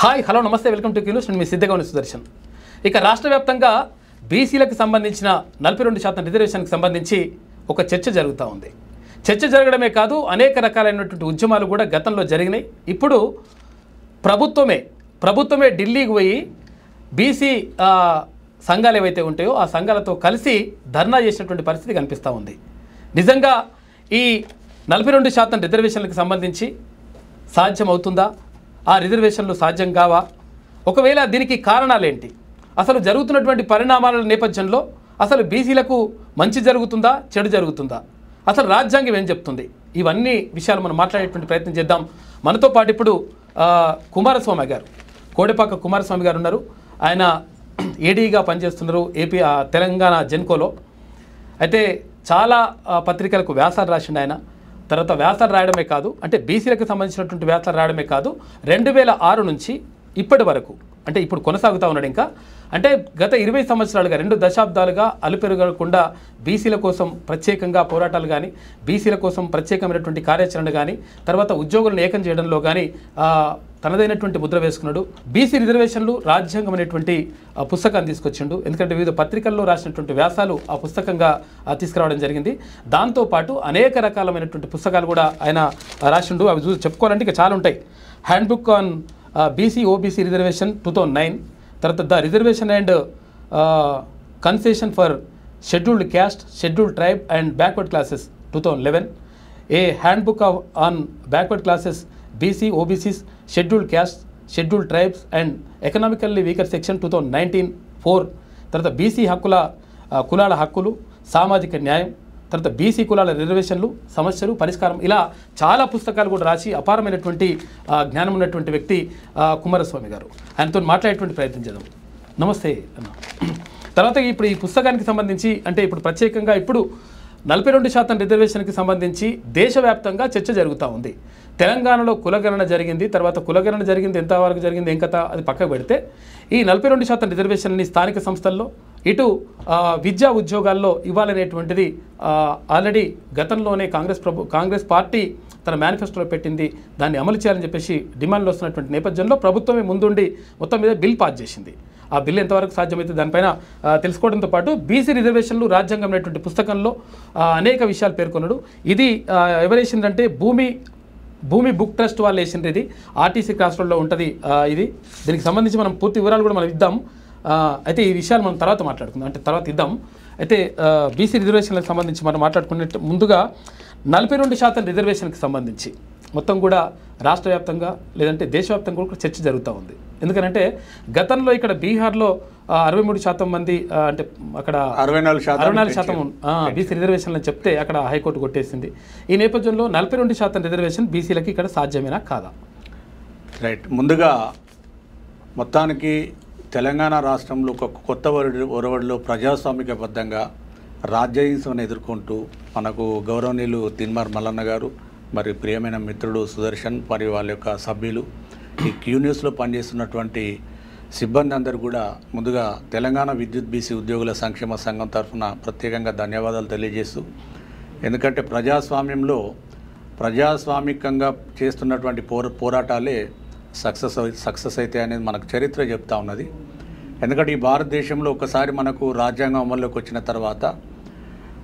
Hi hello నమస్తే welcome to Q News. నేను మీ సిద్ధగౌని సుదర్శన్. ఇక రాష్ట్ర వ్యాప్తంగా బీసీలకు సంబంధించిన 42% రిజర్వేషన్కి సంబంధించి ఒక చర్చ జరుగుతూ ఉంది. చర్చ జరగడమే కాదు, అనేక రకాలైనటువంటి ఉద్యమాలు కూడా గతంలో జరిగినాయి. ఇప్పుడు ప్రభుత్వమే ఢిల్లీకి పోయి బీసీ సంఘాలు ఏవైతే ఉంటాయో ఆ సంఘాలతో కలిసి ధర్నా చేసినటువంటి పరిస్థితి కనిపిస్తూ ఉంది. నిజంగా ఈ 42% రిజర్వేషన్లకు సంబంధించి సాధ్యమవుతుందా? ఆ రిజర్వేషన్లు సాధ్యం కావా? ఒకవేళ దీనికి కారణాలేంటి? అసలు జరుగుతున్నటువంటి పరిణామాల నేపథ్యంలో అసలు బీసీలకు మంచి జరుగుతుందా, చెడు జరుగుతుందా? అసలు రాజ్యాంగం ఏం చెప్తుంది? ఇవన్నీ విషయాలు మనం మాట్లాడేటువంటి ప్రయత్నం చేద్దాం. మనతో పాటు ఇప్పుడు కుమారస్వామి గారు, కోడెపాక కుమారస్వామి గారు ఉన్నారు. ఆయన ఏడీగా పనిచేస్తున్నారు తెలంగాణ జెన్కోలో. అయితే చాలా పత్రికలకు వ్యాసాలు రాసిండు ఆయన. తర్వాత వ్యాసాలు రాయడమే కాదు, అంటే బీసీలకు సంబంధించినటువంటి వ్యాసాలు రాయడమే కాదు, 2006 నుంచి ఇప్పటి వరకు, అంటే ఇప్పుడు కొనసాగుతూ ఉన్నాడు ఇంకా. అంటే గత 20 సంవత్సరాలుగా 2 దశాబ్దాలుగా అలుపెరగకుండా బీసీల కోసం ప్రత్యేకంగా పోరాటాలు కానీ, బీసీల కోసం ప్రత్యేకమైనటువంటి కార్యాచరణ కానీ, తర్వాత ఉద్యోగులను ఏకం చేయడంలో కానీ తనదైనటువంటి ముద్ర వేసుకున్నాడు. బీసీ రిజర్వేషన్లు రాజ్యాంగం అనేటువంటి పుస్తకాన్ని తీసుకొచ్చిండు. ఎందుకంటే వివిధ పత్రికల్లో రాసినటువంటి వ్యాసాలు ఆ పుస్తకంగా తీసుకురావడం జరిగింది. దాంతోపాటు అనేక రకాలమైనటువంటి పుస్తకాలు కూడా ఆయన రాసిండు. అవి చెప్పుకోవాలంటే ఇక చాలా ఉంటాయి. Handbook on BC OBC reservation 2009, తర్వాత the reservation and concession for scheduled caste, scheduled tribe and backward classes 2011, A handbook on backward classes BC OBCs, scheduled caste, scheduled tribes and economically weaker section 2019, 4, తర్వాత BC కులాల హక్కులు, సామాజిక న్యాయం, తర్వాత BC కులాల రిజర్వేషన్లు, సమస్యలు, పరిష్కారం, ఇలా చాలా పుస్తకాలు కూడా రాసి అపారమైనటువంటి జ్ఞానం ఉన్నటువంటి వ్యక్తి కుమారస్వామి గారు. ఆయనతో మాట్లాడేటువంటి ప్రయత్నం చేద్దాం. నమస్తే అన్న. తర్వాత ఇప్పుడు ఈ పుస్తకానికి సంబంధించి, అంటే ఇప్పుడు ప్రత్యేకంగా ఇప్పుడు 42% రిజర్వేషన్కి సంబంధించి దేశవ్యాప్తంగా చర్చ జరుగుతూ ఉంది. తెలంగాణలో కులగణన జరిగింది. తర్వాత కులగణన జరిగింది, ఎంతవరకు జరిగింది, ఏం కథ అది పక్కకు పెడితే, ఈ 42% రిజర్వేషన్ని స్థానిక సంస్థల్లో, ఇటు విద్యా ఉద్యోగాల్లో ఇవ్వాలనేటువంటిది ఆల్రెడీ గతంలోనే కాంగ్రెస్ పార్టీ తన మేనిఫెస్టోలో పెట్టింది. దాన్ని అమలు చేయాలని చెప్పేసి డిమాండ్లు వస్తున్నటువంటి నేపథ్యంలో ప్రభుత్వమే ముందుండి మొత్తం మీద బిల్ పాస్ చేసింది. ఆ బిల్ ఎంతవరకు సాధ్యమైతే దానిపైన తెలుసుకోవడంతో పాటు బీసీ రిజర్వేషన్లు రాజ్యాంగం అనేటువంటి పుస్తకంలో అనేక విషయాలు పేర్కొన్నాడు. ఇది ఎవరేసిందంటే భూమి బుక్ ట్రస్ట్ వాళ్ళు వేసింది. ఇది ఆర్టీసీ క్రాస్ రోడ్లో ఉంటుంది. ఇది దీనికి సంబంధించి మనం పూర్తి వివరాలు కూడా మనం ఇద్దాం. అయితే ఈ విషయాలు మనం తర్వాత మాట్లాడుకుందాం, అంటే తర్వాత ఇద్దాం. అయితే బీసీ రిజర్వేషన్లకు సంబంధించి మనం మాట్లాడుకునే ముందుగా 42% రిజర్వేషన్కి సంబంధించి మొత్తం కూడా రాష్ట్ర వ్యాప్తంగా లేదంటే దేశవ్యాప్తంగా కూడా చర్చ జరుగుతూ ఉంది. ఎందుకంటే గతంలో ఇక్కడ బీహార్లో 63% మంది, అంటే అక్కడ 64% బీసీ రిజర్వేషన్లు అని చెప్తే అక్కడ హైకోర్టు కొట్టేసింది. ఈ నేపథ్యంలో 42% రిజర్వేషన్ బీసీలకి ఇక్కడ సాధ్యమేనా కాదా? రైట్. ముందుగా మొత్తానికి తెలంగాణ రాష్ట్రంలో ఒక కొత్త ఒరవడిలో ప్రజాస్వామికబద్ధంగా రాజ్యాంగం ఎదుర్కొంటూ మనకు గౌరవనీయులు తిన్మార్ మల్లన్న గారు, మరి ప్రియమైన మిత్రుడు సుదర్శన్, మరియు వాళ్ళ యొక్క సభ్యులు, ఈ క్యూన్యూస్లో పనిచేస్తున్నటువంటి సిబ్బంది అందరూ కూడా ముందుగా తెలంగాణ విద్యుత్ బీసీ ఉద్యోగుల సంక్షేమ సంఘం తరఫున ప్రత్యేకంగా ధన్యవాదాలు తెలియజేస్తూ, ఎందుకంటే ప్రజాస్వామికంగా చేస్తున్నటువంటి పోరాటాలే సక్సెస్ అయితే అనేది మనకు చరిత్ర చెప్తా ఉన్నది. ఎందుకంటే ఈ భారతదేశంలో ఒకసారి మనకు రాజ్యాంగం అమల్లోకి వచ్చిన తర్వాత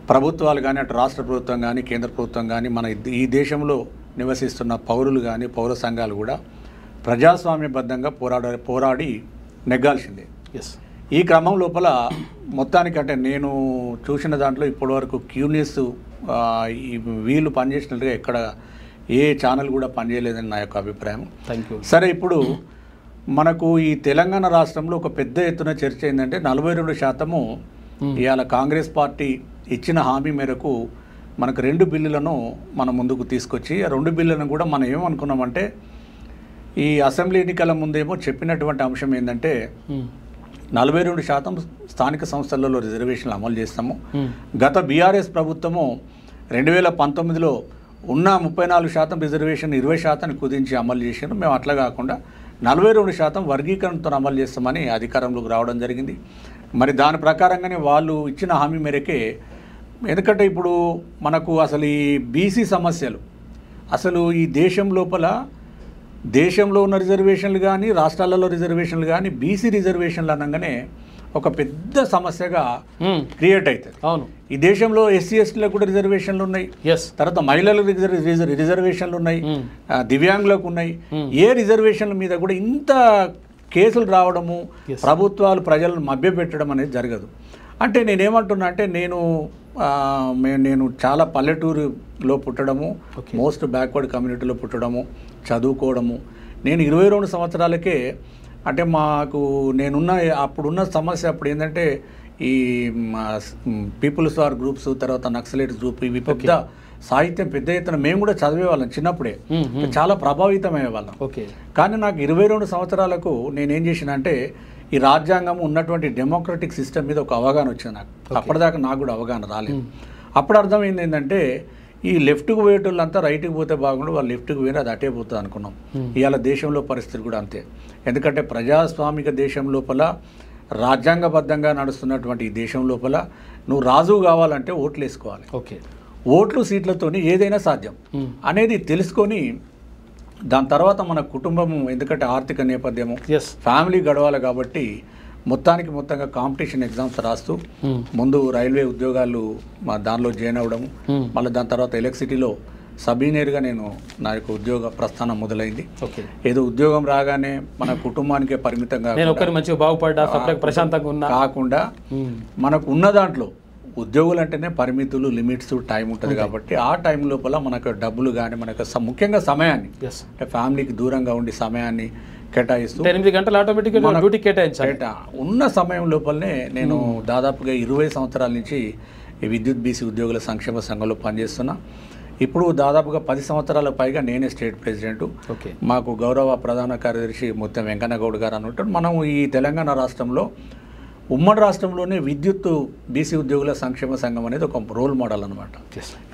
ప్రభుత్వాలు కానీ, అటు రాష్ట్ర ప్రభుత్వం కానీ, కేంద్ర ప్రభుత్వం కానీ, మన ఈ దేశంలో నివసిస్తున్న పౌరులు కానీ, పౌర సంఘాలు కూడా ప్రజాస్వామ్యబద్ధంగా పోరాడి నెగ్గాల్సిందే. ఈ క్రమం లోపల మొత్తానికంటే నేను చూసిన దాంట్లో ఇప్పటివరకు క్యూన్యూస్ వీళ్ళు పనిచేసినట్టుగా ఎక్కడ ఏ ఛానల్ కూడా పనిచేయలేదని నా యొక్క అభిప్రాయం. Thank you. సరే, ఇప్పుడు మనకు ఈ తెలంగాణ రాష్ట్రంలో ఒక పెద్ద ఎత్తున చర్చ ఏంటంటే 42% ఇవాళ కాంగ్రెస్ పార్టీ ఇచ్చిన హామీ మేరకు మనకు 2 బిల్లులను మన ముందుకు తీసుకొచ్చి, ఆ 2 బిల్లులను కూడా మనం ఏమనుకున్నామంటే, ఈ అసెంబ్లీ ఎన్నికల ముందేమో చెప్పినటువంటి అంశం ఏంటంటే 42% స్థానిక సంస్థలలో రిజర్వేషన్లు అమలు చేస్తాము. గత బీఆర్ఎస్ ప్రభుత్వము 2019లో ఉన్న 34% రిజర్వేషన్ 20% కుదించి అమలు చేసారు. మేము అట్లా కాకుండా 42% వర్గీకరణతో అమలు చేస్తామని అధికారంలోకి రావడం జరిగింది. మరి దాని ప్రకారంగానే వాళ్ళు ఇచ్చిన హామీ మేరకే, ఎందుకంటే ఇప్పుడు మనకు అసలు ఈ బీసీ సమస్యలు అసలు ఈ దేశం లోపల దేశంలో ఉన్న రిజర్వేషన్లు కానీ రాష్ట్రాలలో రిజర్వేషన్లు కానీ బీసీ రిజర్వేషన్లు అనగానే ఒక పెద్ద సమస్యగా క్రియేట్ అవుతుంది. అవును, ఈ దేశంలో ఎస్సీ ఎస్టీలకు కూడా రిజర్వేషన్లు ఉన్నాయి, తర్వాత మహిళలకు రిజర్వేషన్లు ఉన్నాయి, దివ్యాంగులకు ఉన్నాయి. ఏ రిజర్వేషన్ల మీద కూడా ఇంత కేసులు రావడము, ప్రభుత్వాలు ప్రజలను మభ్యపెట్టడం అనేది జరగదు. అంటే నేనేమంటున్నా అంటే నేను చాలా పల్లెటూరులో పుట్టడము, మోస్ట్ బ్యాక్వర్డ్ కమ్యూనిటీలో పుట్టడము, చదువుకోవడము. నేను 22 సంవత్సరాలకే అంటే మాకు అప్పుడున్న సమస్య అప్పుడు ఏంటంటే ఈ పీపుల్స్ వార్ గ్రూప్స్, తర్వాత నక్సలైట్స్ గ్రూప్, ఇవి పెద్ద సాహిత్యం పెద్ద ఎత్తున మేము కూడా చదివేవాళ్ళం చిన్నప్పుడే, చాలా ప్రభావితమయ్యేవాళ్ళం. కానీ నాకు 22 సంవత్సరాలకు నేనేం చేసిన అంటే ఈ రాజ్యాంగం ఉన్నటువంటి డెమోక్రటిక్ సిస్టమ్ మీద ఒక అవగాహన వచ్చింది నాకు. అప్పటిదాకా నాకు కూడా అవగాహన రాలేదు. అప్పుడు అర్థమైంది ఏంటంటే ఈ లెఫ్ట్కి పోయేటోళ్ళంతా రైట్కి పోతే బాగుండు, వాళ్ళు లెఫ్ట్కి పోయినా అది అటే పోతుంది అనుకున్నాం. ఇవాళ దేశంలో పరిస్థితి కూడా అంతే. ఎందుకంటే ప్రజాస్వామిక దేశం లోపల, రాజ్యాంగబద్ధంగా నడుస్తున్నటువంటి ఈ దేశం లోపల నువ్వు రాజు కావాలంటే ఓట్లు వేసుకోవాలి. ఓట్లు సీట్లతోని ఏదైనా సాధ్యం అనేది తెలుసుకొని దాని తర్వాత మన కుటుంబము, ఎందుకంటే ఆర్థిక నేపథ్యము, ఫ్యామిలీ గడవాలి కాబట్టి మొత్తంగా కాంపిటీషన్ ఎగ్జామ్స్ రాస్తూ ముందు రైల్వే ఉద్యోగాలు దానిలో జాయిన్ అవ్వడము, మళ్ళీ దాని తర్వాత ఎలక్ట్రిసిటీలో సబ్ ఇంజనీర్గా నా యొక్క ఉద్యోగ ప్రస్థానం మొదలైంది. ఏదో ఉద్యోగం రాగానే మన కుటుంబానికే పరిమితంగా కాకుండా మనకు ఉన్న దాంట్లో ఉద్యోగులు అంటేనే పరిమితులు, లిమిట్స్, టైం ఉంటుంది కాబట్టి ఆ టైం లోపల మనకు డబ్బులు కానీ మనకు ముఖ్యంగా సమయాన్ని, అంటే ఫ్యామిలీకి దూరంగా ఉండి సమయాన్ని కేటాయిస్తూ 8 గంటలు ఆటోమేటిక్గా డ్యూటీ కేటాయించాలి. ఉన్న సమయం లోపలనే నేను దాదాపుగా 20 సంవత్సరాల నుంచి ఈ విద్యుత్ బీసీ ఉద్యోగుల సంక్షేమ సంఘంలో పనిచేస్తున్నా. ఇప్పుడు దాదాపుగా 10 సంవత్సరాల పైగా నేనే స్టేట్ ప్రెసిడెంట్. మాకు గౌరవ ప్రధాన కార్యదర్శి మొత్తం వెంకన్నగౌడ్ గారు అని ఉంటారు. మనం ఈ తెలంగాణ రాష్ట్రంలో ఉమ్మడి రాష్ట్రంలోనే విద్యుత్ బీసీ ఉద్యోగుల సంక్షేమ సంఘం అనేది ఒక రోల్ మోడల్ అనమాట.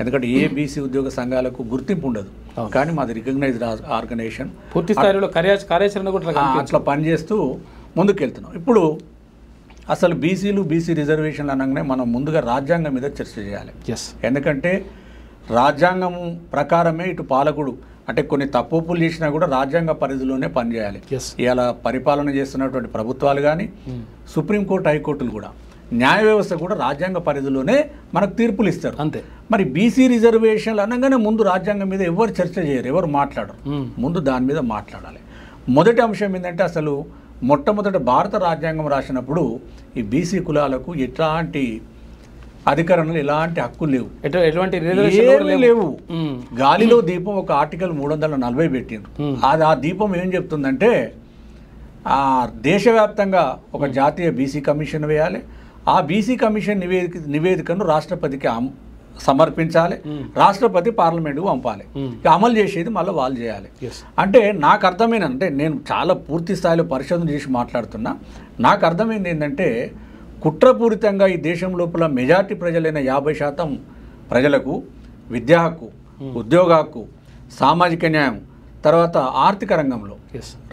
ఎందుకంటే ఏ బీసీ ఉద్యోగ సంఘాలకు గుర్తింపు ఉండదు, కానీ మాది రికగ్నైజ్డ్ ఆర్గనైజేషన్, పూర్తి స్థాయిలో కార్యాచరణ కూడా అట్లా పనిచేస్తూ ముందుకెళ్తున్నాం. ఇప్పుడు అసలు బీసీ రిజర్వేషన్లు అనగానే మనం ముందుగా రాజ్యాంగం మీద చర్చ చేయాలి. ఎందుకంటే రాజ్యాంగం ప్రకారమే ఇటు పాలకుడు అంటే కొన్ని తప్పులు చేసినా కూడా రాజ్యాంగ పరిధిలోనే పనిచేయాలి. ఇలా పరిపాలన చేస్తున్నటువంటి ప్రభుత్వాలు కానీ, సుప్రీంకోర్టు, హైకోర్టులు కూడా, న్యాయ వ్యవస్థ కూడా రాజ్యాంగ పరిధిలోనే మనకు తీర్పులు ఇస్తారు. అంతే. మరి బీసీ రిజర్వేషన్లు అనగానే ముందు రాజ్యాంగం మీద ఎవరు చర్చ చేయరు, ఎవరు మాట్లాడరు. ముందు దాని మీద మాట్లాడాలి. మొదటి అంశం ఏంటంటే అసలు మొట్టమొదట భారత రాజ్యాంగం రాసినప్పుడు ఈ బీసీ కులాలకు ఎట్లాంటి అధికారంలో ఎలాంటి హక్కులు లేవు, ఎటువంటి లేవు. గాలిలో దీపం ఒక ఆర్టికల్ 340 పెట్టింది. ఆ దీపం ఏం చెప్తుందంటే దేశవ్యాప్తంగా ఒక జాతీయ బీసీ కమిషన్ వేయాలి. ఆ బీసీ కమిషన్ నివేదికను రాష్ట్రపతికి సమర్పించాలి. రాష్ట్రపతి పార్లమెంట్కు పంపాలి. అమలు చేసేది మళ్ళీ వాళ్ళు చేయాలి. అంటే నాకు అర్థమైన, అంటే నేను చాలా పూర్తి స్థాయిలో పరిశోధన చేసి మాట్లాడుతున్నా, నాకు అర్థమైంది ఏంటంటే కుట్రపూరితంగా ఈ దేశం లోపల మెజార్టీ ప్రజలైన 50% ప్రజలకు విద్యా హక్కు, ఉద్యోగ హక్కు, సామాజిక న్యాయం, తర్వాత ఆర్థిక రంగంలో,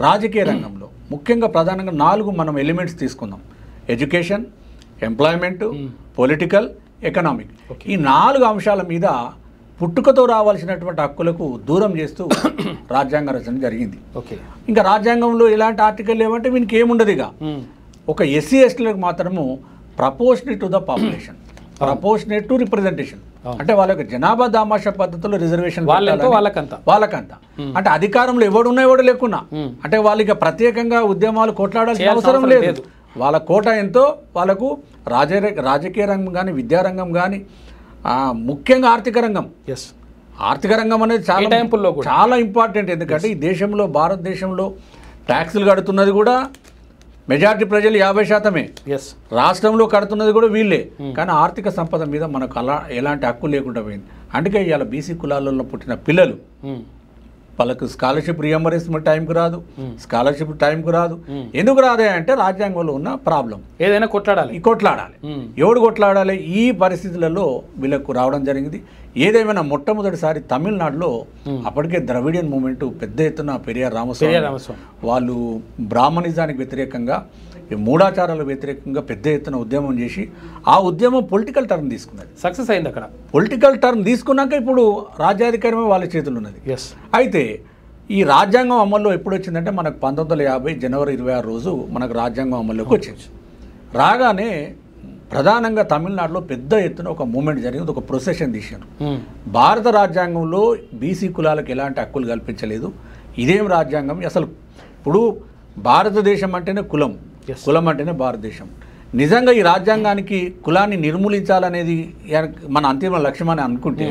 రాజకీయ రంగంలో ముఖ్యంగా ప్రధానంగా 4 మనం ఎలిమెంట్స్ తీసుకుందాం. Education, employment, political, economic. ఈ 4 అంశాల మీద పుట్టుకతో రావాల్సినటువంటి హక్కులకు దూరం చేస్తూ రాజ్యాంగ రచన జరిగింది. ఇంకా రాజ్యాంగంలో ఎలాంటి ఆర్టికల్ లేవంటే వీనికి ఏముండదు. ఇక ఒక ఎస్సీ ఎస్టీలకు మాత్రము proportionate to the population, proportionate to representation, అంటే వాళ్ళకి జనాభా దామాషా పద్ధతిలో రిజర్వేషన్ వాళ్ళకంతా. అంటే అధికారంలో ఎవడున్నా ఎవడు లేకున్నా, అంటే వాళ్ళకి ప్రత్యేకంగా ఉద్యమాలు కొట్లాడాల్సిన అవసరం లేదు. వాళ్ళ కోట ఎంతో వాళ్ళకు రాజకీయ రంగం కానీ, విద్యారంగం కానీ, ముఖ్యంగా ఆర్థిక రంగం అనేది చాలా ఇంపార్టెంట్. ఎందుకంటే ఈ దేశంలో, భారతదేశంలో ట్యాక్సులు కడుతున్నది కూడా మెజారిటీ ప్రజలు 50%. రాష్ట్రంలో కడుతున్నది కూడా వీళ్ళే. కానీ ఆర్థిక సంపద మీద మనకు ఎలాంటి హక్కు లేకుండా పోయింది. అందుకే ఇవాళ బీసీ కులాలలో పుట్టిన పిల్లలు వాళ్ళకు స్కాలర్షిప్ రియంబర్స్మెంట్ టైంకు రాదు, స్కాలర్షిప్ టైంకు రాదు. ఎందుకు రాదే అంటే రాజ్యాంగంలో ఉన్న ప్రాబ్లం. ఏదైనా కొట్లాడాలి. ఎవడు కొట్లాడాలి? ఈ పరిస్థితులలో వీళ్ళకు రావడం జరిగింది. ఏదేమైనా మొట్టమొదటిసారి తమిళనాడులో అప్పటికే ద్రవిడియన్ మూమెంట్ పెద్ద ఎత్తున పెరియార్ రామస్వామి వాళ్ళు బ్రాహ్మణిజానికి వ్యతిరేకంగా, మూఢాచారాలకు వ్యతిరేకంగా పెద్ద ఎత్తున ఉద్యమం చేసి ఆ ఉద్యమం పొలిటికల్ టర్న్ తీసుకున్నది, సక్సెస్ అయింది. అక్కడ పొలిటికల్ టర్న్ తీసుకున్నాక ఇప్పుడు రాజ్యాధికారమే వాళ్ళ చేతులు ఉన్నది. ఎస్. అయితే ఈ రాజ్యాంగం అమల్లో ఎప్పుడు వచ్చిందంటే మనకు 1950 జనవరి 26 రోజు మనకు రాజ్యాంగం అమల్లోకి వచ్చింది. రాగానే ప్రధానంగా తమిళనాడులో పెద్ద ఎత్తున ఒక మూమెంట్ జరిగింది, ఒక ప్రొసెషన్ తీశారు. భారత రాజ్యాంగంలో బీసీ కులాలకు ఎలాంటి హక్కులు కల్పించలేదు, ఇదేం రాజ్యాంగం అసలు. ఇప్పుడు భారతదేశం అంటేనే కులం, కులం అంటేనే భారతదేశం. నిజంగా ఈ రాజ్యాంగానికి కులాన్ని నిర్మూలించాలనేది మన అంతిమ లక్ష్యం అని అనుకుంటే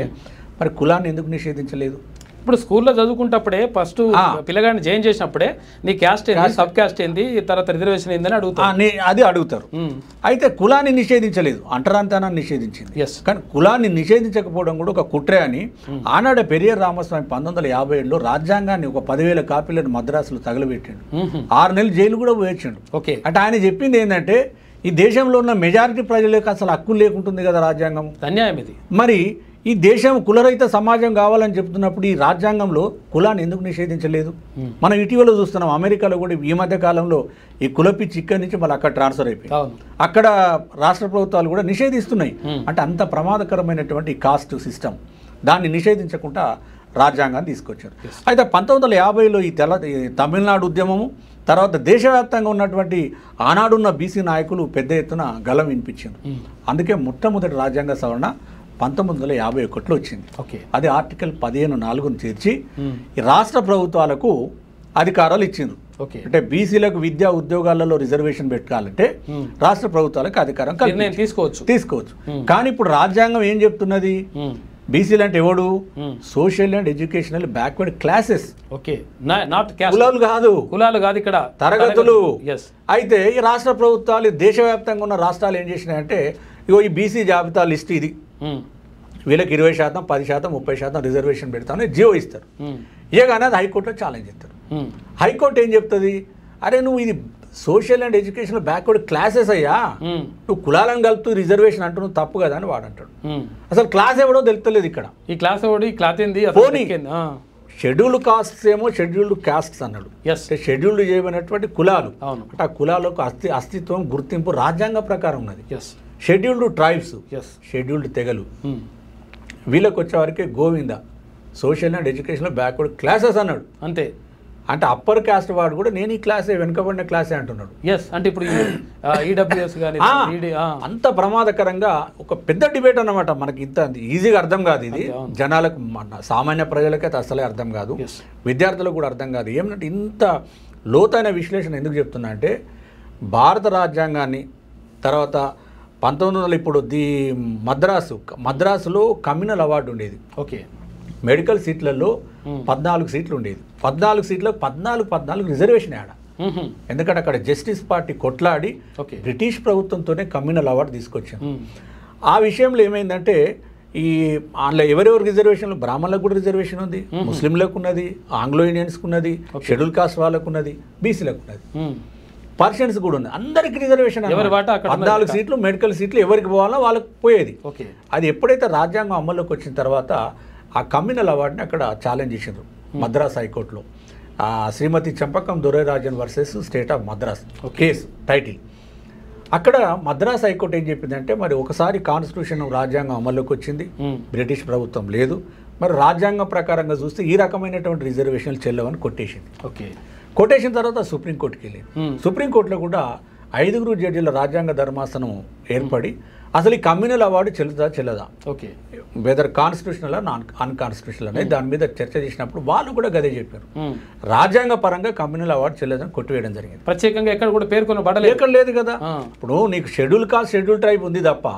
మరి కులాన్ని ఎందుకు నిషేధించలేదు? ఇప్పుడు స్కూల్లో చదువుకుంటప్పుడే ఫస్ట్ పిల్లగాడిని జాయిన్ చేసినప్పుడే నీ క్యాస్ట్ ఏంది, సబ్ క్యాస్ట్ ఏంది, తర్వాత రిజర్వేషన్ ఏందని అడుగుతారు. అది అడుగుతారు. అయితే కులాన్ని నిషేధించలేదు, అంటరాంతనాన్ని నిషేధించింది. కానీ కులాన్ని నిషేధించకపోవడం కూడా ఒక కుట్రే అని ఆనాడు పెరియార్ రామస్వామి 1957లో రాజ్యాంగాన్ని ఒక 10,000 కాపీలను మద్రాసులో తగలబెట్టిండు. 6 నెలలు జైలు కూడా పోయొచ్చిండు. అంటే ఆయన చెప్పింది ఏంటంటే ఈ దేశంలో ఉన్న మెజారిటీ ప్రజలకు అసలు హక్కులు లేకుంటుంది కదా రాజ్యాంగం, అన్యాయం ఇది. మరి ఈ దేశం కులరహిత సమాజం కావాలని చెప్తున్నప్పుడు ఈ రాజ్యాంగంలో కులాన్ని ఎందుకు నిషేధించలేదు? మనం ఇటీవల చూస్తున్నాం, అమెరికాలో కూడా ఈ మధ్య కాలంలో ఈ కులపిచ్చి ఇక్కడి నుంచి మళ్ళీ అక్కడ ట్రాన్స్ఫర్ అయిపోయి అక్కడ రాష్ట్ర ప్రభుత్వాలు కూడా నిషేధిస్తున్నాయి. అంటే అంత ప్రమాదకరమైనటువంటి కాస్ట్ సిస్టమ్, దాన్ని నిషేధించకుండా రాజ్యాంగాన్ని తీసుకొచ్చారు. అయితే 1950లో ఈ తమిళనాడు ఉద్యమము, తర్వాత దేశవ్యాప్తంగా ఉన్నటువంటి ఆనాడున్న బీసీ నాయకులు పెద్ద ఎత్తున గలం వినిపించారు. అందుకే మొట్టమొదటి రాజ్యాంగ సవరణ 1951లో వచ్చింది. అది ఆర్టికల్ 15(4)ను చేర్చి ఈ రాష్ట్ర ప్రభుత్వాలకు అధికారాలు ఇచ్చింది. అంటే బీసీలకు విద్యా ఉద్యోగాలలో రిజర్వేషన్ పెట్టాలంటే రాష్ట్ర ప్రభుత్వాలకు అధికారం తీసుకోవచ్చు. కానీ ఇప్పుడు రాజ్యాంగం ఏం చెప్తున్నది? బీసీలు అంటే ఎవడు? Social and educational backward classes, కులాలు కాదు, ఇక్కడ తరగతులు. అయితే ఈ రాష్ట్ర ప్రభుత్వాలు దేశవ్యాప్తంగా ఉన్న రాష్ట్రాలు ఏం చేసినాయంటే ఇగో ఈ బీసీ జాబితా లిస్ట్ ఇది, వీళ్ళకి 20%, 10%, 30% రిజర్వేషన్ పెడతామని జియో ఇస్తారు. ఇయగానే అది హైకోర్టులో ఛాలెంజ్ చేస్తారు. హైకోర్టు ఏం చెప్తుంది? అరే నువ్వు ఇది social and education backward classes అయ్యా, నువ్వు కులాలను కలుపుతూ రిజర్వేషన్ అంటున్నావు తప్పు కదా అని వాడు అంటాడు. అసలు క్లాస్ ఎవడో తెలుస్తలేదు ఇక్కడ. ఈ క్లాస్ ఎవడు, ఈ క్లాస్ ఏంది? షెడ్యూల్డ్ కాస్ట్స్ ఏమో షెడ్యూల్డ్ కాస్ట్స్ అన్నాడు. షెడ్యూల్డ్ చేయబడినటువంటి కులాలు, అంటే ఆ కులాలకు అస్తిత్వం గుర్తింపు రాజ్యాంగ ప్రకారం ఉన్నది. షెడ్యూల్డ్ ట్రైబ్స్, షెడ్యూల్డ్ తెగలు, వీళ్ళకి వచ్చేవారికి గోవింద సోషల్ అండ్ ఎడ్యుకేషన్లో బ్యాక్వర్డ్ క్లాసెస్ అన్నాడు. అంతే. అంటే అప్పర్ క్యాస్ట్ వాడు కూడా నేను ఈ క్లాసే, వెనుకబడిన క్లాసే అంటున్నాడు. అంటే ఇప్పుడు ఈడబ్ల్యూఎస్ కానీ అంత ప్రమాదకరంగా ఒక పెద్ద డిబేట్ అన్నమాట. మనకి ఇంత ఈజీగా అర్థం కాదు ఇది, జనాలకు సామాన్య ప్రజలకైతే అసలే అర్థం కాదు, విద్యార్థులకు కూడా అర్థం కాదు. ఏమంటే ఇంత లోతైన విశ్లేషణ ఎందుకు చెప్తున్నా అంటే భారత రాజ్యాంగాన్ని తర్వాత 1900 ఇప్పుడు మద్రాసులో కమ్యూనల్ అవార్డు ఉండేది. మెడికల్ సీట్లలో 14 సీట్లు ఉండేది. 14 సీట్లకు 14 రిజర్వేషన్ ఆడ. ఎందుకంటే అక్కడ జస్టిస్ పార్టీ కొట్లాడి బ్రిటిష్ ప్రభుత్వంతోనే కమ్యూనల్ అవార్డు తీసుకొచ్చాను. ఆ విషయంలో ఏమైందంటే ఈ అందులో ఎవరెవరు రిజర్వేషన్లు, బ్రాహ్మణులకు కూడా రిజర్వేషన్ ఉంది, ముస్లింలకు ఉన్నది, ఆంగ్లో ఇండియన్స్కి ఉన్నది, షెడ్యూల్ కాస్ట్ వాళ్ళకు ఉన్నది, బీసీలకు ఉన్నది, పర్షన్స్ కూడా ఉంది. అందరికి రిజర్వేషన్. 14 సీట్లు మెడికల్ సీట్లు ఎవరికి పోవాలో వాళ్ళకి పోయేది. అది ఎప్పుడైతే రాజ్యాంగం అమల్లోకి వచ్చిన తర్వాత ఆ కమ్యూనల్ అవార్డుని అక్కడ ఛాలెంజ్ చేసిండ్రు మద్రాస్ హైకోర్టులో. Srimathi Champakam Dorairajan versus state of Madras case title. అక్కడ మద్రాస్ హైకోర్టు ఏం చెప్పిందంటే మరి ఒకసారి కాన్స్టిట్యూషన్ రాజ్యాంగం అమల్లోకి వచ్చింది, బ్రిటిష్ ప్రభుత్వం లేదు, మరి రాజ్యాంగం ప్రకారంగా చూస్తే ఈ రకమైనటువంటి రిజర్వేషన్లు చెల్లవని కొట్టేసింది. కొట్టేసిన తర్వాత సుప్రీంకోర్టుకి వెళ్ళింది. సుప్రీంకోర్టులో కూడా 5 జడ్జీల రాజ్యాంగ ధర్మాసనం ఏర్పడి అసలు ఈ కమ్యూనల్ అవార్డు చెల్లదా, వెదర్ కాన్స్టిట్యూషనల్ అన్కాన్స్టిట్యూషనల్ అనేది దాని మీద చర్చ చేసినప్పుడు వాళ్ళు కూడా గదే చెప్పారు. రాజ్యాంగ పరంగా కమ్యూనల్ అవార్డు చెల్లదని కొట్టివేయడం జరిగింది. ప్రత్యేకంగా ఎక్కడ కూడా పేర్కొన్న ఎక్కడ లేదు కదా. ఇప్పుడు నీకు షెడ్యూల్ కాస్ట్ షెడ్యూల్ ట్రైబ్ ఉంది తప్ప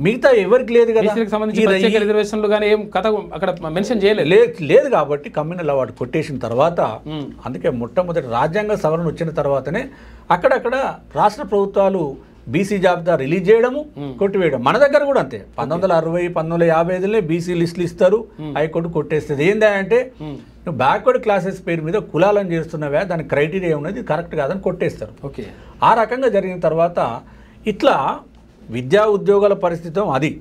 మిగతా ఎవరికి లేదు కదా. లేదు కాబట్టి కమ్యూనల్ అవార్డు కొట్టేసిన తర్వాత, అందుకే మొట్టమొదటి రాజ్యాంగ సవరణ వచ్చిన తర్వాతనే అక్కడక్కడ రాష్ట్ర ప్రభుత్వాలు బీసీ జాబితా రిలీజ్ చేయడము, కొట్టివేయడం. మన దగ్గర కూడా అంతే. 1960, 1955 బీసీ లిస్టులు ఇస్తారు, హైకోర్టు కొట్టేస్తుంది. ఏందా అంటే నువ్వు బ్యాక్వర్డ్ క్లాసెస్ పేరు మీద కులాలను చేస్తున్నావా, దాని క్రైటీరియా ఉన్నది కరెక్ట్ కాదని కొట్టేస్తారు. ఆ రకంగా జరిగిన తర్వాత ఇట్లా విద్యా ఉద్యోగాల పరిస్థితి అది.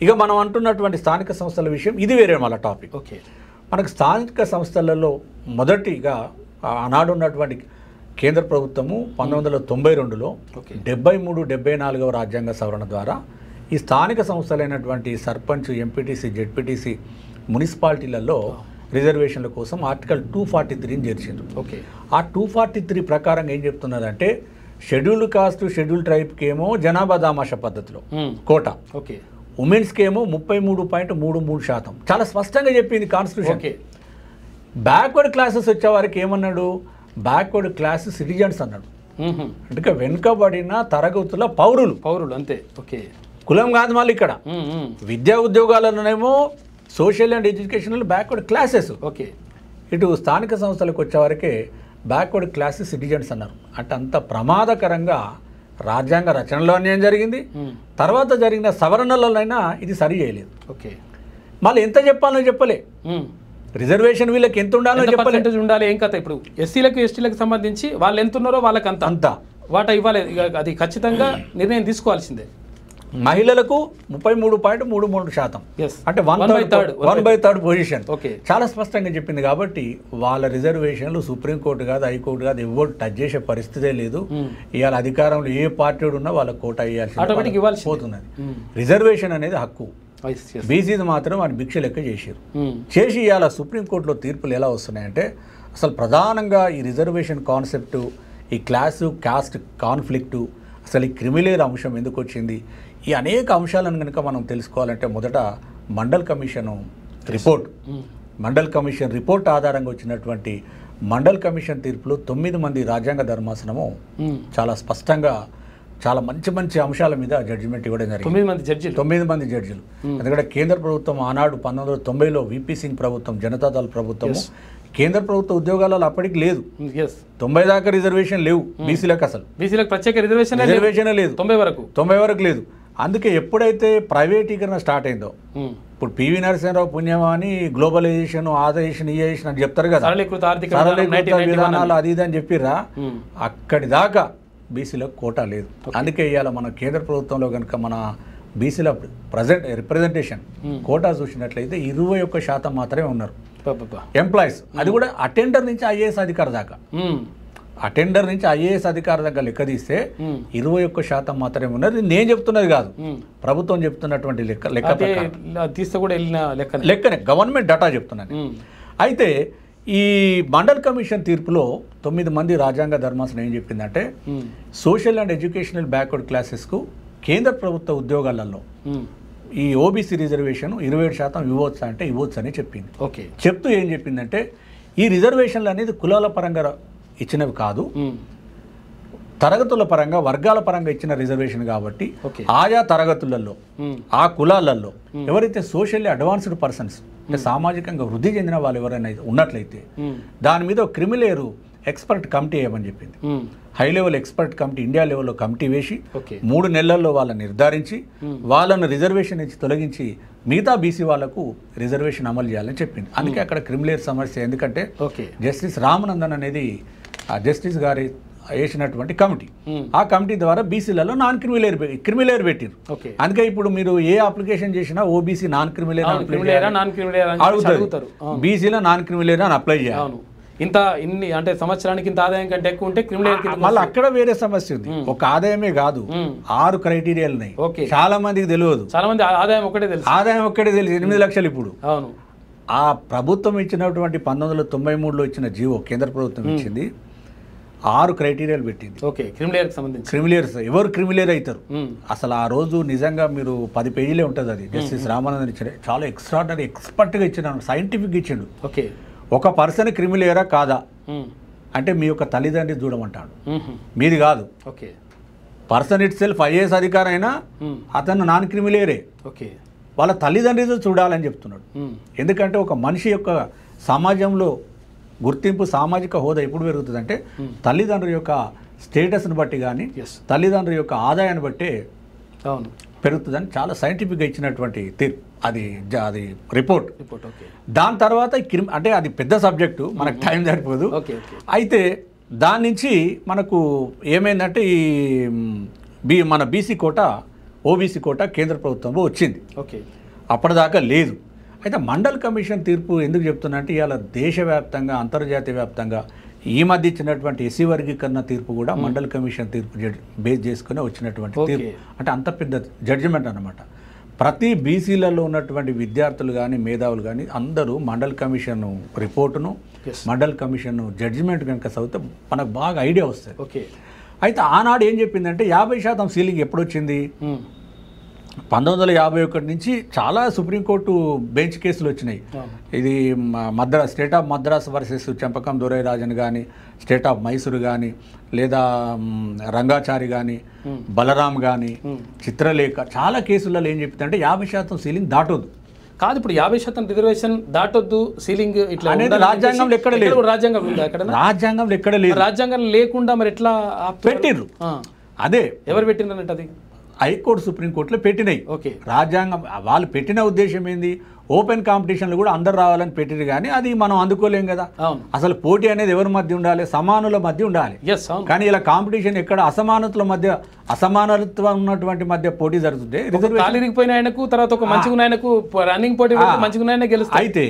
ఇక మనం అంటున్నటువంటి స్థానిక సంస్థల విషయం ఇది వేరే మళ్ళీ టాపిక్. మనకు స్థానిక సంస్థలలో మొదటిగా ఆనాడు ఉన్నటువంటి కేంద్ర ప్రభుత్వము 1992లో 73-74వ రాజ్యాంగ సవరణ ద్వారా ఈ స్థానిక సంస్థలైనటువంటి సర్పంచ్, ఎంపీటీసీ, జెడ్పీటీసీ, మున్సిపాలిటీలలో రిజర్వేషన్ల కోసం ఆర్టికల్ 243ని చేర్చిండ్రు. ఓకే. ఆ 243 ప్రకారం ఏం చెప్తున్నదంటే షెడ్యూల్డ్ కాస్ట్ షెడ్యూల్ ట్రైబ్కి ఏమో జనాభా దామాషా పద్ధతిలో కోటా, ఓకే, ఉమెన్స్కి ఏమో 33.33%. చాలా స్పష్టంగా చెప్పింది కాన్స్టిట్యూషన్. ఓకే. బ్యాక్వర్డ్ క్లాసెస్ వచ్చే వారికి ఏమన్నాడు, బ్యాక్వర్డ్ క్లాస్ సిటిజన్స్ అన్నాడు. అంటే వెనుకబడిన తరగతుల పౌరులు అంతే. ఓకే. కులం కాదు మళ్ళీ ఇక్కడ. విద్యా ఉద్యోగాలలోనేమో social and educational backward classes. Okay. ఇటు స్థానిక సంస్థలకు వచ్చేవరకే బ్యాక్వర్డ్ క్లాస్ సిటిజన్స్ అన్నారు. అంటే అంత ప్రమాదకరంగా రాజ్యాంగ రచనలో అన్యాయం జరిగింది, తర్వాత జరిగిన సవరణలైనా ఇది సరి చేయలేదు. ఓకే. మళ్ళీ ఎంత చెప్పాలో చెప్పలే, రిజర్వేషన్ వీళ్ళకి ఎంత ఉండాలో చెప్పలే, ఉండాలి ఏం కథ. ఇప్పుడు ఎస్సీలకు ఎస్టీలకు సంబంధించి వాళ్ళు ఎంత ఉన్నారో వాళ్ళకి అంత వాటా ఇవ్వాలి. అది ఖచ్చితంగా నిర్ణయం తీసుకోవాల్సిందే. మహిళలకు 33.33%, అంటే 1/3 పొజిషన్. ఓకే. చాలా స్పష్టంగా చెప్పింది. కాబట్టి వాళ్ళ రిజర్వేషన్లు సుప్రీంకోర్టు కాదు, హైకోర్టు కాదు, ఎవరు టచ్ చేసే పరిస్థితే లేదు. ఇవాళ అధికారంలో ఏ పార్టీ ఉన్నా వాళ్ళ కోటా ఇవ్వాల్సి పోతున్నది. రిజర్వేషన్ అనేది హక్కు. బీసీది మాత్రం అని భిక్ష లెక్క చేసి ఇవాళ సుప్రీంకోర్టులో తీర్పులు ఎలా వస్తున్నాయంటే అసలు ప్రధానంగా ఈ రిజర్వేషన్ కాన్సెప్టు, ఈ క్లాసు కాస్ట్ కాన్ఫ్లిక్టు, అసలు ఈ క్రిమిలేర్ అంశం ఎందుకు వచ్చింది, ఈ అనేక అంశాలను కనుక మనం తెలుసుకోవాలంటే మొదట మండల్ కమిషన్ రిపోర్ట్ ఆధారంగా వచ్చినటువంటి మండల్ కమిషన్ తీర్పులో 9 మంది రాజ్యాంగ ధర్మాసనము చాలా స్పష్టంగా చాలా మంచి అంశాల మీద జడ్జిమెంట్ ఇవ్వడం జరిగింది. 9 మంది జడ్జిలు. ఎందుకంటే కేంద్ర ప్రభుత్వం ఆనాడు 1990లో విపి సింగ్ ప్రభుత్వం, జనతాదళ ప్రభుత్వం, కేంద్ర ప్రభుత్వ ఉద్యోగాలలో అప్పటికి లేదు. 90 దాకా రిజర్వేషన్ లేవు బీసీలకు. అసలు బీసీలకు ప్రత్యేక రిజర్వేషన్ లేదు 90 వరకు లేదు. అందుకే ఎప్పుడైతే ప్రైవేటీకరణ స్టార్ట్ అయిందో, ఇప్పుడు పివి నరసింహరావు పుణ్యమా అని గ్లోబలైజేషన్, ఆదాయేషన్, ఈయేషన్ అని చెప్తారు కదా, సరళీకృత విధానాలు అది ఇది అని చెప్పిర్రా, అక్కడి దాకా బీసీలకు కోటా లేదు. అందుకే ఇవాళ మన కేంద్ర ప్రభుత్వంలో కనుక మన బీసీల రిప్రజెంటేషన్ కోటా చూసినట్లయితే 21% మాత్రమే ఉన్నారు ఎంప్లాయీస్. అది కూడా అటెండర్ నుంచి ఐఏఎస్ అధికారి దాకా లెక్క తీస్తే 21% మాత్రమే ఉన్నారు. నేను చెప్తున్నది కాదు, ప్రభుత్వం చెప్తున్నటువంటి లెక్కనే, గవర్నమెంట్ డేటా చెప్తున్నాను. అయితే ఈ మండల్ కమిషన్ తీర్పులో 9 మంది రాజ్యాంగ ధర్మాసనం ఏం చెప్పిందంటే సోషల్ అండ్ ఎడ్యుకేషనల్ బ్యాక్వర్డ్ క్లాసెస్కు కేంద్ర ప్రభుత్వ ఉద్యోగాలలో ఈ ఓబీసీ రిజర్వేషన్ 27% ఇవ్వచ్చు అంటే ఇవ్వచ్చు అని చెప్పింది. ఓకే. చెప్తూ ఏం చెప్పిందంటే ఈ రిజర్వేషన్లు అనేది కులాల పరంగా ఇచ్చినవి కాదు, తరగతుల పరంగా, వర్గాల పరంగా ఇచ్చిన రిజర్వేషన్ కాబట్టి ఆయా తరగతులలో, ఆ కులాలలో ఎవరైతే సోషల్లీ అడ్వాన్స్డ్ పర్సన్స్, అంటే సామాజికంగా వృద్ధి చెందిన వాళ్ళు ఎవరైనా ఉన్నట్లయితే దాని మీద క్రిమిలేరు ఎక్స్పర్ట్ కమిటీ వేయమని చెప్పింది. High level expert committee, India లెవెల్లో కమిటీ వేసి 3 నెలల్లో వాళ్ళని నిర్ధారించి వాళ్ళను రిజర్వేషన్ నుంచి తొలగించి మిగతా బీసీ వాళ్లకు రిజర్వేషన్ అమలు చేయాలని చెప్పింది. అందుకే అక్కడ క్రిమిలేర్ సమస్య. ఎందుకంటే జస్టిస్ రామనందన్ అనేది జస్టిస్ గారి వేసినటువంటి కమిటీ, ఆ కమిటీ ద్వారా బీసీలలో నాన్ క్రిమిలేర్ పెట్టిరు. అందుకే ఇప్పుడు మీరు ఏ అప్లికేషన్ చేసినా ఓబీసీ నాన్ క్రిమిలేర్ అడుగుతారు, బీసీలో నాన్ క్రిమిలేర్ అని అప్లై చేయాలి. ఇన్ని అంటే సంవత్సరానికి ఇంత ఆదాయం కంటే ఎక్కువ ఉంటే క్రిమినల్. మళ్ళీ అక్కడ వేరే సమస్య ఉంది. ఒక ఆదాయమే కాదు, 6 క్రైటీరియాలు ఉన్నాయి. చాలా మందికి తెలియదు. చాలా మంది ఆదాయం ఒక్కటే తెలుసు 8 లక్షలు. ఇప్పుడు ఆ ప్రభుత్వం ఇచ్చినటువంటి 1993లో ఇచ్చిన జీవో, కేంద్ర ప్రభుత్వం ఇచ్చింది, 6 క్రైటీరియాలు పెట్టింది. క్రిమిలేయర్స్ ఎవరు క్రిమిలేయర్ అవుతారు అసలు ఆ రోజు నిజంగా మీరు 10 పేజీలే ఉంటుంది. అది జస్టిస్ రామానందన్ ఇచ్చిన చాలా ఎక్స్ట్రాడనరీ ఎక్స్పర్ట్గా ఇచ్చిన, సైంటిఫిక్గా ఇచ్చిండు. ఒక పర్సన్ క్రిమిలేయరా కాదా అంటే మీ యొక్క తల్లిదండ్రి చూడమంటాడు, మీది కాదు. పర్సన్ ఇట్ సెల్ఫ్ ఐఏఎస్ అధికారి అయినా అతను నాన్ క్రిమిలేయరే, వాళ్ళ తల్లిదండ్రులు చూడాలని చెప్తున్నాడు. ఎందుకంటే ఒక మనిషి యొక్క సమాజంలో గుర్తింపు, సామాజిక హోదా ఎప్పుడు పెరుగుతుందంటే తల్లిదండ్రుల యొక్క స్టేటస్ని బట్టి కానీ, తల్లిదండ్రుల యొక్క ఆదాయాన్ని బట్టే పెరుగుతుందని చాలా సైంటిఫిక్గా ఇచ్చినటువంటి తీర్పు. అది రిపోర్ట్. దాని తర్వాత అంటే అది పెద్ద సబ్జెక్టు, మనకు టైం సరిపోదు. అయితే దాని నుంచి మనకు ఏమైందంటే ఈ మన బీసీ కోట, ఓబీసీ కోట కేంద్ర ప్రభుత్వంలో వచ్చింది. అప్పటిదాకా లేదు. అయితే మండల్ కమిషన్ తీర్పు ఎందుకు చెప్తున్నా అంటే ఇవాళ దేశవ్యాప్తంగా, అంతర్జాతీయ వ్యాప్తంగా ఈ మధ్య ఇచ్చినటువంటి ఎస్సీ వర్గీకరణ తీర్పు కూడా మండల్ కమిషన్ తీర్పు బేస్ చేసుకుని వచ్చినటువంటి తీర్పు. అంటే అంత పెద్ద జడ్జిమెంట్ అన్నమాట. ప్రతి బీసీలలో ఉన్నటువంటి విద్యార్థులు కానీ మేధావులు కానీ అందరూ మండల్ కమిషన్ రిపోర్టును మండల్ కమిషన్ జడ్జిమెంట్ కనుక చదివితే మనకు బాగా ఐడియా వస్తుంది. ఓకే. అయితే ఆనాడు ఏం చెప్పిందంటే 50% సీలింగ్ ఎప్పుడు వచ్చింది? 1951 నుంచి చాలా సుప్రీంకోర్టు బెంచ్ కేసులు వచ్చినాయి. ఇది state of Madras versus Champakam Dorairajan కానీ, స్టేట్ ఆఫ్ మైసూరు కానీ, లేదా రంగాచారి కానీ, బలరాం కానీ, చిత్రలేఖ, చాలా కేసులలో ఏం చెప్పిందంటే 50% సీలింగ్ దాటొద్దు. కాదు, ఇప్పుడు 50% రిజర్వేషన్ దాటొద్దు సీలింగ్ ఇట్లా అనేది రాజ్యాంగంలో ఎక్కడ లేదు. రాజ్యాంగం ఉందా ఎక్కడ? రాజ్యాంగంలో ఎక్కడ లేదు. రాజ్యాంగం లేకుండా మరి ఎట్లా పెట్టిర్రు? అదే ఎవరు పెట్టిండ్రన్నట్టు అది హైకోర్టు సుప్రీంకోర్టులో పెట్టినాయి. ఓకే. రాజ్యాంగం వాళ్ళు పెట్టిన ఉద్దేశం ఏంది? ఓపెన్ కాంపిటీషన్లు కూడా అందరు రావాలని పెట్టిరు, కానీ అది మనం అందుకోలేం కదా. అసలు పోటీ అనేది ఎవరి మధ్య ఉండాలి? సమానుల మధ్య ఉండాలి. కానీ ఇలా కాంపిటీషన్ ఎక్కడ అసమానతల మధ్య, అసమానత్వం ఉన్నటువంటి మధ్య పోటీ జరుగుతుంటే రిజర్వేషన్ ఆయనకు తర్వాత ఒక మంచిగా ఆయనకు రన్నింగ్ పోటీ మంచిగా ఆయన గెలుస్తారు. అయితే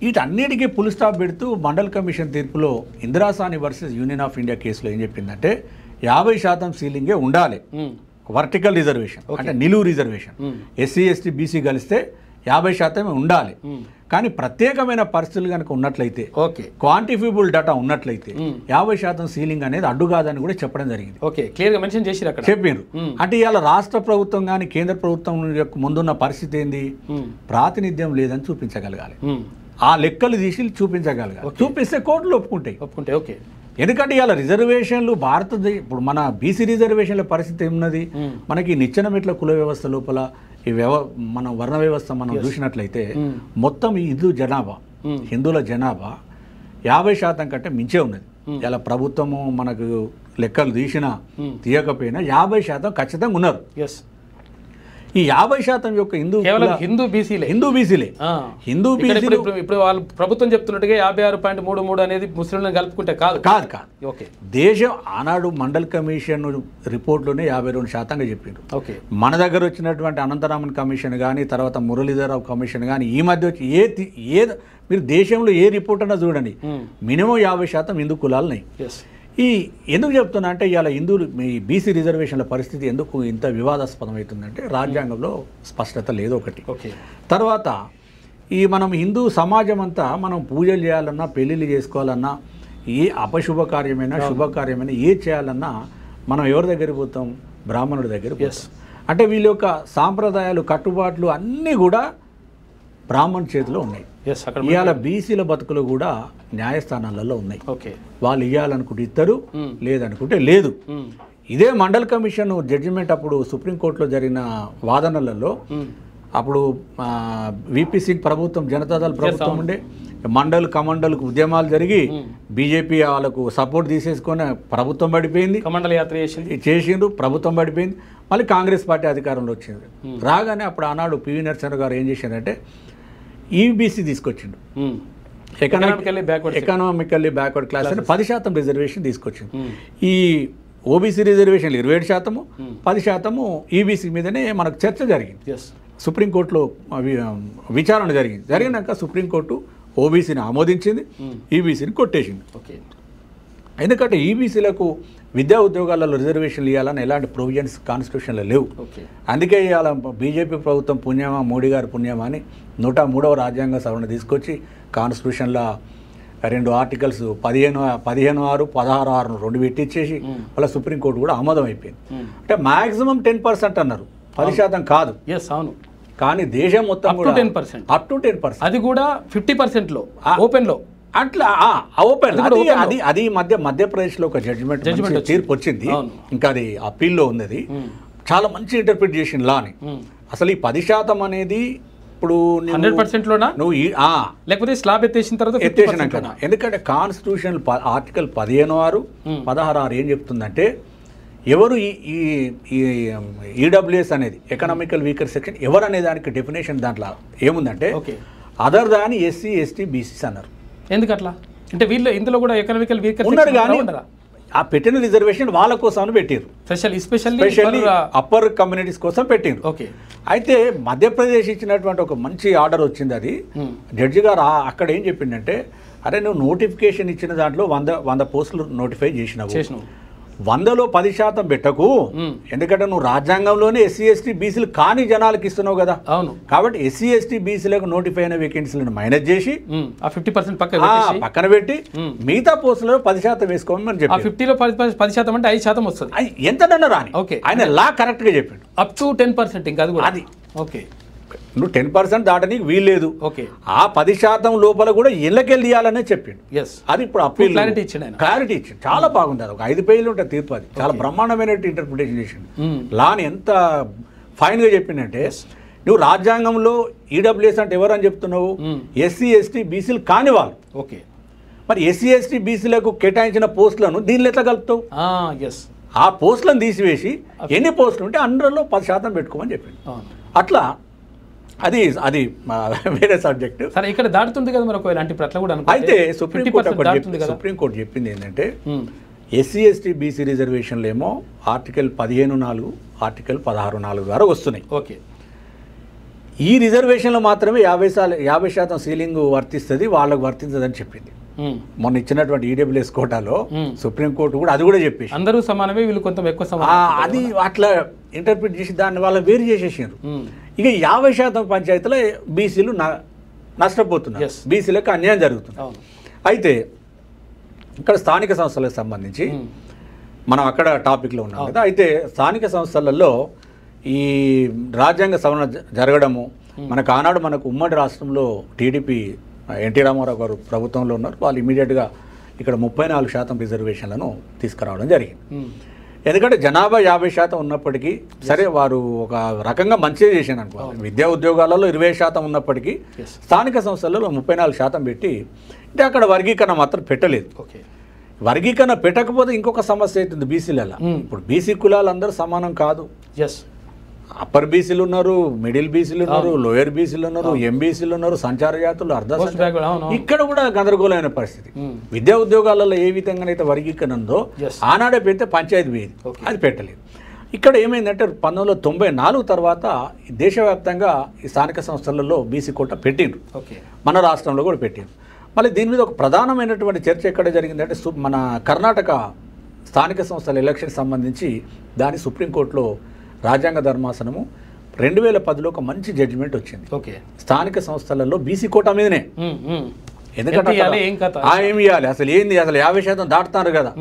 వీటన్నిటికీ ఫుల్ స్టాప్ పెడుతూ మండల్ కమిషన్ తీర్పులో Indra Sawhney versus union of India కేసులో ఏం చెప్పిందంటే 50% సీలింగే ఉండాలి. వర్టికల్ రిజర్వేషన్ అంటే నిలువు రిజర్వేషన్. ఎస్సీ ఎస్టీ బీసీ కలిస్తే 50% ఉండాలి. కానీ ప్రత్యేకమైన పరిస్థితులు కనుక ఉన్నట్లయితే, క్వాంటిఫిబుల్ డేటా ఉన్నట్లయితే 50% సీలింగ్ అనేది అడ్డు కాదని కూడా చెప్పడం జరిగింది. చెప్పారు. అంటే ఇవాళ రాష్ట్ర ప్రభుత్వం కానీ కేంద్ర ప్రభుత్వం యొక్క ముందున్న పరిస్థితి ఏంది? ప్రాతినిధ్యం లేదని చూపించగలగాలి. ఆ లెక్కలు తీసి చూపించగలగాలి. చూపిస్తే కోర్టులు ఒప్పుకుంటాయి. ఓకే. ఎందుకంటే ఇవాళ రిజర్వేషన్లు ఇప్పుడు మన బీసీ రిజర్వేషన్ల పరిస్థితి ఏమున్నది? మనకి నిచ్చెన మెట్ల కుల వ్యవస్థ లోపల ఈ మన వర్ణ వ్యవస్థ మనం చూసినట్లయితే మొత్తం హిందువుల జనాభా 50% కంటే మించే ఉన్నది. ఇలా ప్రభుత్వము మనకు లెక్కలు తీయకపోయినా 50% ఖచ్చితంగా ఉన్నారు. ఈ 50% యొక్క హిందూ బీసీలే ఇప్పుడు వాళ్ళు ప్రభుత్వం చెప్తున్నట్టుగా 56.33 అనేది ముస్లింలను కలుపుకుంటే కాదు. ఓకే. దేశం ఆనాడు మండల్ కమిషన్ రిపోర్ట్లోనే 52% చెప్పిండ్రు. ఓకే. మన దగ్గర వచ్చినటువంటి అనంతరామన్ కమిషన్ కానీ, తర్వాత మురళీధరరావు కమిషన్ కానీ, ఈ మధ్య వచ్చి మీరు దేశంలో ఏ రిపోర్ట్ అన్నా చూడండి, మినిమం 50% హిందూ కులాలున్నాయి. ఎందుకు చెప్తున్నా అంటే ఇవాళ హిందువులు ఈ బీసీ రిజర్వేషన్ల పరిస్థితి ఎందుకు ఇంత వివాదాస్పదం అవుతుందంటే రాజ్యాంగంలో స్పష్టత లేదు ఒకటి. తర్వాత మనం హిందూ సమాజం అంతా మనం పూజలు చేయాలన్నా, పెళ్ళిళ్ళు చేసుకోవాలన్నా, ఏ అపశుభకార్యమైనా శుభకార్యమైనా ఏ చేయాలన్నా మనం ఎవరి దగ్గరికి పోతాం? బ్రాహ్మణుడి దగ్గర. అంటే వీళ్ళ యొక్క సాంప్రదాయాలు, కట్టుబాట్లు అన్నీ కూడా బ్రాహ్మణ్ చేతిలో ఉన్నాయి. ఇవాళ బీసీల బతుకులు కూడా న్యాయస్థానాలలో ఉన్నాయి. వాళ్ళు ఇవ్వాలనుకుంటే ఇస్తారు, లేదనుకుంటే లేదు. ఇదే మండల్ కమిషన్ జడ్జిమెంట్ అప్పుడు సుప్రీంకోర్టులో జరిగిన వాదనలలో అప్పుడు విపి సింగ్ ప్రభుత్వం, జనతాదళ్ ప్రభుత్వం ఉండే, కమండల్కు ఉద్యమాలు జరిగి బీజేపీ వాళ్ళకు సపోర్ట్ తీసేసుకొని ప్రభుత్వం పడిపోయింది. కమండల్ యాత్ర చేసిండ్రు, ప్రభుత్వం పడిపోయింది. మళ్ళీ కాంగ్రెస్ పార్టీ అధికారంలో వచ్చింది. రాగానే అప్పుడు ఆనాడు పివి నరసింహ గారు ఏం చేశారంటే ఈబీసీ తీసుకొచ్చిండు. ఎకనామికల్లీ బ్యాక్వర్డ్ క్లాస్ అని 10% రిజర్వేషన్ తీసుకొచ్చింది. ఈ ఓబీసీ రిజర్వేషన్లు 27%, 10% ఈబీసీ మీదనే మనకు చర్చ జరిగింది. సుప్రీంకోర్టులో విచారణ జరిగినాక సుప్రీంకోర్టు ఓబీసీని ఆమోదించింది, ఈబీసీని కొట్టేసింది. ఎందుకంటే ఈబీసీలకు విద్యా ఉద్యోగాలలో రిజర్వేషన్లు ఇవ్వాలని ఎలాంటి ప్రొవిజన్స్ కాన్స్టిట్యూషన్లో లేవు. అందుకే ఇవాళ బీజేపీ ప్రభుత్వం పుణ్యమా, మోడీ గారి పుణ్యమా అని 103వ రాజ్యాంగ సవరణ తీసుకొచ్చి కాన్స్టిట్యూషన్లో 2 ఆర్టికల్స్ 15(6), 16(6) 2 పెట్టించేసి మళ్ళీ సుప్రీంకోర్టు కూడా ఆమోదం అయిపోయింది. అంటే మ్యాక్సిమం 10% అన్నారు, 10% కాదు. కానీ దేశం మొత్తం కూడా 10%, అది కూడా 50%లో ఓపెన్లో అట్లా ఓపెన్. అది మధ్యప్రదేశ్లో ఒక జడ్జిమెంట్ తీర్పు వచ్చింది. ఇంకా అది అప్పీల్లో ఉంది. అది చాలా మంచి ఇంటర్ప్రిట్ చేసిన లాని. అసలు ఈ 10% అనేది ఇప్పుడు 100%లోనా నువ్వు లేకపోతే స్లాబ్ ఎత్తేసిన తర్వాత ఎత్తేసినాక, ఎందుకంటే కాన్స్టిట్యూషన్ ఆర్టికల్ 15(6), 16(6) ఏం చెప్తుందంటే ఎవరు ఈ ఈడబ్ల్యూఎస్ అనేది ఎకనామికల్ వీకర్ సెక్షన్ ఎవరు అనే దానికి డెఫినేషన్ దాంట్లో ఏముందంటే అదర్ దాని ఎస్సీ ఎస్టీ బీసీస్ అన్నారు. ఎందుకు అట్లా అంటే వీళ్ళు ఇందులో కూడా ఎకనామికల్ వీకర్ ఉన్నారు, కానీ ఆ పెట్టిన రిజర్వేషన్ వాళ్ళ కోసం పెట్టారు. స్పెషల్లీ అప్పర్ కమ్యూనిటీస్ కోసం పెట్టారు. అయితే మధ్యప్రదేశ్ ఇచ్చినటువంటి ఒక మంచి ఆర్డర్ వచ్చింది. అది జడ్జి గారు అక్కడ ఏం చెప్పిందంటే, అరే నువ్వు నోటిఫికేషన్ ఇచ్చిన దాంట్లో 100 పోస్టులు నోటిఫై చేసినావు, 100లో 10% పెట్టకు, ఎందుకంటే నువ్వు రాజ్యాంగంలోనే ఎస్సీ ఎస్టీ బీసీలు కాని జనాలకు ఇస్తున్నావు కదా. అవును. కాబట్టి ఎస్సీ ఎస్టీ బీసీలకు నోటిఫై అయిన వేకెన్సీలను మైనస్ చేసి ఆ 50% పక్కన పెట్టి మిగతా పోస్టులలో 10% వేసుకోమని మనం చెప్పాం. 50లో 10% అంటే 5% వస్తుంది. ఎంతనన్నా రాని. ఓకే. ఆయన లా కరెక్ట్ గా చెప్పాడు. అప్ టు 10% ఇంకా అది కూడా. అది ఓకే. నువ్వు 10% దాటనీకి వీల్లేదు. ఓకే. ఆ 10% లోపల కూడా ఇళ్ళకెళ్ళి తీయాలనే చెప్పిండు. ఎస్. అది ఇప్పుడు అప్పీల్ క్లారిటీ ఇచ్చిండు ఆయన. క్లారిటీ ఇచ్చిండు. చాలా బాగుంది. అది ఒక 5 పేజీలు ఉంటుంది తీర్పు. అది చాలా బ్రహ్మాండమైన ఇంటర్ప్రిటేషన్ చేసిండు. లాని ఎంత ఫైన్ గా చెప్పిండంటే, నువ్వు రాజ్యాంగంలో ఈడబ్ల్యూఎస్ అంటే ఎవరు అని చెప్తున్నావు? ఎస్సీ ఎస్టీ బీసీలు కాని వాళ్ళు. ఓకే. మరి ఎస్సీ ఎస్టీ బీసీలకు కేటాయించిన పోస్టులను దీనిలో ఎట్లా కలుపుతావు? ఎస్. ఆ పోస్టులను తీసివేసి ఎన్ని పోస్టులు ఉంటే అందులో 10% పెట్టుకోమని చెప్పిండు. అట్లా అది అది వేరే సబ్జెక్ట్. సరే, ఇక్కడ దాటుతుంది కదా మరి ఒకవేళ అంటే ఇప్పుడు అట్లా కూడా అయితే సుప్రీంకోర్టు చెప్పింది ఏంటంటే, ఎస్సీ ఎస్టీ బీసీ రిజర్వేషన్లు ఏమో ఆర్టికల్ 15(4), ఆర్టికల్ 16(4) ద్వారా వస్తున్నాయి. ఓకే. ఈ రిజర్వేషన్లో మాత్రమే 50% సీలింగ్ వర్తిస్తుంది, వాళ్ళకు వర్తించదని చెప్పింది. మొన్న ఇచ్చినటువంటి ఈడబ్ల్యూఎస్ కోటాలో సుప్రీంకోర్టు కూడా అది కూడా చెప్పేసి అందరూ సమానమే, వీళ్ళు కొంత ఎక్కువ సమానం అది అట్లా ఇంటర్ప్రిట్ చేసి దాన్ని వాళ్ళ వేరు చేసేసారు. ఇక 50% పంచాయతీలో బీసీలు నష్టపోతున్నారు, బీసీలకు అన్యాయం జరుగుతుంది. అయితే ఇక్కడ స్థానిక సంస్థలకు సంబంధించి మనం అక్కడ టాపిక్లో ఉన్నాం కదా. అయితే స్థానిక సంస్థలలో ఈ రాజ్యాంగ సవరణ జరగడము, మనకు ఆనాడు మనకు ఉమ్మడి రాష్ట్రంలో టీడీపీ ఎన్టీ రామారావు గారు ప్రభుత్వంలో ఉన్నారు. వాళ్ళు ఇమీడియట్గా ఇక్కడ 34% రిజర్వేషన్లను తీసుకురావడం జరిగింది. ఎందుకంటే జనాభా 50% ఉన్నప్పటికీ సరే వారు ఒక రకంగా మంచిగా చేశాను అనుకో. విద్యా ఉద్యోగాలలో 20% ఉన్నప్పటికీ స్థానిక సంస్థలలో 34% పెట్టి, అంటే అక్కడ వర్గీకరణ మాత్రం పెట్టలేదు. వర్గీకరణ పెట్టకపోతే ఇంకొక సమస్య అవుతుంది బీసీలలో. ఇప్పుడు బీసీ కులాలు అందరూ సమానం కాదు. అప్పర్ బీసీలు ఉన్నారు, మిడిల్ బీసీలు ఉన్నారు, లోయర్ బీసీలు ఉన్నారు, ఎంబీసీలు ఉన్నారు, సంచార జాతులు, అర్ధ ఇక్కడ కూడా గందరగోళమైన పరిస్థితి. విద్యా ఉద్యోగాలలో ఏ విధంగానైతే వర్గీకరణ ఉందో ఆనాడే పెడితే పంచాయతీ వేది, అది పెట్టలేదు. ఇక్కడ ఏమైందంటే 1994 తర్వాత దేశవ్యాప్తంగా ఈ స్థానిక సంస్థలలో బీసీ కోట పెట్టిండ్రు, మన రాష్ట్రంలో కూడా పెట్టిండ్రు. మళ్ళీ దీని మీద ఒక ప్రధానమైనటువంటి చర్చ ఎక్కడ జరిగిందంటే, మన కర్ణాటక స్థానిక సంస్థల ఎలక్షన్ సంబంధించి దాని సుప్రీంకోర్టులో రాజ్యాంగ ధర్మాసనము 2010లో ఒక మంచి జడ్జిమెంట్ వచ్చింది. స్థానిక సంస్థలలో బీసీ కోటా మీదనే. ఎందుకంటే ఏమి ఇవ్వాలి, అసలు ఏంది, అసలు 50% దాటుతున్నారు కదా.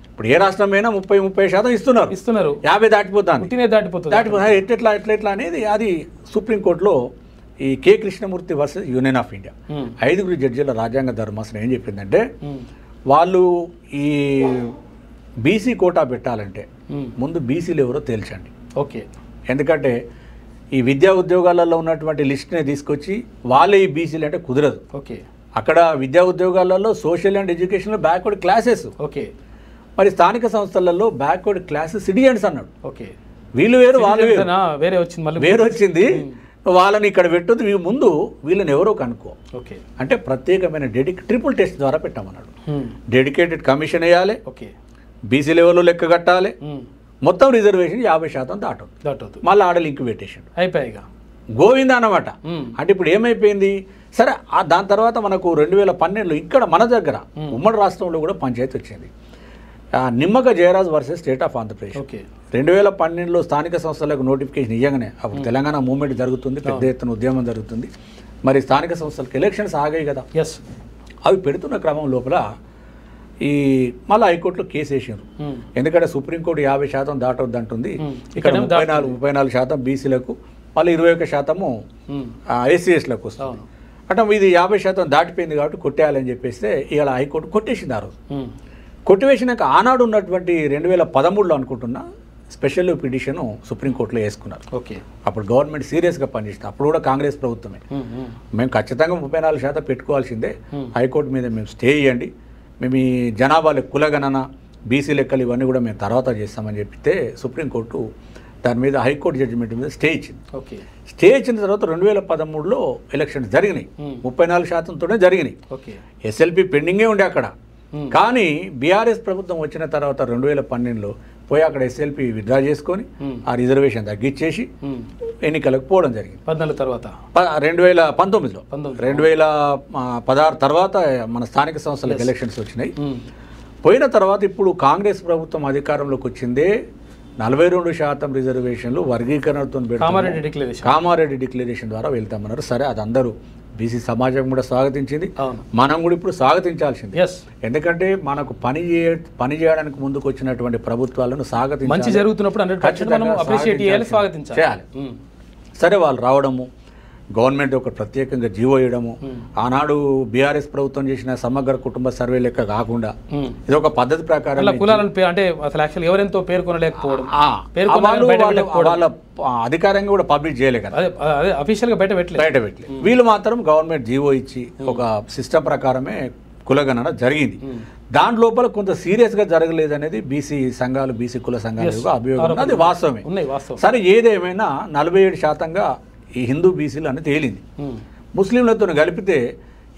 ఇప్పుడు ఏ రాష్ట్రమైనా 30% ఇస్తున్నారు, 50 దాటిపోతాను ఎట్లా అనేది అది సుప్రీంకోర్టులో ఈ K Krishnamurthy versus union of India 5 జడ్జీల రాజ్యాంగ ధర్మాసనం ఏం చెప్పిందంటే, వాళ్ళు ఈ బీసీ కోటా పెట్టాలంటే ముందు బీసీలు ఎవరో తేల్చండి. ఎందుకంటే ఈ విద్యా ఉద్యోగాలలో ఉన్నటువంటి లిస్ట్నే తీసుకొచ్చి వాళ్ళే ఈ బీసీలు అంటే కుదరదు. అక్కడ విద్యా ఉద్యోగాలలో సోషల్ అండ్ ఎడ్యుకేషన్లో బ్యాక్వర్డ్ క్లాసెస్. మరి స్థానిక సంస్థలలో బ్యాక్వర్డ్ క్లాసెస్ సిటిజన్స్ అన్నాడు. వీళ్ళు వేరు, వాళ్ళు వేరే వచ్చింది. వాళ్ళని ఇక్కడ పెట్టొద్దు, ముందు వీళ్ళని ఎవరో కనుక్కో. అంటే ప్రత్యేకమైన ట్రిపుల్ టెస్ట్ ద్వారా పెట్టామన్నాడు. డెడికేటెడ్ కమిషన్ వేయాలి, బీసీ లెవెల్లో లెక్క కట్టాలి, మొత్తం రిజర్వేషన్ 50% దాటొద్దు. మళ్ళీ ఆడ లింక్ పెట్టేసాడు, అయిపోయాయిగా గోవింద అన్నమాట. అంటే ఇప్పుడు ఏమైపోయింది సరే. దాని తర్వాత మనకు 2012లో ఇక్కడ మన దగ్గర ఉమ్మడి రాష్ట్రంలో కూడా పంచాయతీ వచ్చింది. Nimmaka Jayaraj versus state of Andhra Pradesh. 2012లో స్థానిక సంస్థలకు నోటిఫికేషన్ ఇవ్వగానే అప్పుడు తెలంగాణ మూవ్మెంట్ జరుగుతుంది, పెద్ద ఎత్తున ఉద్యమం జరుగుతుంది. మరి స్థానిక సంస్థలకు ఎలక్షన్స్ ఆగాయి కదా. అవి పెడుతున్న క్రమం లోపల ఈ మళ్ళీ హైకోర్టులో కేసు వేసారు. ఎందుకంటే సుప్రీంకోర్టు 50% దాటొద్దు అంటుంది. ఇక్కడ 34% బీసీలకు, మళ్ళీ 21% ఎస్సీఎస్లకు వస్తుంది. అంటే ఇది 50% దాటిపోయింది కాబట్టి కొట్టేయాలని చెప్పేస్తే ఇవాళ హైకోర్టు కొట్టేసింది. ఆ రోజు కొట్టివేసినాక ఆనాడు ఉన్నటువంటి 2013లో అనుకుంటున్నా స్పెషల్ పిటిషన్ సుప్రీంకోర్టులో వేసుకున్నారు. అప్పుడు గవర్నమెంట్ సీరియస్గా పనిచేస్తుంది. అప్పుడు కూడా కాంగ్రెస్ ప్రభుత్వమే. మేము ఖచ్చితంగా 34% పెట్టుకోవాల్సిందే, హైకోర్టు మీద మేము స్టే ఇవ్వండి, మేము ఈ జనాభా కులగణన బీసీ లెక్కలు ఇవన్నీ కూడా మేము తర్వాత చేస్తామని చెప్తే సుప్రీంకోర్టు దాని మీద హైకోర్టు జడ్జిమెంట్ మీద స్టే ఇచ్చింది. స్టే ఇచ్చిన తర్వాత 2013లో ఎలక్షన్స్ జరిగినాయి, 34%తోనే జరిగినాయి. ఎస్ఎల్పి పెండింగే ఉండే అక్కడ. కానీ బీఆర్ఎస్ ప్రభుత్వం వచ్చిన తర్వాత 2012లో పోయి అక్కడ ఎస్ఎల్పి విత్డ్రా చేసుకొని ఆ రిజర్వేషన్ తగ్గించేసి ఎన్నికలకు పోవడం జరిగింది. 2019లో 2016 తర్వాత మన స్థానిక సంస్థలకు ఎలక్షన్స్ వచ్చినాయి. పోయిన తర్వాత ఇప్పుడు కాంగ్రెస్ ప్రభుత్వం అధికారంలోకి వచ్చిందే 42% రిజర్వేషన్లు వర్గీకరణతో కామారెడ్డి డిక్లరేషన్ ద్వారా వెళ్తామన్నారు. సరే, అది అందరూ బీసీ సమాజం కూడా స్వాగతించింది, మనం కూడా ఇప్పుడు స్వాగతించాల్సింది. ఎందుకంటే మనకు పని చేయడానికి ముందుకు వచ్చినటువంటి ప్రభుత్వాలను చేయాలి. సరే, వాళ్ళు రావడము, గవర్నమెంట్ ఒక ప్రత్యేకంగా జీవో వేయడము, ఆనాడు బీఆర్ఎస్ ప్రభుత్వం చేసిన సమగ్ర కుటుంబ సర్వే లెక్క కాకుండా ఇది ఒక పద్ధతి ప్రకారం అంటే అసలు యాక్చువల్ ఎవరెంతో పేర్కొనలేకపోవడం, వాళ్ళ అధికారంగా కూడా పబ్లిష్ చేయలే కదా, అఫీషియల్ గా బయట పెట్టలేదు. వీళ్ళు మాత్రం గవర్నమెంట్ జీవో ఇచ్చి ఒక సిస్టమ్ ప్రకారమే కులగణన జరిగింది. దాని లోపల కొంత సీరియస్ గా జరగలేదు అనేది బీసీ సంఘాలు, బీసీ కుల సంఘాలు అభియోగం, అది వాస్తవమే. సరే, ఏదేమైనా 47%గా ఈ హిందూ బీసీలు అని తేలింది. ముస్లింలతో కలిపితే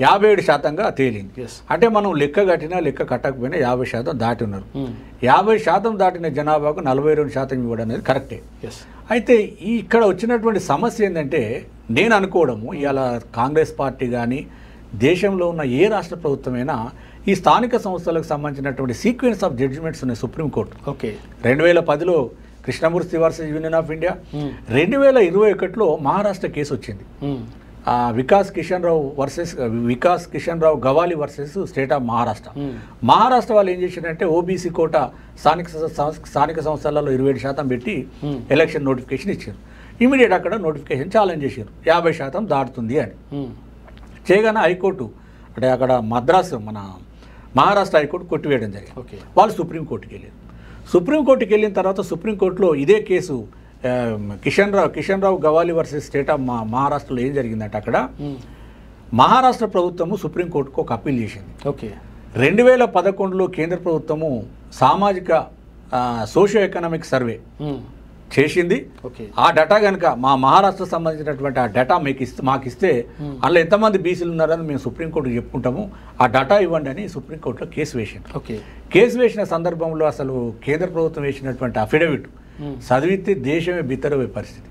57%గా తేలింది. అంటే మనం లెక్క కట్టినా లెక్క కట్టకపోయినా 50% దాటి ఉన్నారు. 50% దాటిన జనాభాకు 42% ఇవ్వడం అనేది కరెక్టే. అయితే ఇక్కడ వచ్చినటువంటి సమస్య ఏంటంటే, నేను అనుకోవడము ఇవాళ కాంగ్రెస్ పార్టీ కానీ దేశంలో ఉన్న ఏ రాష్ట్ర ప్రభుత్వమైనా ఈ స్థానిక సంస్థలకు సంబంధించినటువంటి సీక్వెన్స్ ఆఫ్ జడ్జిమెంట్స్ ఉన్నాయి సుప్రీంకోర్టు. 2010లో Krishnamurthy versus union of India, 2021లో మహారాష్ట్ర కేసు వచ్చింది, Vikas Kishan Rao Gawali versus state of Maharashtra. Maharashtra వాళ్ళు ఏం చేశారంటే ఓబీసీ కోటా స్థానిక సంస్థలలో 27% పెట్టి ఎలక్షన్ నోటిఫికేషన్ ఇచ్చారు. ఇమీడియట్ అక్కడ నోటిఫికేషన్ ఛాలెంజ్ చేశారు, 50% దాటుతుంది అని. చేయగానే హైకోర్టు, అంటే అక్కడ మద్రాసు మన మహారాష్ట్ర హైకోర్టు కొట్టివేయడం జరిగింది. వాళ్ళు సుప్రీంకోర్టుకి వెళ్ళారు. సుప్రీంకోర్టుకి వెళ్ళిన తర్వాత సుప్రీంకోర్టులో ఇదే case Kishan Rao Gawali versus state of మహారాష్ట్రలో ఏం జరిగిందంటే, అక్కడ మహారాష్ట్ర ప్రభుత్వము సుప్రీంకోర్టుకు ఒక అప్పీల్ చేసింది. 2011లో కేంద్ర ప్రభుత్వము సామాజిక సోషియో ఎకనామిక్ సర్వే చేసింది. ఆ డేటా కనుక మా మహారాష్ట్ర సంబంధించినటువంటి ఆ డేటా మాకు ఇస్తే అందులో ఎంతమంది బీసీలు ఉన్నారని మేము సుప్రీంకోర్టుకు చెప్పుకుంటాము, ఆ డేటా ఇవ్వండి అని సుప్రీంకోర్టులో కేసు వేసింది. కేసు వేసిన సందర్భంలో అసలు కేంద్ర ప్రభుత్వం వేసినటువంటి అఫిడవిట్ చదివితే దేశమే బిత్తరపోయే పరిస్థితి.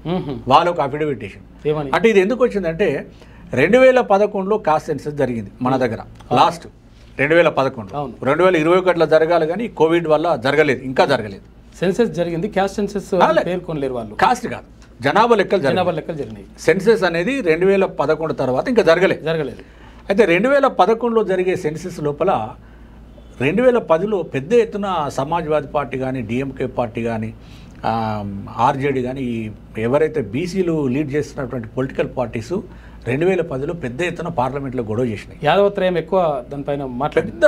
వాళ్ళు ఒక అఫిడవిట్ వేసింది. అంటే ఇది ఎందుకు వచ్చిందంటే, 2011లో కాస్ట్ సెన్సస్ జరిగింది మన దగ్గర, లాస్ట్ 2011. 2021లో జరగాలి కానీ కోవిడ్ వల్ల జరగలేదు, ఇంకా జరగలేదు. సెన్సెస్ జరిగింది, క్యాస్ట్ సెన్సెస్ పేర్కొనలేరు వాళ్ళు. కాస్ట్ కాదు, జనాభా లెక్కలు జరిగినాయి. సెన్సెస్ అనేది 2011 తర్వాత ఇంకా జరగలేదు. అయితే 2011లో జరిగే సెన్సెస్ లోపల 2010లో పెద్ద ఎత్తున సమాజ్వాదీ పార్టీ కానీ, డిఎంకే పార్టీ కానీ, ఆర్జేడీ కానీ, ఎవరైతే బీసీలు లీడ్ చేస్తున్నటువంటి పొలిటికల్ పార్టీస్ 2010లో పెద్ద ఎత్తున పార్లమెంట్లో గొడవ చేసినాయి. యాదవత్రయం ఎక్కువ దానిపైన పెద్ద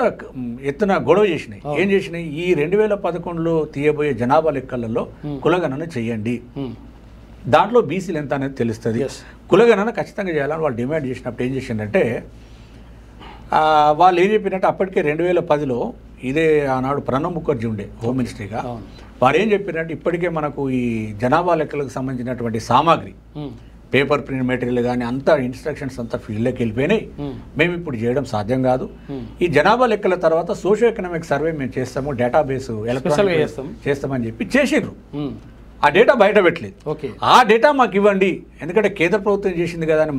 ఎత్తున గొడవ చేసినాయి. ఏం చేసినాయి, ఈ 2011లో తీయబోయే జనాభా లెక్కలలో కులగణన చెయ్యండి, దాంట్లో బీసీలు ఎంత అనేది తెలుస్తుంది, కులగణన ఖచ్చితంగా చేయాలని వాళ్ళు డిమాండ్ చేసినప్పుడు ఏం చేసిందంటే, వాళ్ళు ఏం చెప్పినట్టు అప్పటికే 2010లో ఇదే ఆనాడు ప్రణబ్ ముఖర్జీ ఉండే హోమ్ మినిస్టర్గా, వారు ఏం చెప్పినట్టు ఇప్పటికే మనకు ఈ జనాభా లెక్కలకు సంబంధించినటువంటి సామాగ్రి, పేపర్ ప్రింట్ మెటీరియల్ కానీ అంతా ఇన్స్ట్రక్షన్స్ అంతా ఫీల్డ్లోకి వెళ్ళిపోయినాయి, మేము ఇప్పుడు చేయడం సాధ్యం కాదు. ఈ జనాభా లెక్కల తర్వాత సోషియో ఎకనామిక్ సర్వే మేము చేస్తాము, డేటాబేస్ ఎలక్ట్రానిక్ చేస్తామని చెప్పి చేసిండ్రు. ఆ డేటా బయట పెట్టలేదు. ఆ డేటా మాకు ఇవ్వండి, ఎందుకంటే కేంద్ర ప్రభుత్వం చేసింది కదా అని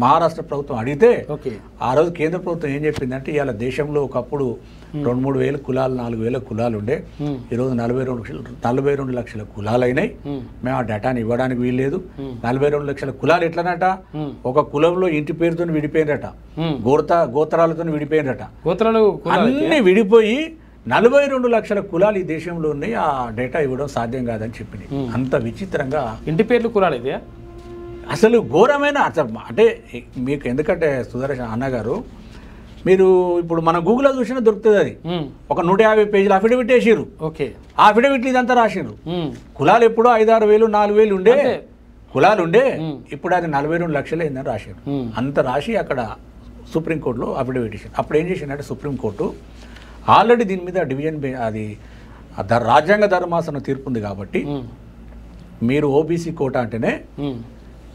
మహారాష్ట్ర ప్రభుత్వం అడిగితే, ఆ రోజు కేంద్ర ప్రభుత్వం ఏం చెప్పిందంటే, ఇవాళ దేశంలో ఒకప్పుడు 2-3 వేల కులాలు, 4 వేల కులాలు ఉండే, ఈరోజు 42 లక్షల కులాలు అయినాయి, మేము ఆ డేటాని ఇవ్వడానికి వీల్లేదు. 42 లక్షల కులాలు ఎట్లనట, ఒక కులంలో ఇంటి పేరుతో విడిపోయినట, గోత్రాలతో విడిపోయినట, అన్ని విడిపోయి 42 లక్షల కులాలు ఈ దేశంలో ఉన్నాయి, ఆ డేటా ఇవ్వడం సాధ్యం కాదని చెప్పింది. అంత విచిత్రంగా ఇంటి పేర్లు కులాలు ఇదే అసలు ఘోరమైన, అంటే మీకు ఎందుకంటే సుదర్శన్ అన్నగారు, మీరు ఇప్పుడు మన గూగుల్లో చూసినా దొరుకుతుంది, అది ఒక 150 పేజీల అఫిడవిట్ వేసిర్రు. ఆ అఫిడవిట్లు ఇదంతా రాసిర్రు. కులాలు ఎప్పుడో 5-6 వేలు 4 వేలు ఉండే కులాలు ఉండే, ఇప్పుడు అది 42 లక్షలు అయిందని రాశారు. అంత రాసి అక్కడ సుప్రీంకోర్టులో అఫిడవిట్ ఇచ్చారు. అప్పుడు ఏం చేసిందంటే సుప్రీంకోర్టు ఆల్రెడీ దీని మీద డివిజన్ అది రాజ్యాంగ ధర్మాసనం తీర్పు ఉంది కాబట్టి, మీరు ఓబీసీ కోటా అంటేనే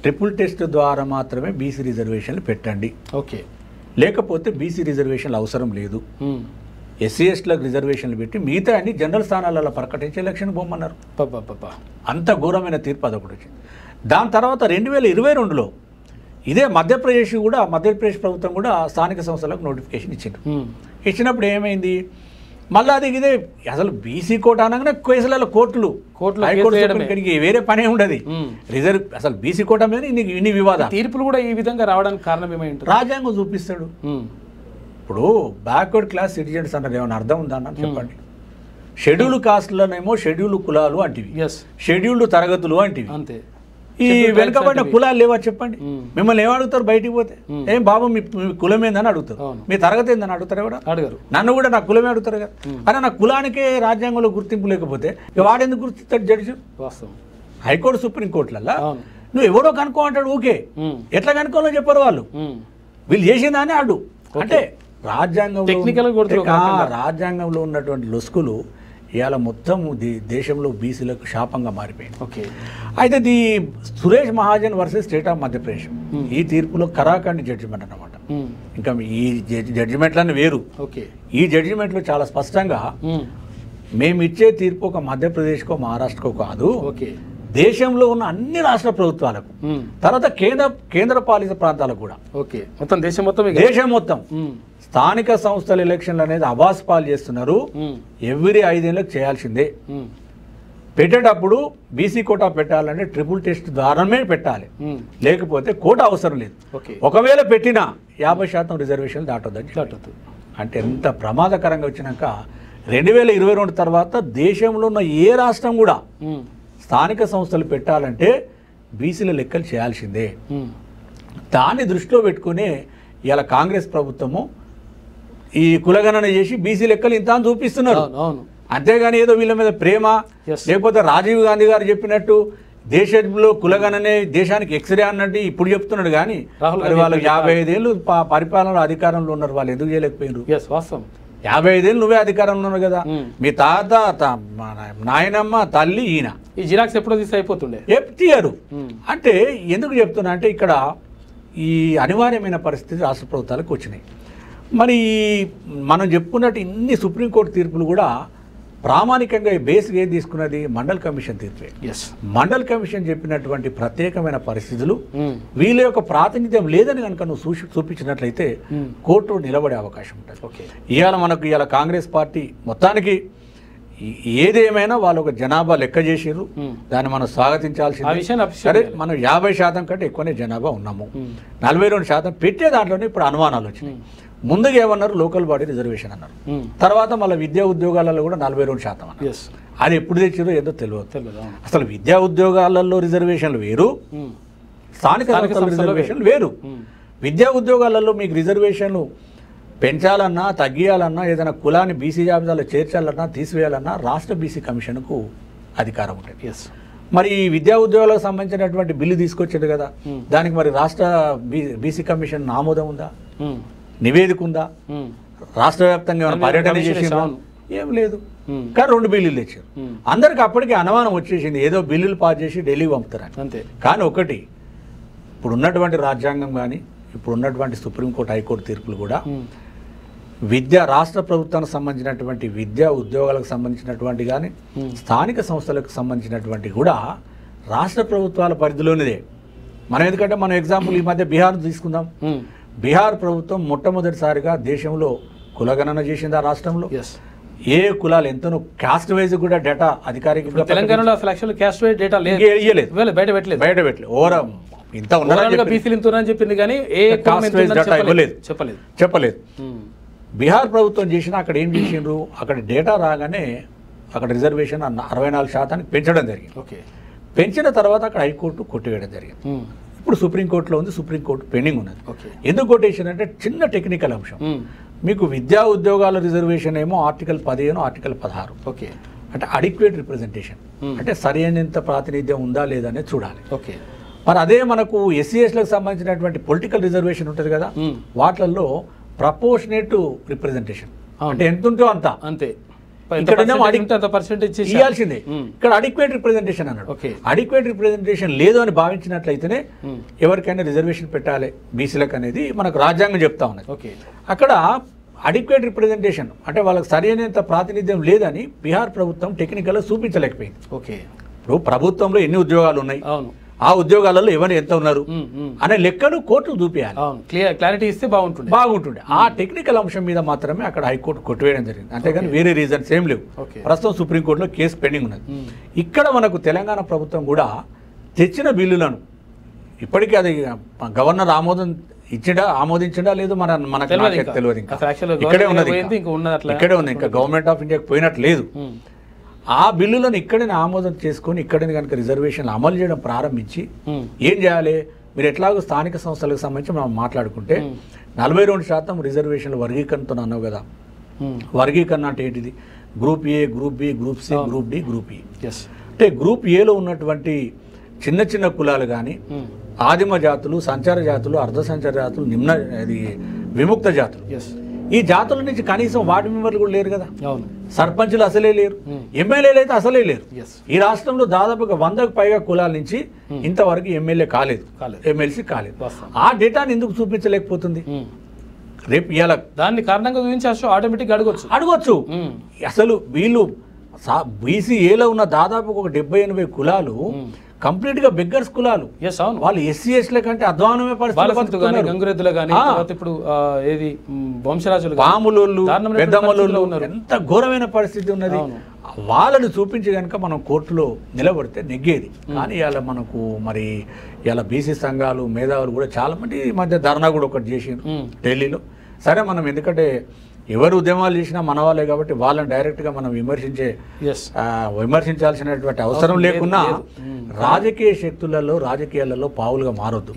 ట్రిపుల్ టెస్ట్ ద్వారా మాత్రమే బీసీ రిజర్వేషన్లు పెట్టండి, లేకపోతే బీసీ రిజర్వేషన్లు అవసరం లేదు. ఎస్సీ ఎస్టీలకు రిజర్వేషన్లు పెట్టి మిగతా అన్ని జనరల్ స్థానాలలో ప్రకటించి ఎలక్షన్ బొమ్మన్నారు. అంత ఘోరమైన తీర్పు అదొకటి వచ్చింది. దాని తర్వాత 2022లో ఇదే మధ్యప్రదేశ్ ప్రభుత్వం కూడా స్థానిక సంస్థలకు నోటిఫికేషన్ ఇచ్చింది. ఇచ్చినప్పుడు ఏమైంది మళ్ళీ అది ఇదే అసలు బీసీ కోటా అనగానే కేసులలో కోర్టులు హైకోర్టు సుప్రీంకోర్టుకి వేరే పనే ఉండదు రిజర్వ్ అసలు బీసీ కోటా మీద ఇన్ని వివాదాలు తీర్పులు కూడా ఈ విధంగా రావడానికి కారణం ఏమైంది రాజ్యాంగం చూపిస్తాడు ఇప్పుడు బ్యాక్వర్డ్ క్లాస్ సిటిజన్స్ అన్నది ఏమైనా అర్థం ఉందా అన్న చెప్పండి షెడ్యూల్ కాస్ట్లనేమో షెడ్యూల్ కులాలు అంటివి షెడ్యూల్డ్ తరగతులు అంటివి అంతే ఈ వెనుకబడిన కులాలు లేవా చెప్పండి మిమ్మల్ని ఏమడుగుతారు బయటికి పోతే ఏం బాబు మీ కులం ఏందని అడుగుతారు మీ తరగతి ఏందని అడుగుతారు ఎవరు అడగరు నన్ను కూడా నా కులమే అడుగుతారు కదా కానీ నా కులానికే రాజ్యాంగంలో గుర్తింపు లేకపోతే వాడెందుకు గుర్తిస్తాడు జడ్జి వాస్తవం హైకోర్టు సుప్రీంకోర్టులలో నువ్వు ఎవరో కనుక్కో అంటాడు ఊకే ఎట్లా కనుక్కోవాలో చెప్పారు వాళ్ళు వీళ్ళు చేసిందానే అడు అంటే రాజ్యాంగంలో ఉన్నటువంటి లొసుకులు ఇవాళ మొత్తం దేశంలో బీసీలకు శాపంగా మారిపోయింది ఓకే అయితే the Suresh Mahajan versus state of Madhya Pradesh ఈ తీర్పులో కరాఖండ్ జడ్జిమెంట్ అన్నమాట ఇంకా ఈ జడ్జిమెంట్లన్నీ వేరు ఓకే ఈ జడ్జిమెంట్లో చాలా స్పష్టంగా మేము ఇచ్చే తీర్పు ఒక మధ్యప్రదేశ్కో మహారాష్ట్రకో కాదు ఓకే దేశంలో ఉన్న అన్ని రాష్ట్ర ప్రభుత్వాలకు తర్వాత కేంద్ర పాలిత ప్రాంతాలకు కూడా ఓకే మొత్తం దేశం మొత్తం స్థానిక సంస్థల ఎలక్షన్లు అనేది అబాస్ పాలు చేస్తున్నారు ఎవ్రీ 5 ఏళ్ళకి చేయాల్సిందే పెట్టేటప్పుడు బీసీ కోటా పెట్టాలంటే ట్రిపుల్ టెస్ట్ ద్వారానే పెట్టాలి లేకపోతే కోటా అవసరం లేదు ఒకవేళ పెట్టినా 50% రిజర్వేషన్ దాటొద్దు అంటే ఎంత ప్రమాదకరంగా వచ్చినాక 2022 తర్వాత దేశంలో ఉన్న ఏ రాష్ట్రం కూడా స్థానిక సంస్థలు పెట్టాలంటే బీసీల లెక్కలు చేయాల్సిందే దాన్ని దృష్టిలో పెట్టుకుని ఇలా కాంగ్రెస్ ప్రభుత్వము ఈ కులగణన చేసి బీసీ లెక్కలు ఇంత అని చూపిస్తున్నారు అంతేగాని ఏదో వీళ్ళ మీద ప్రేమ లేకపోతే రాజీవ్ గాంధీ గారు చెప్పినట్టు దేశంలో కులగణనే దేశానికి ఎక్స్రే అన్నట్టు ఇప్పుడు చెప్తున్నాడు కానీ వాళ్ళు 55 ఏళ్ళు పరిపాలన అధికారంలో ఉన్నారు వాళ్ళు ఎందుకు చేయలేకపోయినారు 55 ఏళ్ళు నువ్వే అధికారంలో ఉన్నావు కదా మీ తాత నాయనమ్మ తల్లి ఈయన ఈ జిరాక్స్ ఎప్పుడో తీసి అయిపోతుండే తీయరు అంటే ఎందుకు చెప్తున్నా అంటే ఇక్కడ ఈ అనివార్యమైన పరిస్థితి రాష్ట్ర ప్రభుత్వాలకు వచ్చినాయి మరి మనం చెప్పుకున్నట్టు ఇన్ని సుప్రీంకోర్టు తీర్పులు కూడా ప్రామాణికంగా బేస్గా ఏం తీసుకున్నది మండల్ కమిషన్ తీర్పే మండల్ కమిషన్ చెప్పినటువంటి ప్రత్యేకమైన పరిస్థితులు వీళ్ళ యొక్క ప్రాతినిధ్యం లేదని కనుక నువ్వు చూపించినట్లయితే కోర్టు నిలబడే అవకాశం ఉంటుంది ఇవాళ కాంగ్రెస్ పార్టీ మొత్తానికి ఏదేమైనా వాళ్ళు ఒక జనాభా లెక్క చేసిర్రు దాన్ని మనం స్వాగతించాల్సింది సరే మనం 50% కంటే ఎక్కువనే జనాభా ఉన్నాము 42% పెట్టే దాంట్లోనే ఇప్పుడు అనుమానాలు వచ్చినాయి ముందుగా ఏమన్నారు లోకల్ బాడీ రిజర్వేషన్ అన్నారు తర్వాత మళ్ళీ విద్యా ఉద్యోగాలలో కూడా 42% అన్నారు అది ఎప్పుడు తెచ్చారో ఏదో తెలియదు అసలు విద్యా ఉద్యోగాలలో రిజర్వేషన్లు వేరు స్థానిక సంస్థల రిజర్వేషన్లు వేరు విద్యా ఉద్యోగాలలో మీకు రిజర్వేషన్లు పెంచాలన్నా తగ్గియాలన్నా ఏదైనా కులాన్ని బీసీ జాబితాలో చేర్చాలన్నా తీసివేయాలన్నా రాష్ట్ర బీసీ కమిషన్కు అధికారం ఉంటుంది మరి ఈ విద్యా ఉద్యోగాలకు సంబంధించినటువంటి బిల్లు తీసుకొచ్చింది కదా దానికి మరి రాష్ట్ర బీసీ కమిషన్ ఆమోదం ఉందా నివేదిక ఉందా రాష్ట్ర వ్యాప్తంగా ఏమైనా పర్యటన చేసిందా ఏం లేదు కానీ 2 బిల్లులు తెచ్చారు అందరికి అప్పటికే అనుమానం వచ్చేసింది ఏదో బిల్లులు పాస్ చేసి ఢిల్లీకి పంపుతారని అంతే కానీ ఒకటి ఇప్పుడు ఉన్నటువంటి రాజ్యాంగం కానీ ఇప్పుడు ఉన్నటువంటి సుప్రీంకోర్టు హైకోర్టు తీర్పులు కూడా రాష్ట్ర ప్రభుత్వానికి సంబంధించినటువంటి విద్యా ఉద్యోగాలకు సంబంధించినటువంటి కానీ స్థానిక సంస్థలకు సంబంధించినటువంటి కూడా రాష్ట్ర ప్రభుత్వాల పరిధిలోనిదే మనం ఎందుకంటే మనం ఎగ్జాంపుల్ ఈ మధ్య బీహార్ తీసుకుందాం బీహార్ ప్రభుత్వం మొట్టమొదటిసారిగా దేశంలో కులగణన చేసింది ఆ రాష్ట్రంలో ఏ కులాలు ఎంతనో కాస్ట్ వైజ్ కూడా డేటా అధికారికంగా తెలంగాణలో అసలు యాక్చువల్ కాస్ట్ వైజ్ డేటా లేదు బయట పెట్టలేదు ఓవరాల్ ఇంత ఉన్నది బీసీలు ఇంత చెప్పింది కానీ ఏ కాస్ట్ వైజ్ డేటా చెప్పలేదు బీహార్ ప్రభుత్వం చేసినా అక్కడ ఏం చేసిండ్రు అక్కడ డేటా రాగానే అక్కడ రిజర్వేషన్ 64% పెంచడం జరిగింది పెంచిన తర్వాత అక్కడ హైకోర్టు కొట్టివేయడం జరిగింది ఇప్పుడు సుప్రీంకోర్టులో ఉంది సుప్రీంకోర్టు పెండింగ్ ఉన్నది ఎందుకు కొట్టేషన్ అంటే చిన్న టెక్నికల్ అంశం మీకు విద్యా ఉద్యోగాల రిజర్వేషన్ ఏమో ఆర్టికల్ 15 ఆర్టికల్ 16 అంటే అడిక్వేట్ రిప్రజెంటేషన్ అంటే సరైనంత ప్రాతినిధ్యం ఉందా లేదా అనేది చూడాలి మరి అదే మనకు ఎస్సీఎస్లకు సంబంధించినటువంటి పొలిటికల్ రిజర్వేషన్ ఉంటుంది కదా వాటిల్లో ప్రపోర్షనేట్ రిప్రజెంటేషన్ అంటే ఎంత ఉంటో అంతే ఇవ్వాల్సిందే ఇక్కడ అడిక్వేట్ రిప్రజెంటేషన్ అన్నాడు అడిక్వేట్ రిప్రజెంటేషన్ లేదు అని భావించినట్లయితేనే ఎవరికైనా రిజర్వేషన్ పెట్టాలి బీసీలకు అనేది మనకు రాజ్యాంగం చెప్తా ఉన్నది అక్కడ అడిక్వేట్ రిప్రజెంటేషన్ అంటే వాళ్ళకి సరైనంత ప్రాతినిధ్యం లేదని బీహార్ ప్రభుత్వం టెక్నికల్గా చూపించలేకపోయింది ఇప్పుడు ప్రభుత్వంలో ఎన్ని ఉద్యోగాలు ఉన్నాయి ఆ ఉద్యోగాలలో ఎవరు ఎంత ఉన్నారు అనే లెక్కలు కోర్టులు చూపించాలి. క్లారిటీ ఇస్తే బాగుంటుండే. ఆ టెక్నికల్ అంశం మీద మాత్రమే అక్కడ హైకోర్టు కొట్టివేయడం జరిగింది. అంతేగాని వేరే రీజన్స్ ఏం లేవు. ప్రస్తుతం సుప్రీంకోర్టులో కేసు పెండింగ్ ఉన్నది. ఇక్కడ మనకు తెలంగాణ ప్రభుత్వం కూడా తెచ్చిన బిల్లులను ఇప్పటికీ అది గవర్నర్ ఆమోదించడా లేదు మనకు తెలియదు. ఇంకా ఇక్కడే ఉన్నది, ఇంకా గవర్నమెంట్ ఆఫ్ ఇండియాకి పోయినట్టు లేదు. ఆ బిల్లులను ఇక్కడనే ఆమోదం చేసుకొని ఇక్కడనే కనుక రిజర్వేషన్లు అమలు చేయడం ప్రారంభించి ఏం చేయాలి, మీరు ఎట్లాగో స్థానిక సంస్థలకు సంబంధించి మనం మాట్లాడుకుంటే 42% రిజర్వేషన్ల వర్గీకరణతో అన్నావు కదా. వర్గీకరణ అంటే ఏంటిది? Group A, group B, group C, group D, group E. అంటే గ్రూప్ ఏలో ఉన్నటువంటి చిన్న చిన్న కులాలు కానీ, ఆదిమ జాతులు, సంచార జాతులు, అర్ధ సంచార జాతులు, విముక్త జాతులు, ఈ జాతుల నుంచి కనీసం వార్డు మెంబర్లు కూడా లేరు కదా. సర్పంచులు అసలే లేరు, ఎమ్మెల్యేలు అయితే అసలే లేరు. ఈ రాష్ట్రంలో దాదాపుగా 100కు పైగా కులాల నుంచి ఇంతవరకు ఎమ్మెల్యే కాలేదు, ఎమ్మెల్సీ కాలేదు. ఆ డేటాని ఎందుకు చూపించలేకపోతుంది? రేపు ఇలా దాన్ని కారణంగా చూపించి ఆటోమేటిక్గా అడగొచ్చు. అసలు వీళ్ళు బీసీఏలో ఉన్న దాదాపు ఒక 70-80 కులాలు కంప్లీట్ గా బెగ్గర్స్ కులాలు. వాళ్ళు ఎస్సీ ఎస్ల కంటే అధ్వానమే పరిస్థితి. గంగురెద్దులు కానీ ఇప్పుడు ఏది వంశరాజులు, పాములోళ్ళు, పెద్దమ్మలోళ్ళు, ఎంత ఘోరమైన పరిస్థితి ఉన్నది. వాళ్ళని చూపించి కనుక మనం కోర్టులో నిలబడితే నెగ్గేది. కానీ ఇలా మనకు మరి ఇలా బీసీ సంఘాలు, మేధావులు కూడా చాలా మంది ఈ మధ్య ధర్నా కూడా ఒకటి చేసిండ్రు ఢిల్లీలో. సరే, మనం ఎందుకంటే ఎవరు ఉద్యమాలు చేసినా మన వాళ్ళే కాబట్టి వాళ్ళని డైరెక్ట్గా మనం విమర్శించాల్సినటువంటి అవసరం లేకున్నా రాజకీయ శక్తులలో, రాజకీయాలలో పావులుగా మారొద్దు.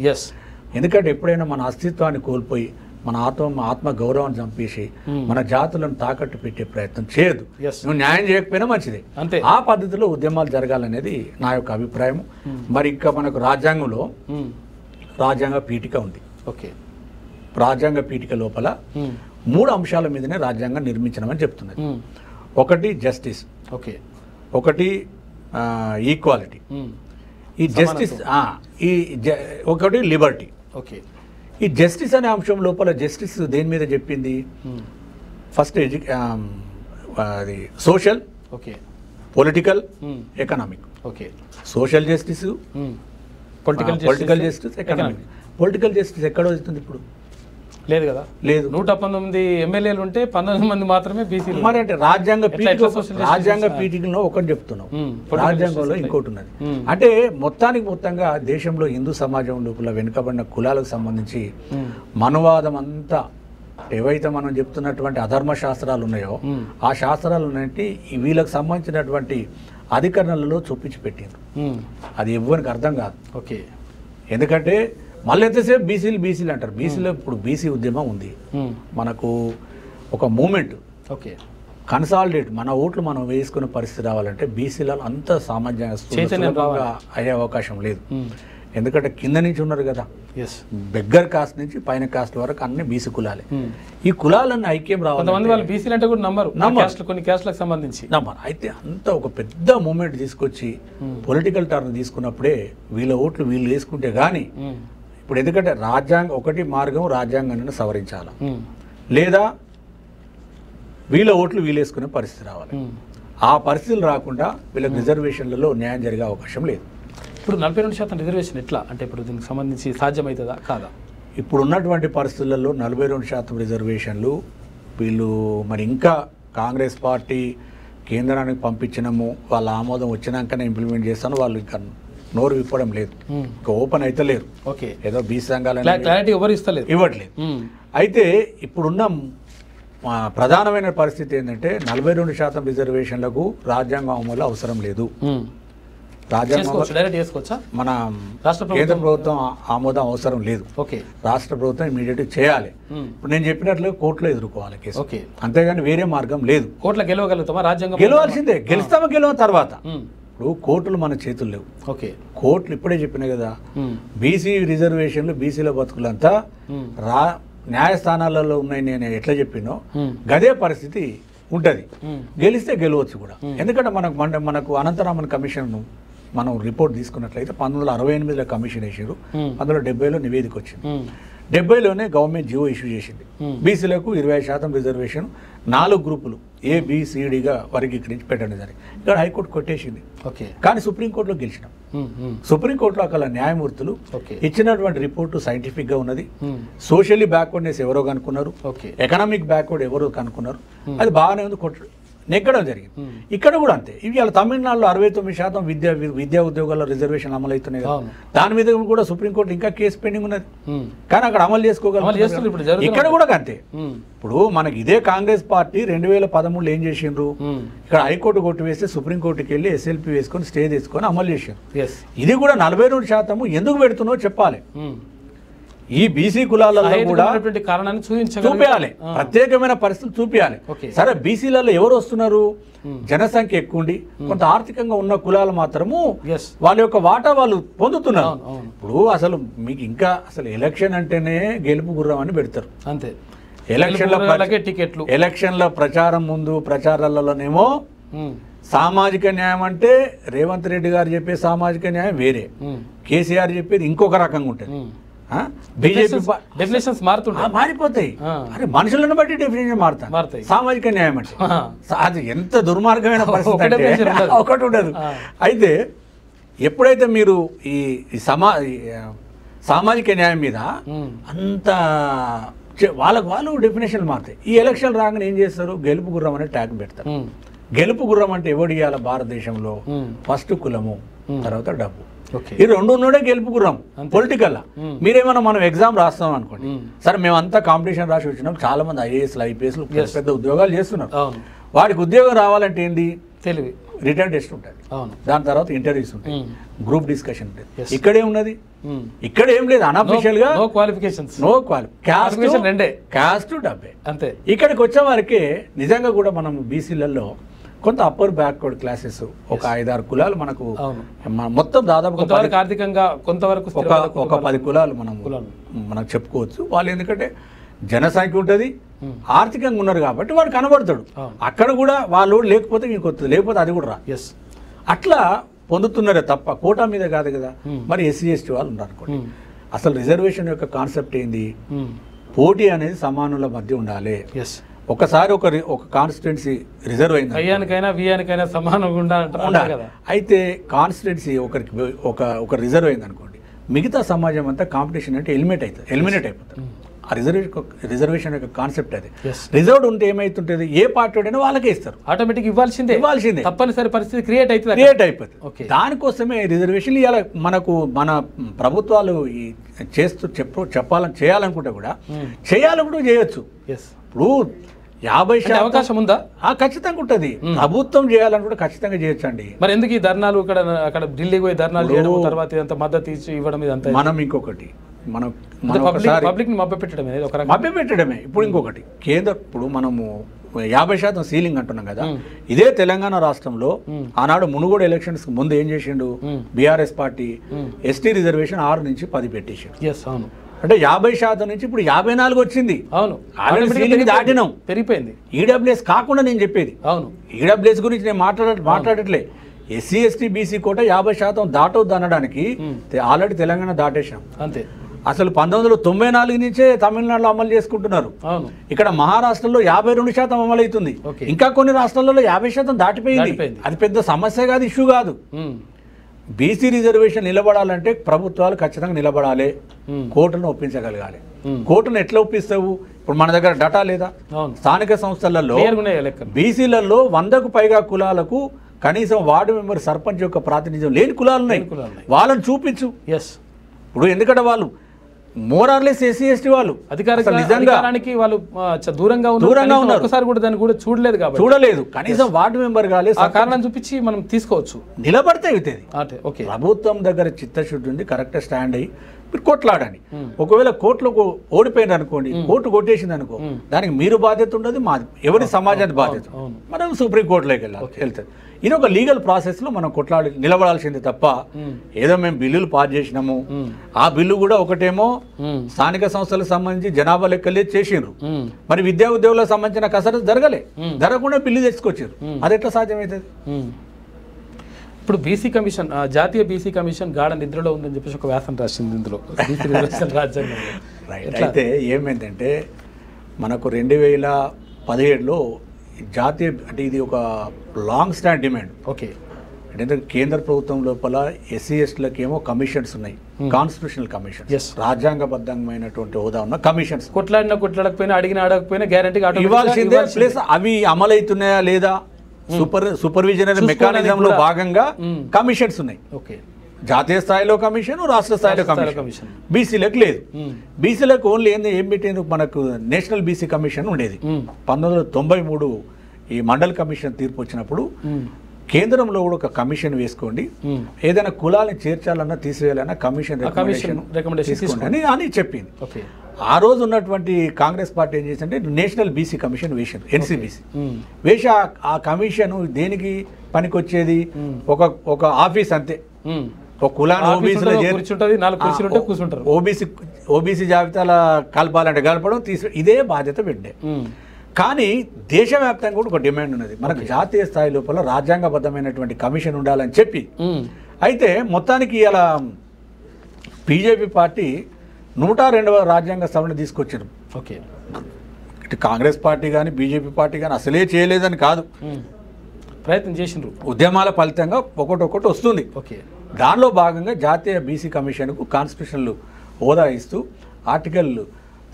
ఎందుకంటే ఎప్పుడైనా మన అస్తిత్వాన్ని కోల్పోయి మన ఆత్మ గౌరవాన్ని చంపేసి మన జాతులను తాకట్టు పెట్టే ప్రయత్నం చేయదు. నువ్వు న్యాయం చేయకపోయినా మంచిదే. ఆ పద్ధతిలో ఉద్యమాలు జరగాలనేది నా యొక్క అభిప్రాయం. మరి ఇంకా మనకు రాజ్యాంగంలో రాజ్యాంగ పీఠిక ఉంది. రాజ్యాంగ పీఠిక లోపల 3 అంశాల మీదనే రాజ్యాంగం నిర్మించడమని చెప్తున్నది. ఒకటి జస్టిస్, ఒకటి ఈక్వాలిటీ, ఈ జస్టిస్, ఒకటి లిబర్టీ. ఈ జస్టిస్ అనే అంశం లోపల జస్టిస్ దేని మీద చెప్పింది? ఫస్ట్ అది social, political, economic. Social justice, political justice, economic. Political justice ఎక్కడ వస్తుంది? ఇప్పుడు లేదు కదా. లేదు. 119 ఎమ్మెల్యేలు ఉంటే 19 మంది మాత్రమే బీసీలు. మరి అంటే రాజ్యాంగ పీఠికలో ఒకటి చెప్తున్నాం, రాజ్యాంగంలో ఇంకోటి ఉన్నది. అంటే మొత్తంగా దేశంలో హిందూ సమాజం లోపల వెనుకబడిన కులాలకు సంబంధించి మనువాదం అంతా ఏవైతే మనం చెప్తున్నటువంటి అధర్మ శాస్త్రాలు ఉన్నాయో ఆ శాస్త్రాలు ఉన్నట్టు వీళ్ళకి సంబంధించినటువంటి అధికరణలలో చొప్పించి పెట్టిండ్రు. అది ఎవ్వరికి అర్థం కాదు. ఎందుకంటే మళ్ళీ ఎంతసేపు బీసీలు అంటారు. బీసీలో ఇప్పుడు బీసీ ఉద్యమం ఉంది, మనకు ఒక మూమెంట్ కన్సాలిడేట్, మన ఓట్లు మనం వేసుకునే పరిస్థితి రావాలంటే బీసీలలో అంత సామాన్యంగా అయ్యే అవకాశం లేదు. ఎందుకంటే కింద నుంచి ఉన్నారు కదా, బెగ్గర్ కాస్ట్ నుంచి పైన కాస్ట్ వరకు అన్ని బీసీ కులాలే. ఈ కులాలన్నీ ఐక్యం రావాలి. బీసీలు అంటే కూడా కొన్ని క్యాస్ట్లకు సంబంధించి నమ్మరు. అయితే అంత ఒక పెద్ద మూమెంట్ తీసుకొచ్చి పొలిటికల్ టర్న్ తీసుకున్నప్పుడే వీళ్ళ ఓట్లు వీళ్ళు వేసుకుంటే గానీ ఇప్పుడు, ఎందుకంటే ఒకటి మార్గం రాజ్యాంగాన్ని సవరించాలి, లేదా వీళ్ళ ఓట్లు వీలేసుకునే పరిస్థితి రావాలి. ఆ పరిస్థితులు రాకుండా వీళ్ళకి రిజర్వేషన్లలో న్యాయం జరిగే అవకాశం లేదు. ఇప్పుడు 42% రిజర్వేషన్ ఎట్లా అంటే ఇప్పుడు దీనికి సంబంధించి సాధ్యమవుతుందా కాదా? ఇప్పుడు ఉన్నటువంటి పరిస్థితులలో 42% రిజర్వేషన్లు వీళ్ళు మరి ఇంకా కాంగ్రెస్ పార్టీ కేంద్రానికి పంపించినాము, వాళ్ళ ఆమోదం వచ్చినాకనే ఇంప్లిమెంట్ చేస్తాను, వాళ్ళు ఇంకా నోరు విప్పడం లేదు, ఇంకా ఓపెన్ అయితే లేరు. ఏదో బీసీ సంఘాలు ఇవ్వట్లేదు. అయితే ఇప్పుడున్న ప్రధానమైన పరిస్థితి ఏంటంటే 42% రిజర్వేషన్లకు రాజ్యాంగం అమలు అవసరం లేదు. మన కేంద్ర ప్రభుత్వం ఆమోదం అవసరం లేదు. రాష్ట్ర ప్రభుత్వం ఇమీడియట్ చేయాలి. ఇప్పుడు నేను చెప్పినట్లు కోర్టులో ఎదుర్కోవాలి కేసు, అంతేగాని వేరే మార్గం లేదు. కోర్టులో గెలవగలుగుతామా? రాజ్యాంగం గెలవాల్సిందే. గెలుస్తామా తర్వాత. ఇప్పుడు కోర్టులు మన చేతులు లేవు. కోర్టులు ఇప్పుడే చెప్పినాయి కదా, బీసీ రిజర్వేషన్లు బీసీల బతుకులంతా న్యాయస్థానాలలో ఉన్నాయి. నేను ఎట్లా చెప్పినో గదే పరిస్థితి ఉంటుంది. గెలిస్తే గెలవచ్చు కూడా. ఎందుకంటే మనకు అనంతరామన్ కమిషన్ మనం రిపోర్ట్ తీసుకున్నట్లయితే 1968లో కమిషన్ వేసారు, 1970లో నివేదిక వచ్చింది. 70లోనే గవర్నమెంట్ జియో ఇష్యూ చేసింది. బీసీలకు 20% రిజర్వేషన్ 4 గ్రూపులు ABCDగా వర్గీకరించి పెట్టడం జరిగింది. ఇక్కడ హైకోర్టు కొట్టేసింది, కానీ సుప్రీంకోర్టులో గెలిచినాం. సుప్రీంకోర్టులో అక్కడ న్యాయమూర్తులు ఓకే ఇచ్చినటువంటి రిపోర్టు సైంటిఫిక్గా ఉన్నది. సోషల్లీ బ్యాక్వర్డ్నెస్ ఎవరో కనుక్కున్నారు, ఓకే ఎకనామిక్ బ్యాక్వర్డ్ ఎవరో కనుక్కున్నారు, అది బాగానే ఉంది, నెగ్గడం జరిగింది. ఇక్కడ కూడా అంతే. ఇవాళ తమిళనాడులో 69% విద్యా ఉద్యోగాల్లో రిజర్వేషన్ అమలు అవుతున్నాయి కదా, దాని మీద కూడా సుప్రీంకోర్టు ఇంకా కేసు పెండింగ్ ఉన్నది, కానీ అక్కడ అమలు చేసుకోగలరు. ఇక్కడ కూడా అంతే. ఇప్పుడు మనకి ఇదే కాంగ్రెస్ పార్టీ 2013లో ఏం చేసిండ్రు, ఇక్కడ హైకోర్టు కొట్టివేస్తే సుప్రీంకోర్టుకి వెళ్ళి SLP వేసుకొని స్టే తీసుకొని అమలు చేసిండ్రు. ఇది కూడా 42% ఎందుకు పెడుతున్నారో చెప్పాలి. ఈ బీసీ కులాలలో కూడా కారణాన్ని చూపించాలి, ప్రత్యేకమైన పరిస్థితులు చూపించాలి. సరే బీసీలలో ఎవరు వస్తున్నారు, జనసంఖ్య ఎక్కువ ఉండి కొంత ఆర్థికంగా ఉన్న కులాలు మాత్రము వాళ్ళ యొక్క వాటా వాళ్ళు పొందుతున్నారు. ఇప్పుడు అసలు మీకు ఇంకా అసలు ఎలక్షన్ అంటేనే గెలుపు గుర్రం అని పెడతారు అంతే. ఎలక్షన్ల ప్రచారం ముందు ప్రచారాలలోనేమో సామాజిక న్యాయం అంటే రేవంత్ రెడ్డి గారు చెప్పే సామాజిక న్యాయం వేరే, కేసీఆర్ చెప్పేది ఇంకొక రకంగా ఉంటుంది. బీజేపీ డెఫినేషన్స్ మారిపోతాయి. అరే మనుషులను బట్టి డెఫినేషన్ మారుతాయి. సామాజిక న్యాయం అంటే అది ఎంత దుర్మార్గమైన పరిస్థితి ఒకటి ఉండదు. అయితే ఎప్పుడైతే మీరు ఈ సామాజిక న్యాయం మీద అంత వాళ్ళు డెఫినేషన్లు మారుతాయి. ఈ ఎలక్షన్ రాగానే ఏం చేస్తారు, గెలుపు గుర్రం అనే ట్యాగ్ పెడతారు. గెలుపు గుర్రం అంటే ఎవడు ఇవ్వాలి భారతదేశంలో, ఫస్ట్ కులము, తర్వాత డబ్బు, ఈ రెండు ఉన్నోడే గెలుపు గుర్రం పొలిటికల్. మీరేమన్నా మనం ఎగ్జామ్ రాస్తాం అనుకోండి, సరే మేమంతా కాంపిటీషన్ రాసి వచ్చినాం, చాలా మంది IAS IPS పెద్ద ఉద్యోగాలు చేస్తున్నారు. వాడికి ఉద్యోగం రావాలంటే ఏంటి, తెలివి, రిటర్న్ టెస్ట్ ఉంటుంది, దాని తర్వాత ఇంటర్వ్యూస్ ఉంటాయి, గ్రూప్ డిస్కషన్ ఉంటుంది. ఇక్కడే ఉన్నది, ఇక్కడ ఏం లేదు, అన్అఫిషియల్ గా నో క్వాలిఫికేషన్స్, క్యాస్ట్ డబ్బే అంతే. ఇక్కడికి వచ్చే వారికి నిజంగా కూడా మనం బీసీలలో కొంత అప్పర్ బ్యాక్వర్డ్ క్లాసెస్ ఒక 5-6 కులాలు మనకు మొత్తం దాదాపు ఆర్థికంగా కొంతవరకు ఒక 10 కులాలు మనకు చెప్పుకోవచ్చు. వాళ్ళు ఎందుకంటే జనసంఖ్య ఉంటుంది, ఆర్థికంగా ఉన్నారు కాబట్టి వాడు కనబడతాడు. అక్కడ కూడా వాళ్ళు లేకపోతే ఇంకొస్తుంది, లేకపోతే అది కూడా రా. అట్లా పొందుతున్నారే తప్ప కోటా మీద కాదు కదా. మరి SC ST వాళ్ళు ఉన్నారు అనుకోండి. అసలు రిజర్వేషన్ యొక్క కాన్సెప్ట్ ఏంది, పోటీ అనేది సమానుల మధ్య ఉండాలి. ఒకసారి ఒక కాన్స్టిట్యున్సీ రిజర్వ్ అయింది, అయ్యానికైనా సమానంగా ఉండాలి. అయితే కాన్స్టిట్యున్సీ ఒక రిజర్వ్ అయింది అనుకోండి, మిగతా సమాజం అంతా కాంపిటీషన్ అంటే ఎలిమినేట్ అయిపోతారు. ఆ రిజర్వేషన్ యొక్క కాన్సెప్ట్ అది. రిజర్వ్డ్ ఉంటే ఏమైతుంటుంది, ఏ పార్టీ అయినా వాళ్ళకే ఇస్తారు, ఆటోమేటిక్ ఇవ్వాల్సిందే, తప్పనిసరి పరిస్థితి క్రియేట్ అయిపోతుంది. దానికోసమే రిజర్వేషన్ ఇవాళ మన ప్రభుత్వాలు చేయాలనుకుంటే కూడా చేయొచ్చు. ఇప్పుడు 50% అవకాశం ఉందా, ఖచ్చితంగా ఉంటుంది. ప్రభుత్వం చేయాలనుకుంటే ఖచ్చితంగా చేయొచ్చండి. మరి ఎందుకు ఈ ధర్నాలు అక్కడ ఢిల్లీకి పోయి ధర్నాలు చేయడం, తర్వాత ఇదంతా మద్దతు ఇచ్చి ఇవ్వడం, ఇదంతా మనం ఇంకొకటి పబ్లిక్ ని మభ్యపెట్టడమే. ఇప్పుడు ఇంకొకటి ఇప్పుడు మనము 50% సీలింగ్ అంటున్నాం కదా, ఇదే తెలంగాణ రాష్ట్రంలో ఆనాడు మునుగోడు ఎలక్షన్స్ ముందు ఏం చేసిండు, BRS పార్టీ ST రిజర్వేషన్ 6 నుంచి 10 పెట్టేసిండు. అంటే 50% నుంచి ఇప్పుడు 54 వచ్చింది. అవును, దాటినాం, పెరిగిపోయింది. EWS కాకుండా నేను చెప్పేది, అవును EWS గురించి నేను మాట్లాడట్లే. SC ST BC కోట 50% దాటవద్దు అనడానికి ఆల్రెడీ తెలంగాణ దాటేశాం అంతే. అసలు 1994 నుంచే తమిళనాడులో అమలు చేసుకుంటున్నారు. ఇక్కడ మహారాష్ట్రలో 52% అమలు అవుతుంది. ఇంకా కొన్ని రాష్ట్రాలలో 50% దాటిపోయింది. అది పెద్ద సమస్య కాదు, ఇష్యూ కాదు. బీసీ రిజర్వేషన్ నిలబడాలంటే ప్రభుత్వాలు ఖచ్చితంగా నిలబడాలి, కోర్టును ఒప్పించగలగాలి. కోర్టును ఎట్లా ఒప్పిస్తావు, ఇప్పుడు మన దగ్గర డటా లేదా, స్థానిక సంస్థలలో బీసీలలో 100కు పైగా కులాలకు కనీసం వార్డు మెంబర్, సర్పంచ్ యొక్క ప్రాతినిధ్యం లేని కులాలు ఉన్నాయి, వాళ్ళని చూపించు. ఇప్పుడు ఎందుకంటే వాళ్ళు మోరార్లెస్ SC ST వాళ్ళు అధికారానికి వాళ్ళు దూరంగా ఉన్నారు, ఒకసారి కూడా దాన్ని కూడా చూడలేదు. కనీసం వార్డు మెంబర్ కాలే, ఆ కారణం చూపించి మనం తీసుకోవచ్చు, నిలబడితే అవుతుంది. ప్రభుత్వం దగ్గర చిత్తశుద్ధి ఉంది, కరెక్ట్ స్టాండ్ అయ్యి మీరు కొట్లాడండి. ఒకవేళ కోర్టులో ఓడిపోయింది అనుకోండి, కోర్టు కొట్టేసింది అనుకో, దానికి మీరు బాధ్యత ఉండదు, మాది ఎవరి సమాజానికి బాధ్యత. మనం సుప్రీంకోర్టులోకి వెళ్తుంది. ఇది ఒక లీగల్ ప్రాసెస్ లో మనం నిలబడాల్సింది తప్ప ఏదో మేము బిల్లులు పాస్ చేసినాము, ఆ బిల్లు కూడా ఒకటేమో స్థానిక సంస్థలకు సంబంధించి జనాభా లెక్కలే చేసిండ్రు, మరి విద్యా ఉద్యోగులకు సంబంధించిన కసరత్తు జరగకుండా బిల్లు తెచ్చుకొచ్చారు. అది ఎట్లా సాధ్యమవుతుంది? ఇప్పుడు బీసీ కమిషన్, జాతీయ బీసీ కమిషన్ గాఢ నిద్రలో ఉందని చెప్పేసి ఒక వ్యాసం రాసింది ఇందులో రాజ్యాంగం. అయితే ఏమైందంటే మనకు 2017లో జాతీయ, అంటే ఇది ఒక లాంగ్ స్టాండ్ డిమాండ్. అంటే కేంద్ర ప్రభుత్వం లోపల ఎస్సీ ఎస్టీలకు ఏమో కమిషన్స్ ఉన్నాయి, కాన్స్టిట్యూషనల్ కమిషన్స్, రాజ్యాంగబద్ధమైనటువంటి హోదా ఉన్న కమిషన్స్. కొట్లాడకపోయినా అడగకపోయినా గ్యారంటీగా ఇవ్వాల్సిందే. ప్లస్ అవి అమలవుతున్నాయా లేదా సూపర్విజనరీ మెకానిజం లో భాగంగా కమిషన్స్ ఉన్నాయి. జాతీయ స్థాయిలో కమిషన్, రాష్ట్ర స్థాయిలో కమిషన్. బీసీలకు లేదు. బీసీలకు ఓన్లీ ఏం పెట్టింది, మనకు నేషనల్ బీసీ కమిషన్ ఉండేది. 1993 ఈ మండల్ కమిషన్ తీర్పు వచ్చినప్పుడు కేంద్రంలో కూడా ఒక కమిషన్ వేసుకోండి, ఏదైనా కులాలను చేర్చాలన్నా తీసివేయాలన్నా కమిషన్ రికమెండేషన్ అని చెప్పింది. ఆ రోజు ఉన్నటువంటి కాంగ్రెస్ పార్టీ ఏం చేసిందంటే నేషనల్ బీసీ కమిషన్ వేసారు, ఎన్సీబీసీ వేసి ఆ కమిషన్ దేనికి పనికొచ్చేది, ఒక ఆఫీస్ అంతే. ఒక కులాన్ని ఓబీసీ జాబితాల కలపాలంటే కలపడం, ఇదే బాధ్యత పెట్టే. కానీ దేశవ్యాప్తంగా కూడా ఒక డిమాండ్ ఉన్నది, మనకు జాతీయ స్థాయి లోపల రాజ్యాంగబద్ధమైనటువంటి కమిషన్ ఉండాలని చెప్పి. అయితే మొత్తానికి ఇలా బీజేపీ పార్టీ 102వ రాజ్యాంగ సవరణ తీసుకొచ్చారు. ఇటు కాంగ్రెస్ పార్టీ కానీ బీజేపీ పార్టీ కానీ అసలే చేయలేదని కాదు, ప్రయత్నం చేసిండ్రు. ఉద్యమాల ఫలితంగా ఒకటొకటి వస్తుంది. దానిలో భాగంగా జాతీయ బీసీ కమిషన్కు కాన్స్టిట్యూషనల్ హోదా ఇస్తూ ఆర్టికల్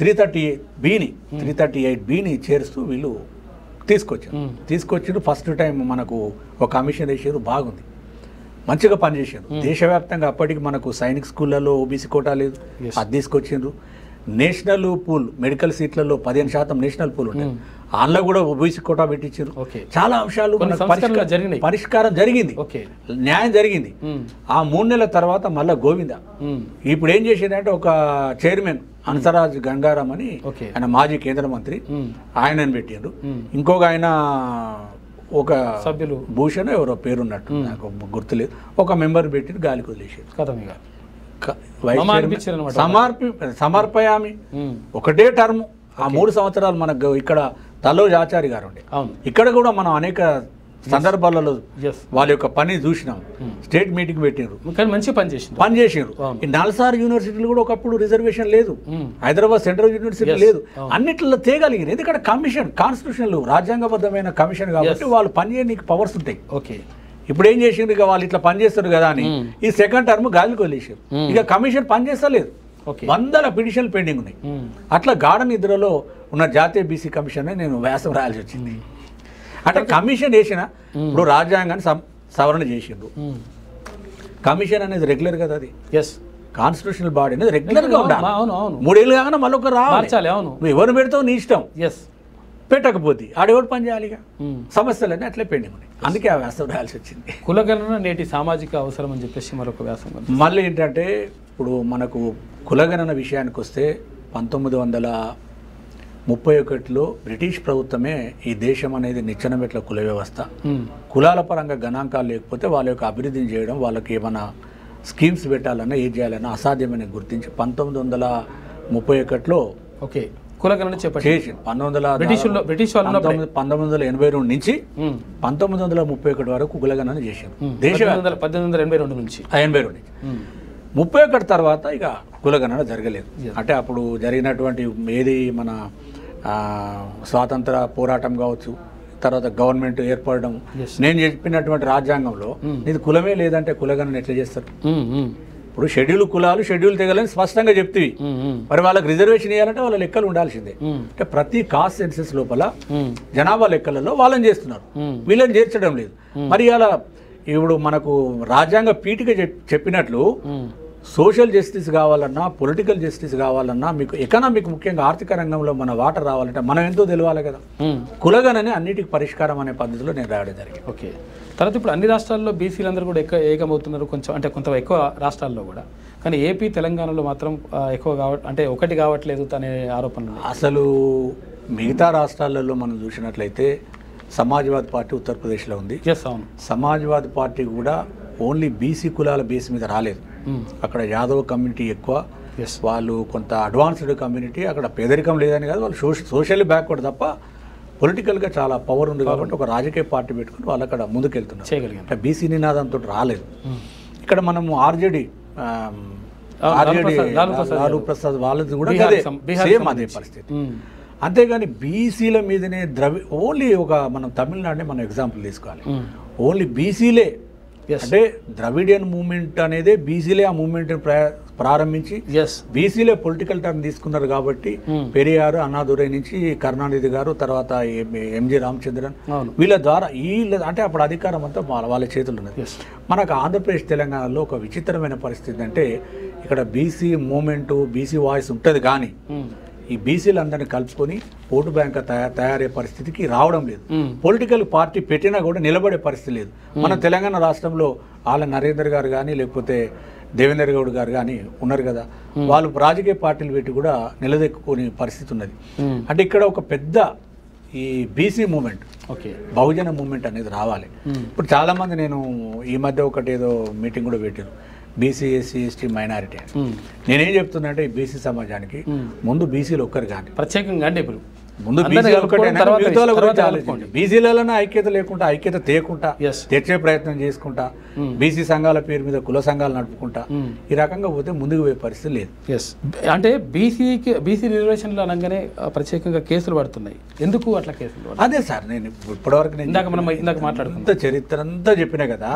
338Bని చేరుస్తూ వీళ్ళు తీసుకొచ్చారు. ఫస్ట్ టైం మనకు ఒక కమిషన్ వేసారు, బాగుంది, మంచిగా పనిచేసారు. దేశవ్యాప్తంగా అప్పటికి మనకు సైనిక్ స్కూళ్ళలో ఓబీసీ కోటా లేదు, అది తీసుకొచ్చిండ్రు. నేషనల్ పూల్ మెడికల్ సీట్లలో 15% నేషనల్ పూల్ ఉంటాయి, అందులో కూడా ఓబీసీ కోటా పెట్టించారు. చాలా అంశాలు పరిష్కారం జరిగింది, న్యాయం జరిగింది. ఆ 3 నెలల తర్వాత మళ్ళా గోవింద ఇప్పుడు ఏం చేసిందంటే ఒక చైర్మన్ హంసరాజ్ గంగారాం అని, ఆయన మాజీ కేంద్ర మంత్రి, ఆయనని పెట్టిండ్రు. ఇంకొక ఆయన ఒక సభ్యులు భూషణ్ ఎవరో పేరున్నట్టు నాకు గుర్తులేదు, ఒక మెంబర్ పెట్టి గాలికి వదిలేసారు. సమర్పయామి ఒకటే టర్మ్. ఆ 3 సంవత్సరాలు మనకు ఇక్కడ తలోజ్ ఆచార్య గారు ఉండే, ఇక్కడ కూడా మనం అనేక సందర్భాలలో వాళ్ళ యొక్క పని చూసినాం. స్టేట్ మీటింగ్ పెట్టినారు, మంచి పని చేసారు. ఈ నల్సార్ యూనివర్సిటీలు కూడా ఒకప్పుడు రిజర్వేషన్ లేదు, హైదరాబాద్ సెంట్రల్ యూనివర్సిటీ లేదు, అన్నిట్లో తేగలిగారు. ఎందుకంటే కమిషన్ కాన్స్టిట్యూషనల్ రాజ్యాంగబద్ధమైన కమిషన్ కాబట్టి వాళ్ళు పని చేయడానికి పవర్స్ ఉంటాయి. ఇప్పుడు ఏం చేసిండ్రు, ఇక వాళ్ళు ఇట్లా పని చేస్తారు కదా అని ఈ సెకండ్ టర్మ్ గాలికి వదిలేసారు. ఇక కమిషన్ పని చేస్తలేదు, 100 పిటిషన్లు పెండింగ్ ఉన్నాయి. అట్లా గాఢ నిద్రలో ఉన్న జాతీయ బీసీ కమిషన్ నేను వ్యాసం రాయాల్సి వచ్చింది. అంటే కమిషన్ వేసిన ఇప్పుడు రాజ్యాంగాన్ని సవరణ చేసిండ్రు. కమిషన్ అనేది రెగ్యులర్ కదా, అది కాన్స్టిట్యూషనల్ బాడీ అనేది రెగ్యులర్ గా ఉండాలి. 3 ఏళ్ళు కాగానే మళ్ళీ ఒక రావాలి. నువ్వు ఎవరు పెడతావు నీ ఇష్టం, పెట్టకపోతే ఆడెవరు పని చేయాలిగా. సమస్యలన్నీ అట్లే పెండింగ్ ఉన్నాయి, అందుకే ఆ వ్యాసం రాయాల్సి వచ్చింది. కులగణన నేటి సామాజిక అవసరం అని చెప్పేసి మరొక వ్యాసం. మళ్ళీ ఏంటంటే ఇప్పుడు మనకు కులగణన విషయానికి వస్తే 1931లో బ్రిటిష్ ప్రభుత్వమే ఈ దేశం అనేది నిచ్చెనమెట్ల కుల వ్యవస్థ. కులాల పరంగా గణాంకాలు లేకపోతే వాళ్ళ యొక్క అభివృద్ధిని చేయడం, వాళ్ళకి ఏమైనా స్కీమ్స్ పెట్టాలన్నా ఏం చేయాలన్నా అసాధ్యమని గుర్తించి 1931లో కులగణన చేసి 1982 నుంచి 1931 వరకు కులగణన చేశారు. 1882 నుంచి 31 తర్వాత ఇక కులగణన జరగలేదు. అంటే అప్పుడు జరిగినటువంటి ఏది మన స్వాతంత్ర పోరాటం కావచ్చు, తర్వాత గవర్నమెంట్ ఏర్పడడం, నేను చెప్పినటువంటి రాజ్యాంగంలో ఇది కులమే లేదంటే కులగణన ఎట్లా చేస్తారు? ఇప్పుడు షెడ్యూల్ కులాలు షెడ్యూల్ తెగలని స్పష్టంగా చెప్తేవి, మరి వాళ్ళకి రిజర్వేషన్ ఇవ్వాలంటే వాళ్ళ లెక్కలు ఉండాల్సిందే. అంటే ప్రతి కాస్ట్ సెన్సెస్ లోపల జనాభా లెక్కలలో వాళ్ళని చేస్తున్నారు, వీళ్ళని చేర్చడం లేదు. మరి అలా ఇప్పుడు మనకు రాజ్యాంగ పీఠిక చెప్పినట్లు సోషల్ జస్టిస్ కావాలన్నా, పొలిటికల్ జస్టిస్ కావాలన్నా, మీకు ఎకనామిక్ ముఖ్యంగా ఆర్థిక రంగంలో మన వాటర్ రావాలంటే మనం ఎంతో తెలియాలి కదా. కులగణనే అన్నిటికి పరిష్కారం అనే పద్ధతిలో నేను రాయడం జరిగింది. తర్వాత ఇప్పుడు అన్ని రాష్ట్రాల్లో బీసీలందరూ కూడా ఏకమవుతున్నారు, కొంచెం అంటే కొంత ఎక్కువ రాష్ట్రాల్లో కూడా. కానీ ఏపీ తెలంగాణలో మాత్రం ఎక్కువ అంటే ఒకటి కావట్లేదు అనే ఆరోపణలు. అసలు మిగతా రాష్ట్రాలలో మనం చూసినట్లయితే సమాజ్వాదీ పార్టీ ఉత్తరప్రదేశ్లో ఉంది. సమాజ్వాదీ పార్టీ కూడా ఓన్లీ బీసీ కులాల బేస్ మీద రాలేదు. అక్కడ యాదవ్ కమ్యూనిటీ ఎక్కువ, వాళ్ళు కొంత అడ్వాన్స్డ్ కమ్యూనిటీ, అక్కడ పేదరికం లేదని కాదు, వాళ్ళు సోషల్లీ బ్యాక్వర్డ్ తప్ప పొలిటికల్గా చాలా పవర్ ఉంది కాబట్టి ఒక రాజకీయ పార్టీ పెట్టుకుని వాళ్ళు అక్కడ ముందుకెళ్తున్నారు. అంటే బీసీ నినాదంతో రాలేదు. ఇక్కడ మనము ఆర్జేడీ లాలూ ప్రసాద్ వాళ్ళది కూడా సేమ్ అదే పరిస్థితి. అంతేగాని బీసీల మీదనే ఓన్లీ ఒక మనం తమిళనాడుని మనం ఎగ్జాంపుల్ తీసుకోవాలి. ఓన్లీ బీసీలే అంటే ద్రవిడియన్ మూవ్మెంట్ అనేది బీసీలే ఆ మూవ్మెంట్ ప్రారంభించి బీసీలే పొలిటికల్ టర్న్ తీసుకున్నారు కాబట్టి పెరియారు, అన్నాదురై నుంచి కరుణానిధి గారు, తర్వాత ఎంజి రామచంద్రన్, వీళ్ళ ద్వారా అంటే అప్పుడు అధికారం అంతా వాళ్ళ చేతులు ఉన్నది. మనకు ఆంధ్రప్రదేశ్ తెలంగాణలో ఒక విచిత్రమైన పరిస్థితి అంటే ఇక్కడ బీసీ మూవ్మెంట్, బీసీ వాయిస్ ఉంటుంది కానీ ఈ బీసీలందరినీ కలుపుకొని ఓటు బ్యాంక్ తయారయ్యే పరిస్థితికి రావడం లేదు. పొలిటికల్ పార్టీ పెట్టినా కూడా నిలబడే పరిస్థితి లేదు. మన తెలంగాణ రాష్ట్రంలో వాళ్ళ నరేందర్ గారు కానీ లేకపోతే దేవేందర్ గౌడ్ గారు కానీ ఉన్నారు కదా, వాళ్ళు రాజకీయ పార్టీలు పెట్టి కూడా నిలదెక్కునే పరిస్థితి ఉన్నది. అంటే ఇక్కడ ఒక పెద్ద ఈ బీసీ మూమెంట్, బహుజన మూమెంట్ అనేది రావాలి. ఇప్పుడు చాలామంది నేను ఈ మధ్య ఒకటి ఏదో మీటింగ్ కూడా పెట్టారు, బీసీ ఎస్సీ ఎస్టీ మైనారిటీ అని. నేనేం చెప్తున్నా అంటే ఈ బీసీ సమాజానికి ముందు బీసీలు ఒక్కరు కానీ ప్రత్యేకంగా అంటే ఇప్పుడు ముందు బీసీలలో ఐక్యత లేకుండా, ఐక్యత తేకుండా తెచ్చే ప్రయత్నం చేసుకుంటా, బీసీ సంఘాల పేరు మీద కుల సంఘాలు నడుపుకుంటా ఈ రకంగా పోతే ముందుకు పోయే పరిస్థితి లేదు. అంటే బీసీ రిజర్వేషన్లు అనగానే ప్రత్యేకంగా కేసులు పడుతున్నాయి. ఎందుకు అట్లా కేసులు? అదే సార్, నేను ఇప్పటివరకు ఇందాక మాట్లాడుకుంటా చరిత్ర అంతా చెప్పినా కదా.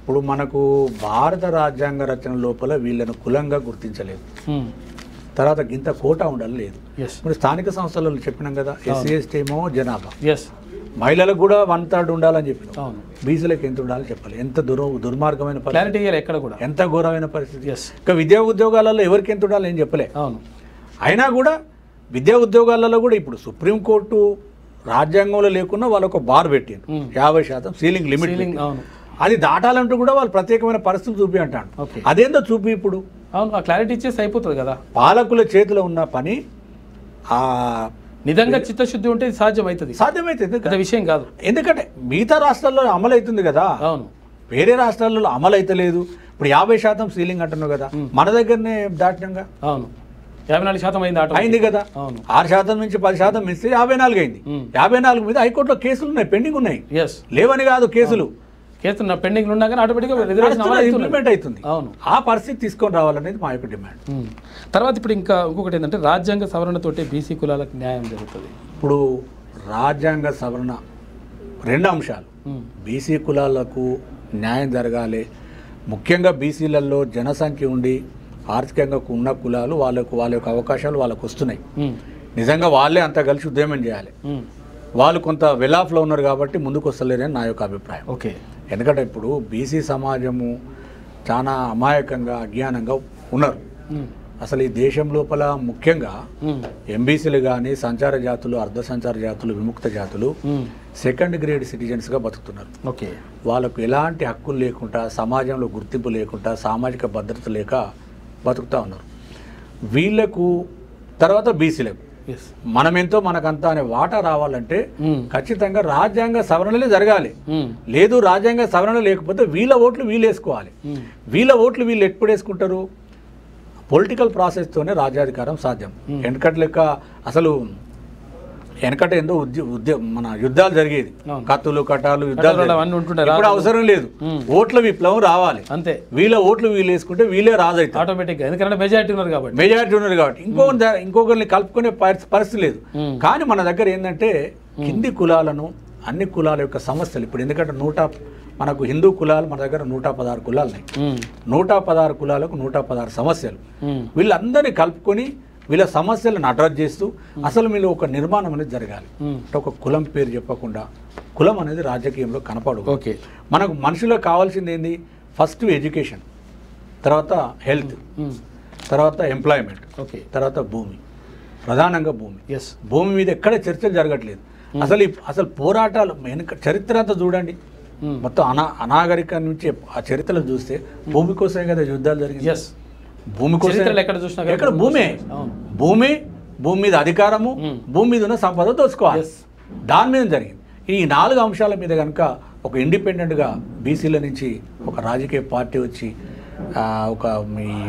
ఇప్పుడు మనకు భారత రాజ్యాంగ రచన లోపల వీళ్ళను కులంగా గుర్తించలేదు. తర్వాత ఇంత కోటా ఉండాలి లేదు. ఇప్పుడు స్థానిక సంస్థలలో చెప్పినాం కదా, ఎస్సీ ఎస్టీ ఏమో జనాభా, మహిళలకు కూడా 1/3 ఉండాలని చెప్పినాం. బీసీలకు ఎంత ఉండాలని చెప్పాలి. ఎంత దుర్మార్గమైన పరిస్థితి, ఎక్కడ కూడా ఎంత ఘోరమైన పరిస్థితి. ఇంకా విద్యా ఉద్యోగాలలో ఎవరికి ఎంత ఉండాలి ఏం చెప్పలే. అయినా కూడా విద్యా ఉద్యోగాలలో కూడా ఇప్పుడు సుప్రీంకోర్టు రాజ్యాంగంలో లేకున్నా వాళ్ళు ఒక బార్ పెట్టారు, 50% సీలింగ్ లిమిట్. అది దాటాలంటూ కూడా వాళ్ళు ప్రత్యేకమైన పరిస్థితులు చూపి అంటాడు. అదేందో చూపి ఇప్పుడు క్లారిటీ ఇచ్చేసి అయిపోతుంది కదా. పాలకుల చేతిలో ఉన్న పని నిజంగా చిత్తశుద్ధి ఉంటే సాధ్యమవుతుంది విషయం కాదు. ఎందుకంటే మిగతా రాష్ట్రాల్లో అమలు అవుతుంది కదా, వేరే రాష్ట్రాల్లో అమలు అయితే లేదు. ఇప్పుడు 50% సీలింగ్ అంటున్నావు కదా, మన దగ్గరనే దాటినంగా 54% అయింది కదా. 6% నుంచి 10% మిస్తే 54 అయింది. 54 మీద హైకోర్టులో కేసులు ఉన్నాయి, పెండింగ్ ఉన్నాయి, లేవని కాదు కేసులు పెండింగ్ ఉన్నా కానీ ఆటోమేటిక్గా ఇంప్లిమెంట్ అవుతుంది. ఆ పరిస్థితి తీసుకొని రావాలనేది మా యొక్క డిమాండ్. తర్వాత ఇప్పుడు ఇంకొకటి ఏంటంటే రాజ్యాంగ సవరణతోటే బీసీ కులాలకు న్యాయం జరుగుతుంది. ఇప్పుడు రాజ్యాంగ సవరణ 2 అంశాలు, బీసీ కులాలకు న్యాయం జరగాలి. ముఖ్యంగా బీసీలలో జనసంఖ్య ఉండి ఆర్థికంగా ఉన్న కులాలు వాళ్ళ యొక్క అవకాశాలు వాళ్ళకు వస్తున్నాయి. నిజంగా వాళ్ళే అంతా కలిసి ఉద్యమం చేయాలి. వాళ్ళు కొంత వెలాఫ్లో ఉన్నారు కాబట్టి ముందుకు వస్తలేరని నా యొక్క అభిప్రాయం. ఎందుకంటే ఇప్పుడు బీసీ సమాజము చాలా అమాయకంగా అజ్ఞానంగా ఉన్నారు. అసలు ఈ దేశం లోపల ముఖ్యంగా ఎంబీసీలు కానీ సంచార జాతులు, అర్ధ సంచార జాతులు, విముక్త జాతులు సెకండ్ గ్రేడ్ సిటిజన్స్గా బతుకుతున్నారు. వాళ్ళకు ఎలాంటి హక్కులు లేకుండా, సమాజంలో గుర్తింపు లేకుండా, సామాజిక భద్రత లేక బతుకుతూ ఉన్నారు. వీళ్లకు తర్వాత బీసీలకు మనమెంతో మనకంతా అనే వాటా రావాలంటే ఖచ్చితంగా రాజ్యాంగ సవరణలే జరగాలి. లేదు రాజ్యాంగ సవరణ లేకపోతే వీళ్ళ ఓట్లు వీళ్ళు వేసుకోవాలి. వీళ్ళ ఓట్లు వీళ్ళు ఎప్పుడు వేసుకుంటారు? పొలిటికల్ ప్రాసెస్తోనే రాజ్యాధికారం సాధ్యం. వెనకటి లెక్క అసలు వెనకట ఏందో మన యుద్ధాలు జరిగేది, కత్తులు కట్టాలు యుద్ధాలు ఇప్పుడు అవసరం లేదు. ఓట్ల విప్లవం రావాలి అంతే. వీళ్ళ ఓట్లు వీళ్ళు వేసుకుంటే వీళ్ళే రాజు అవుతారు ఆటోమేటిక్గా, ఎందుకంటే మెజారిటీ ఉన్నారు కాబట్టి. ఇంకొకరిని కలుపుకునే పరిస్థితి లేదు. కానీ మన దగ్గర ఏంటంటే కింది కులాలను, అన్ని కులాల యొక్క సమస్యలు ఇప్పుడు ఎందుకంటే మనకు హిందూ కులాలు మన దగ్గర 116 కులాలు ఉన్నాయి. 116 కులాలకు 116 సమస్యలు. వీళ్ళందరినీ కలుపుకొని వీళ్ళ సమస్యలను అడ్రస్ చేస్తూ అసలు మీరు ఒక నిర్మాణం అనేది జరగాలి. ఒక కులం పేరు చెప్పకుండా కులం అనేది రాజకీయంలో కనపడు. మనకు మనుషులకు కావాల్సింది ఏంది? ఫస్ట్ ఎడ్యుకేషన్, తర్వాత హెల్త్, తర్వాత ఎంప్లాయ్మెంట్, తర్వాత భూమి. ప్రధానంగా భూమి మీద ఎక్కడ చర్చలు జరగట్లేదు. అసలు పోరాటాలు చరిత్ర అంతా చూడండి, మొత్తం అనాగరికం నుంచి ఆ చరిత్రలు చూస్తే భూమి కోసమే కదా యుద్ధాలు జరిగింది. భూమి కోసం ఎక్కడ భూమి మీద అధికారము, భూమి మీద ఉన్న సంపద దోచుకోవాలి, దాని మీద జరిగింది. ఈ 4 అంశాల మీద కనుక ఒక ఇండిపెండెంట్గా బీసీల నుంచి ఒక రాజకీయ పార్టీ వచ్చి ఒక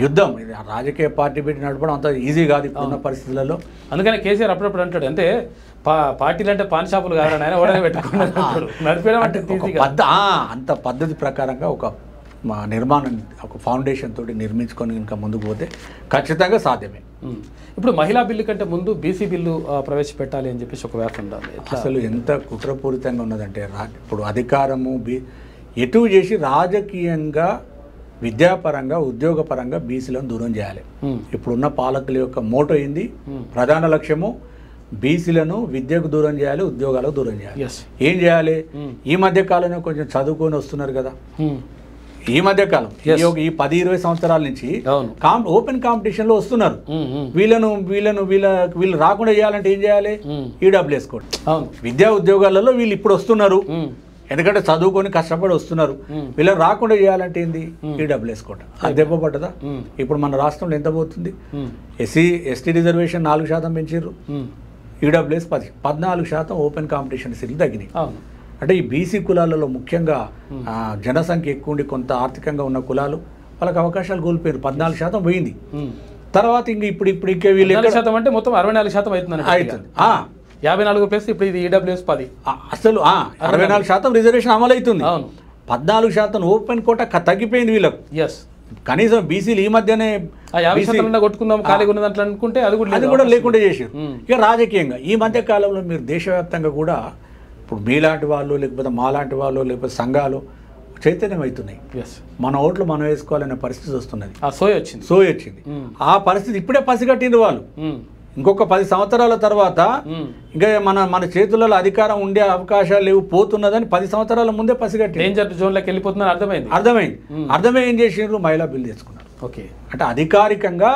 యుద్ధం, రాజకీయ పార్టీ పెట్టి నడపడం అంత ఈజీ కాదు ఇప్పుడున్న పరిస్థితులలో. అందుకని కేసీఆర్ అప్పుడప్పుడు అంటాడు, అంటే పార్టీలు అంటే పాన్ షాపులు కాదని ఆయన ఓడనే పెట్టుకున్నాడు. అంత పద్ధతి ప్రకారంగా ఒక నిర్మాణం, ఒక ఫౌండేషన్ తోటి నిర్మించుకొని ఇంకా ముందుకు పోతే ఖచ్చితంగా సాధ్యమే. ఇప్పుడు మహిళా బిల్లు కంటే ముందు బీసీ బిల్లు ప్రవేశపెట్టాలి అని చెప్పేసి ఒక వ్యాఖ్య ఉండాలి. అసలు ఎంత కుట్రపూరితంగా ఉన్నదంటే ఇప్పుడు అధికారము ఎటు చేసి రాజకీయంగా విద్యాపరంగా ఉద్యోగపరంగా బీసీలను దూరం చేయాలి. ఇప్పుడున్న పాలకుల యొక్క మోటో ఏంది? ప్రధాన లక్ష్యము బీసీలను విద్యకు దూరం చేయాలి, ఉద్యోగాలకు దూరం చేయాలి. ఏం చేయాలి? ఈ మధ్య కాలంలో కొంచెం చదువుకొని వస్తున్నారు కదా, ఈ మధ్య కాలం ఈ 10-20 సంవత్సరాల నుంచి ఓపెన్ కాంపిటీషన్ లో వస్తున్నారు. వీళ్ళు రాకుండా చేయాలంటే ఏం చేయాలి? EWS code. విద్యా ఉద్యోగాలలో వీళ్ళు ఇప్పుడు వస్తున్నారు, ఎందుకంటే చదువుకొని కష్టపడి వస్తున్నారు. వీళ్ళని రాకుండా చేయాలంటే ఏంది? ఈడబ్ల్యూఎస్ కోట. అది దెబ్బ పడ్డదా? ఇప్పుడు మన రాష్ట్రంలో ఎంత పోతుంది? ఎస్టీ రిజర్వేషన్ 4% పెంచారు, ఈడబ్ల్యూఎస్ 14% ఓపెన్ కాంపిటీషన్ సీట్లు తగ్గినాయి. అంటే ఈ బీసీ కులాలలో ముఖ్యంగా జనసంఖ్య ఎక్కువ ఉండి కొంత ఆర్థికంగా ఉన్న కులాలు వాళ్ళకి అవకాశాలు కోల్పోయారు. 14% పోయింది. తర్వాత ఇంక ఇప్పుడు ఇంకా వీళ్ళు అంటే మొత్తం 64% అవుతుంది. 54 ప్లస్ ఇప్పుడు ఇది ఈడబ్ల్యూఎస్ 10. అసలు 64% రిజర్వేషన్ అమలు అవుతుంది. 14% ఓపెన్ కోట తగ్గిపోయింది వీళ్ళకు. కనీసం బీసీలు ఈ మధ్యనే కొట్టుకుందాం ఖాళీగా ఉన్నది అనుకుంటే అది కూడా లేకుండా చేశారు. ఇక రాజకీయంగా ఈ మధ్య కాలంలో మీరు దేశవ్యాప్తంగా కూడా ఇప్పుడు మీలాంటి వాళ్ళు లేకపోతే మాలాంటి వాళ్ళు లేకపోతే సంఘాలు చైతన్యం అవుతున్నాయి. మన ఓట్లు మనం వేసుకోవాలనే పరిస్థితి వస్తున్నది. సోయి వచ్చింది. ఆ పరిస్థితి ఇప్పుడే పసిగట్టిండ్రు వాళ్ళు. ఇంకొక 10 సంవత్సరాల తర్వాత ఇంకా మన చేతులలో అధికారం ఉండే అవకాశాలు లేవు, పోతున్నదని 10 సంవత్సరాల ముందే పసిగట్టి అర్థమై ఏం చేసిండ్రు? మహిళా బిల్లు తెచ్చుకున్నారు. అంటే అధికారికంగా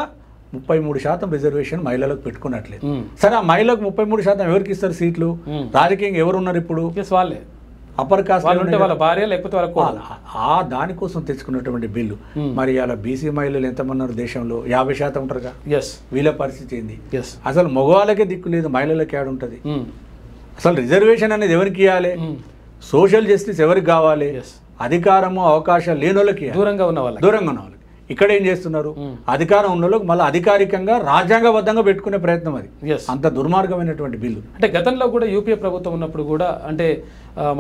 33% రిజర్వేషన్ మహిళలకు పెట్టుకున్నట్లేదు. సరే, ఆ మహిళలకు 33% ఎవరికి ఇస్తారు సీట్లు? రాజకీయంగా ఎవరు ఉన్నారు ఇప్పుడు? వాళ్ళే అప్పర్ కాస్ట్ వాళ్ళ భార్య లేకపోతే దానికోసం తెచ్చుకున్నటువంటి బిల్లు. మరి అలా బీసీ మహిళలు ఎంతమంది ఉన్నారు దేశంలో? 50% ఉంటారుగా. వీళ్ళ పరిస్థితి ఏంది? అసలు మగవాళ్ళకే దిక్కు లేదు, మహిళలకి ఏడు ఉంటుంది? అసలు రిజర్వేషన్ అనేది ఎవరికి ఇవ్వాలి? సోషల్ జస్టిస్ ఎవరికి కావాలి? అధికారము అవకాశాలు లేని వాళ్ళకి, దూరంగా ఉన్న వాళ్ళకి. ఇక్కడ ఏం చేస్తున్నారు? అధికారం ఉన్న వాళ్ళకి మళ్ళీ అధికారికంగా రాజ్యాంగబద్ధంగా పెట్టుకునే ప్రయత్నం. అది అంత దుర్మార్గమైనటువంటి బిల్లు. అంటే గతంలో కూడా యూపీఏ ప్రభుత్వం ఉన్నప్పుడు కూడా అంటే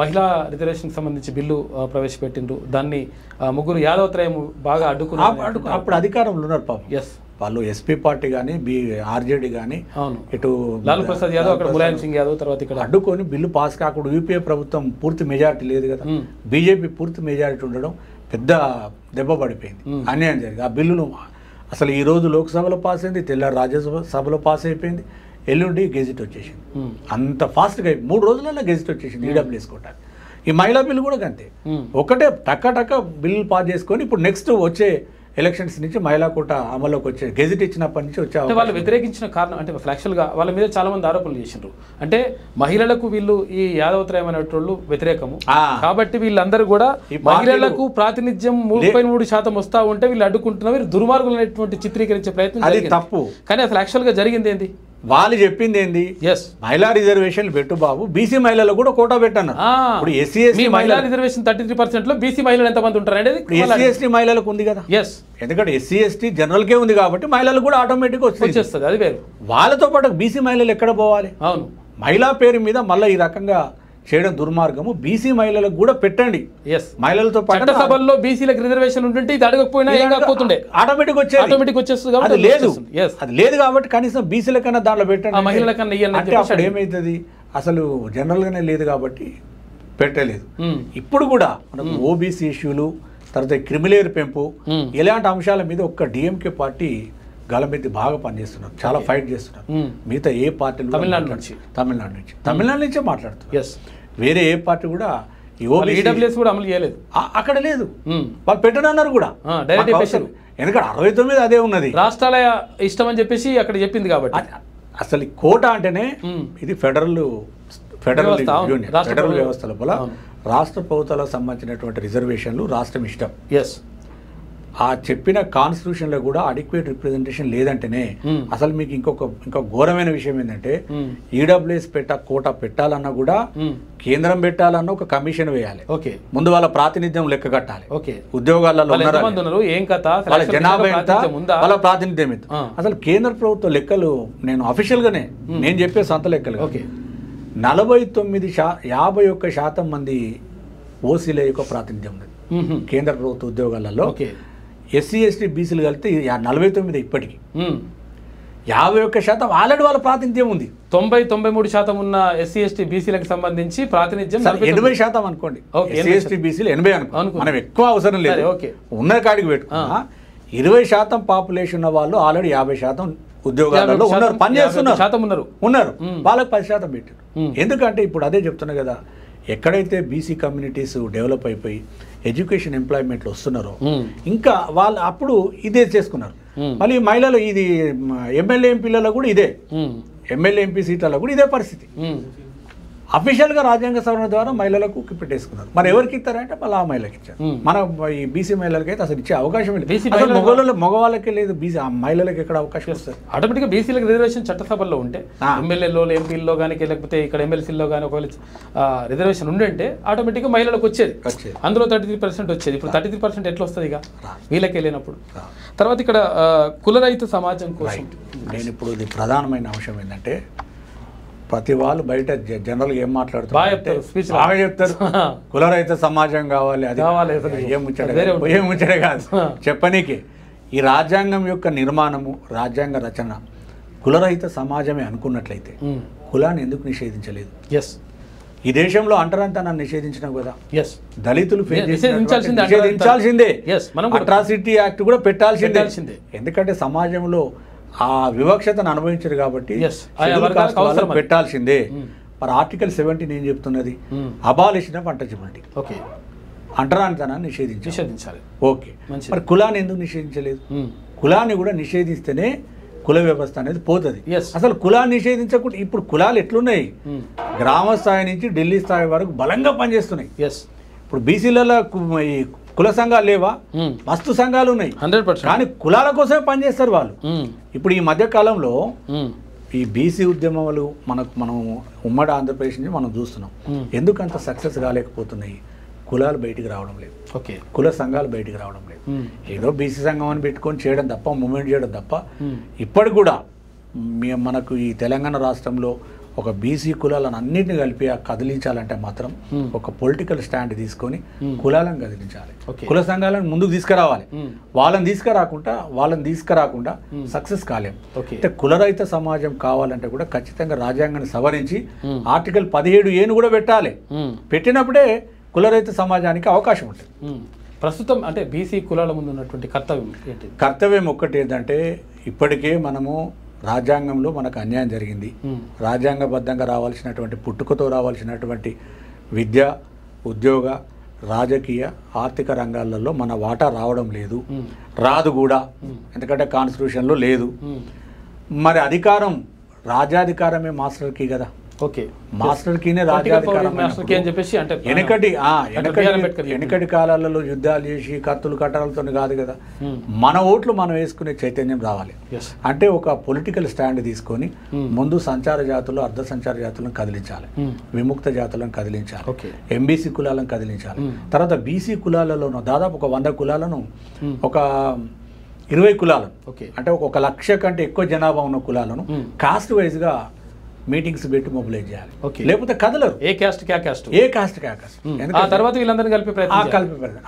మహిళా రిజర్వేషన్ సంబంధించి బిల్లు ప్రవేశపెట్టిండ్రు. దాన్ని ముగ్గురు యాదవత్రయం బాగా అడ్డుకున్నారు. అప్పుడు అధికారంలో ఉన్నారు పాపం. వాళ్ళు ఎస్పీ పార్టీ కానీ ఆర్జేడీ కానీ ఇటు లాలూ ప్రసాద్ యాదవ్, అక్కడ ములాయం సింగ్ యాదవ్ తర్వాత ఇక్కడ అడ్డుకొని బిల్లు పాస్ కాకుండా యూపీఏ ప్రభుత్వం పూర్తి మెజారిటీ లేదు కదా, బీజేపీ పూర్తి మెజారిటీ ఉండడం పెద్ద దెబ్బ పడిపోయింది, అన్యాయం జరిగింది. ఆ బిల్లును అసలు ఈ రోజు లోక్సభలో పాస్ అయింది, తెల్లారి రాజ్యసభలో పాస్ అయిపోయింది, ఎల్లుండి గెజిట్ వచ్చేసింది. అంత ఫాస్ట్గా 3 రోజులలో గెజిట్ వచ్చేసింది ఈడబ్ల్యూఎస్ కోటాకి. ఈ మహిళా బిల్లు కూడా అంతే, ఒకటే టక్క బిల్లు పాస్ చేసుకొని ఇప్పుడు నెక్స్ట్ వచ్చే ఎలక్షన్స్ నుంచి మహిళా కోట అమల్లోకి వచ్చే గెజిట్ ఇచ్చినప్పటి నుంచి వచ్చే వాళ్ళు వ్యతిరేకించిన కారణం అంటే యాక్చువల్గా వాళ్ళ మీద చాలా మంది ఆరోపణలు చేసిండ్రు. అంటే మహిళలకు వీళ్ళు ఈ యాదవత్రయం అనేటోళ్ళు వ్యతిరేకము కాబట్టి వీళ్ళందరూ కూడా మహిళలకు ప్రాతినిధ్యం 33% వస్తా ఉంటే వీళ్ళు అడ్డుకుంటున్నారు, వీళ్ళు దుర్మార్గులు అనేటువంటి చిత్రీకరించే ప్రయత్నం. అది తప్పు. కానీ అసలు యాక్చువల్గా జరిగింది ఏంది? వాళ్ళు చెప్పింది ఏంది? మహిళా రిజర్వేషన్ పెట్టు బాబు, బీసీ మహిళలకు కూడా కోటా పెట్టన్నారు. ఇప్పుడు ఎస్సీ ఎస్టీ మహిళా రిజర్వేషన్ 33% లో బీసీ మహిళలు ఎంతమంది ఉంటారు అనేది ఎస్సీ ఎస్టీ మహిళలకు ఉంది కదా. ఎందుకంటే ఎస్సీ ఎస్టీ జనరల్కే ఉంది కాబట్టి మహిళలకు కూడా ఆటోమేటిక్గా వచ్చేస్తుంది. అది వేరు. వాళ్ళతో పాటు బీసీ మహిళలు ఎక్కడ పోవాలి? అవును, మహిళా పేరు మీద మళ్ళీ ఈ రకంగా చేయడం దుర్మార్గము. బీసీ మహిళలకు కూడా పెట్టండి. మహిళలతో పాటు సభల్లో బీసీలకు రిజర్వేషన్ ఉంటుంటే ఇది అడగకపోయినా ఆటోమేటిక్ వచ్చేస్తుంది. అది లేదు కాబట్టి కనీసం బీసీల కన్నా దాంట్లో పెట్టండి, మహిళల కన్నా. అప్పుడు ఏమవుతుంది? అసలు జనరల్గానే లేదు కాబట్టి పెట్టలేదు. ఇప్పుడు కూడా మనకు ఓబీసీ ఇష్యూలు, తర్వాత క్రిమిలేర్ పెంపు, ఇలాంటి అంశాల మీద ఒక్క డిఎంకే పార్టీ గలమెత్తి బాగా పనిచేస్తున్నారు, చాలా ఫైట్ చేస్తున్నారు. మిగతా ఏ పార్టీలు తమిళనాడు నుంచే మాట్లాడుతున్నారు. వేరే ఏ పార్టీ కూడా కూడా అమలు చేయలేదు, అక్కడ లేదు. వాళ్ళు పెట్టనన్నారు కూడా, ఎందుకంటే 69 అదే ఉన్నది. రాష్ట్రాల ఇష్టం అని చెప్పేసి అక్కడ చెప్పింది కాబట్టి. అసలు కోట అంటేనే ఇది ఫెడరల్ వ్యవస్థ లోపల రాష్ట్ర ప్రభుత్వాలకు సంబంధించినటువంటి రిజర్వేషన్లు రాష్ట్రం ఇష్టం. ఆ చెప్పిన కాన్స్టిట్యూషన్లో కూడా అడిక్వేట్ రిప్రజెంటేషన్ లేదంటేనే అసలు మీకు ఇంకొక ఘోరమైన విషయం ఏంటంటే ఈడబ్ల్యూఎస్ కోటా పెట్టాలన్నా కూడా కేంద్రం పెట్టాలన్నా ఒక కమిషన్ వేయాలి. ముందు వాళ్ళ ప్రాతినిధ్యం లెక్క కట్టాలి. ఉద్యోగాలలో వాళ్ళ జనాభా ఎంత, వాళ్ళ ప్రాతినిధ్యం ఎంత. అసలు కేంద్ర ప్రభుత్వ లెక్కలు నేను అఫీషియల్ గానే నేను చెప్పే సొంత లెక్కలు 51% మంది ఓసీల యొక్క ప్రాతినిధ్యం ఉంది కేంద్ర ప్రభుత్వ ఉద్యోగాలలో. ఎస్సీ ఎస్టీ బీసీలు కలిపితే 49 ఇప్పటికి. 51% ఆల్రెడీ వాళ్ళ ప్రాతినిధ్యం ఉంది. 93% ఉన్న ఎస్సీ ఎస్టీ బీసీలకు సంబంధించి ప్రాతినిధ్యం 80% అనుకోండి. ఎస్సీ ఎస్టీ బీసీలు 80 అనుకో, మనం ఎక్కువ అవసరం లేదు, ఉన్న కాడికి పెట్టుకున్నా 20% పాపులేషన్ ఉన్న వాళ్ళు ఆల్రెడీ 50% ఉద్యోగాలలో ఉన్నారు, పనిచేస్తున్నారు ఉన్నారు, వాళ్ళకి 10% పెట్టారు. ఎందుకంటే ఇప్పుడు అదే చెప్తున్నా కదా, ఎక్కడైతే బీసీ కమ్యూనిటీస్ డెవలప్ అయిపోయి ఎడ్యుకేషన్ ఎంప్లాయ్మెంట్లు వస్తున్నారో ఇంకా వాళ్ళు అప్పుడు ఇదే చేసుకున్నారు. మళ్ళీ మహిళలు ఇది ఎమ్మెల్యే ఎంపీలలో కూడా ఇదే, ఎమ్మెల్యే ఎంపీ సీట్లలో కూడా ఇదే పరిస్థితి. అఫీషియల్గా రాజ్యాంగ సవరణ ద్వారా మహిళలకు పెట్టేసుకున్నారు. మరి ఎవరికి ఇస్తారంటే మళ్ళీ ఆ మహిళకి ఇచ్చారు. మన ఈ బీసీ మహిళలకి అయితే అసలు ఇచ్చే అవకాశం లేదు. మగవాళ్ళకే లేదు, బీసీ మహిళలకు ఎక్కడ అవకాశం వస్తుంది? ఆటోమేటిక్గా బీసీలకు రిజర్వేషన్ చట్టసభల్లో ఉంటే ఎమ్మెల్యేలో ఎంపీల్లో కానీ లేకపోతే ఇక్కడ ఎమ్మెల్సీల్లో కానీ ఒకవేళ రిజర్వేషన్ ఉండంటే ఆటోమేటిక్గా మహిళలకు వచ్చేది. అందులో 33% వచ్చేది. ఇప్పుడు 33% ఎట్లా వస్తుంది ఇక వీళ్ళకి వెళ్ళినప్పుడు? తర్వాత ఇక్కడ కులరహిత సమాజం కోసం నేను ఇప్పుడు ఇది ప్రధానమైన అంశం ఏంటంటే, ప్రతి వాళ్ళు బయట జనరల్గా ఏం మాట్లాడుతారు, బాగా చెప్తారు కులరహిత సమాజం కావాలి, అది ఏం ముచ్చడే కాదు చెప్పనీకి. ఈ రాజ్యాంగం యొక్క నిర్మాణము, రాజ్యాంగ రచన కులరహిత సమాజమే అనుకున్నట్లయితే కులాన్ని ఎందుకు నిషేధించలేదు? ఈ దేశంలో అంటరాంతనాన్ని నిషేధించినాం కదా, దళితులు నిషేధించాల్సిందే, అట్రాసిటీ యాక్ట్ కూడా పెట్టాల్సిందే. ఎందుకంటే సమాజంలో ఆ వివక్షతను అనుభవించారు కాబట్టి పెట్టాల్సిందే. మరి ఆర్టికల్ 17 ఏం చెప్తున్నది? అబాలిషన్ ఆఫ్ అన్టచబిలిటీ, అంటరానితనాన్ని నిషేధించాలి. ఓకే, మరి కులాన్ని ఎందుకు నిషేధించలేదు? కులాన్ని కూడా నిషేధిస్తేనే కుల వ్యవస్థ అనేది పోతుంది. అసలు కులాన్ని నిషేధించకుండా ఇప్పుడు కులాలు ఎట్లున్నాయి, గ్రామ స్థాయి నుంచి ఢిల్లీ స్థాయి వరకు బలంగా పనిచేస్తున్నాయి. ఇప్పుడు బీసీలలో కుల సంఘాలు లేవా? మస్తు సంఘాలు ఉన్నాయి, 100%. కానీ కులాల కోసమే పనిచేస్తారు వాళ్ళు. ఇప్పుడు ఈ మధ్య కాలంలో ఈ బీసీ ఉద్యమాలు మనం ఉమ్మడి ఆంధ్రప్రదేశ్ నుంచి మనం చూస్తున్నాం. ఎందుకంత సక్సెస్ కాలేకపోతున్నాయి? కులాలు బయటికి రావడం లేదు, కుల సంఘాలు బయటికి రావడం లేదు. ఏదో బీసీ సంఘం అని పెట్టుకొని చేయడం తప్ప, మూమెంట్ చేయడం తప్ప. ఇప్పటికి కూడా మనకు ఈ తెలంగాణ రాష్ట్రంలో ఒక బీసీ కులాలను అన్నింటిని కలిపి కదిలించాలంటే మాత్రం ఒక పొలిటికల్ స్టాండ్ తీసుకొని కులాలను కదిలించాలి, కుల సంఘాలను ముందుకు తీసుకురావాలి. వాళ్ళని తీసుకురాకుండా సక్సెస్ కాలేం. అంటే కులరహిత సమాజం కావాలంటే కూడా ఖచ్చితంగా రాజ్యాంగాన్ని సవరించి ఆర్టికల్ 17A కూడా పెట్టాలి. పెట్టినప్పుడే కులరహిత సమాజానికి అవకాశం ఉంటుంది. ప్రస్తుతం అంటే బీసీ కులాల ముందు ఉన్నటువంటి కర్తవ్యం ఏంటి? కర్తవ్యం ఒక్కటి ఏంటంటే, ఇప్పటికే మనము రాజ్యాంగంలో మనకు అన్యాయం జరిగింది. రాజ్యాంగబద్ధంగా రావాల్సినటువంటి పుట్టుకతో రావాల్సినటువంటి విద్య, ఉద్యోగ, రాజకీయ, ఆర్థిక రంగాలలో మన వాటా రావడం లేదు, రాదు కూడా. ఎందుకంటే కాన్స్టిట్యూషన్లో లేదు. మరి అధికారం, రాజ్యాధికారమే మాస్టర్కి కదా. మాస్టర్ కీనే రాజ్యాధికారం వెనకటి కాలాలలో యుద్ధాలు చేసి కత్తులు కట్టాలతో కాదు కదా. మన ఓట్లు మనం వేసుకునే చైతన్యం రావాలి. అంటే ఒక పొలిటికల్ స్టాండ్ తీసుకొని ముందు సంచార జాతులు, అర్ధ సంచార జాతులను కదిలించాలి, విముక్త జాతులను కదిలించాలి, ఎంబీసీ కులాలను కదిలించాలి. తర్వాత బీసీ కులాలలో దాదాపు ఒక 100 కులాలను, ఒక 20 కులాలను, అంటే ఒక 1,00,000 కంటే ఎక్కువ జనాభా ఉన్న కులాలను కాస్ట్ వైజ్గా మీటింగ్స్ పెట్టి మొబిలైజ్ చేయాలి. లేకపోతే కదలరు. ఏ కాస్ట్ క్యా కాస్ట్. తర్వాత వీళ్ళందరినీ కలిపి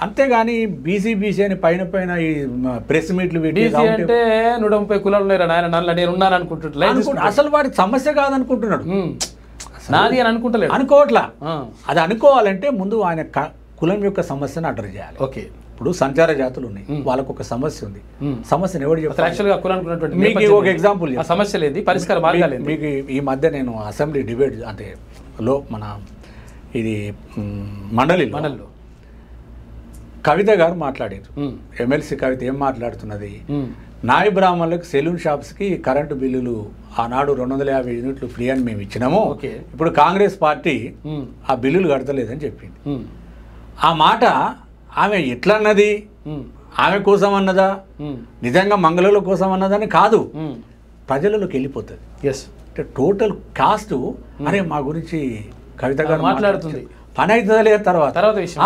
అంతేగాని బీసీ అని పైన ఈ ప్రెస్ మీట్లు పెట్టి అంటే 130 కులాలు ఉన్నాయి నేను ఉన్నాను అనుకుంటున్నాడు. అసలు వాడి సమస్య కాదనుకుంటున్నాడు, నాది అని అనుకుంటలేదు, అనుకోవట్లా. అది అనుకోవాలంటే ముందు ఆయన కులం యొక్క సమస్యను అడ్రస్ చేయాలి. ఇప్పుడు సంచార జాతులు ఉన్నాయి, వాళ్ళకు ఒక సమస్య ఉంది. సమస్యను ఎవరు చెప్తారు? మీకు ఒక ఎగ్జాంపుల్, సమస్య లేదు, పరిష్కార మార్గాలు. మీకు ఈ మధ్య నేను అసెంబ్లీ డిబేట్ అంటే మన ఇది మండలిలో కవిత గారు మాట్లాడారు. ఎమ్మెల్సీ కవిత ఏం మాట్లాడుతున్నది? నాయ బ్రాహ్మణులకు సెలూన్ షాప్స్కి కరెంటు బిల్లులు ఆనాడు 250 యూనిట్లు ఫ్రీ అని మేము ఇచ్చినాము, ఇప్పుడు కాంగ్రెస్ పార్టీ ఆ బిల్లులు కడతలేదని చెప్పింది. ఆ మాట ఆమె ఎట్లన్నది? ఆమె కోసం అన్నదా, నిజంగా మంగళూరు కోసం అన్నదని కాదు, ప్రజలలోకి వెళ్ళిపోతుంది. అంటే టోటల్ కాస్ట్ అరే మా గురించి కవిత గారు మాట్లాడుతుంది, పని అవుతుందా లేదా తర్వాత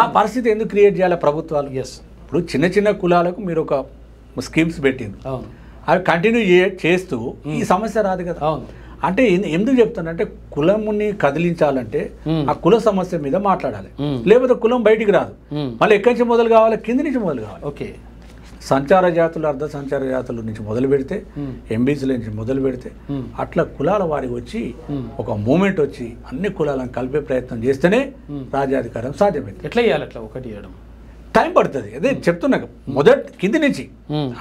ఆ పరిస్థితి ఎందుకు క్రియేట్ చేయాలి ప్రభుత్వాలు? ఇప్పుడు చిన్న కులాలకు మీరు ఒక స్కీమ్స్ పెట్టింది, అవి కంటిన్యూ చేస్తూ ఈ సమస్య రాదు కదా. అంటే ఎందుకు చెప్తానంటే కులముని కదిలించాలంటే ఆ కుల సమస్య మీద మాట్లాడాలి, లేకపోతే కులం బయటికి రాదు. మళ్ళీ ఎక్కడి నుంచి మొదలు కావాలి? కింది నుంచి మొదలు కావాలి. సంచార జాతులు అర్ధ సంచార జాతుల నుంచి మొదలు పెడితే ఎంబీసీల నుంచి మొదలు పెడితే అట్లా కులాల వారికి వచ్చి ఒక మూమెంట్ వచ్చి అన్ని కులాలను కలిపే ప్రయత్నం చేస్తేనే రాజ్యాధికారం సాధ్యమైంది. ఎట్లా చేయాలి అట్లా ఒకటి చేయడం? టైం పడుతుంది. అదే చెప్తున్నా, కింది నుంచి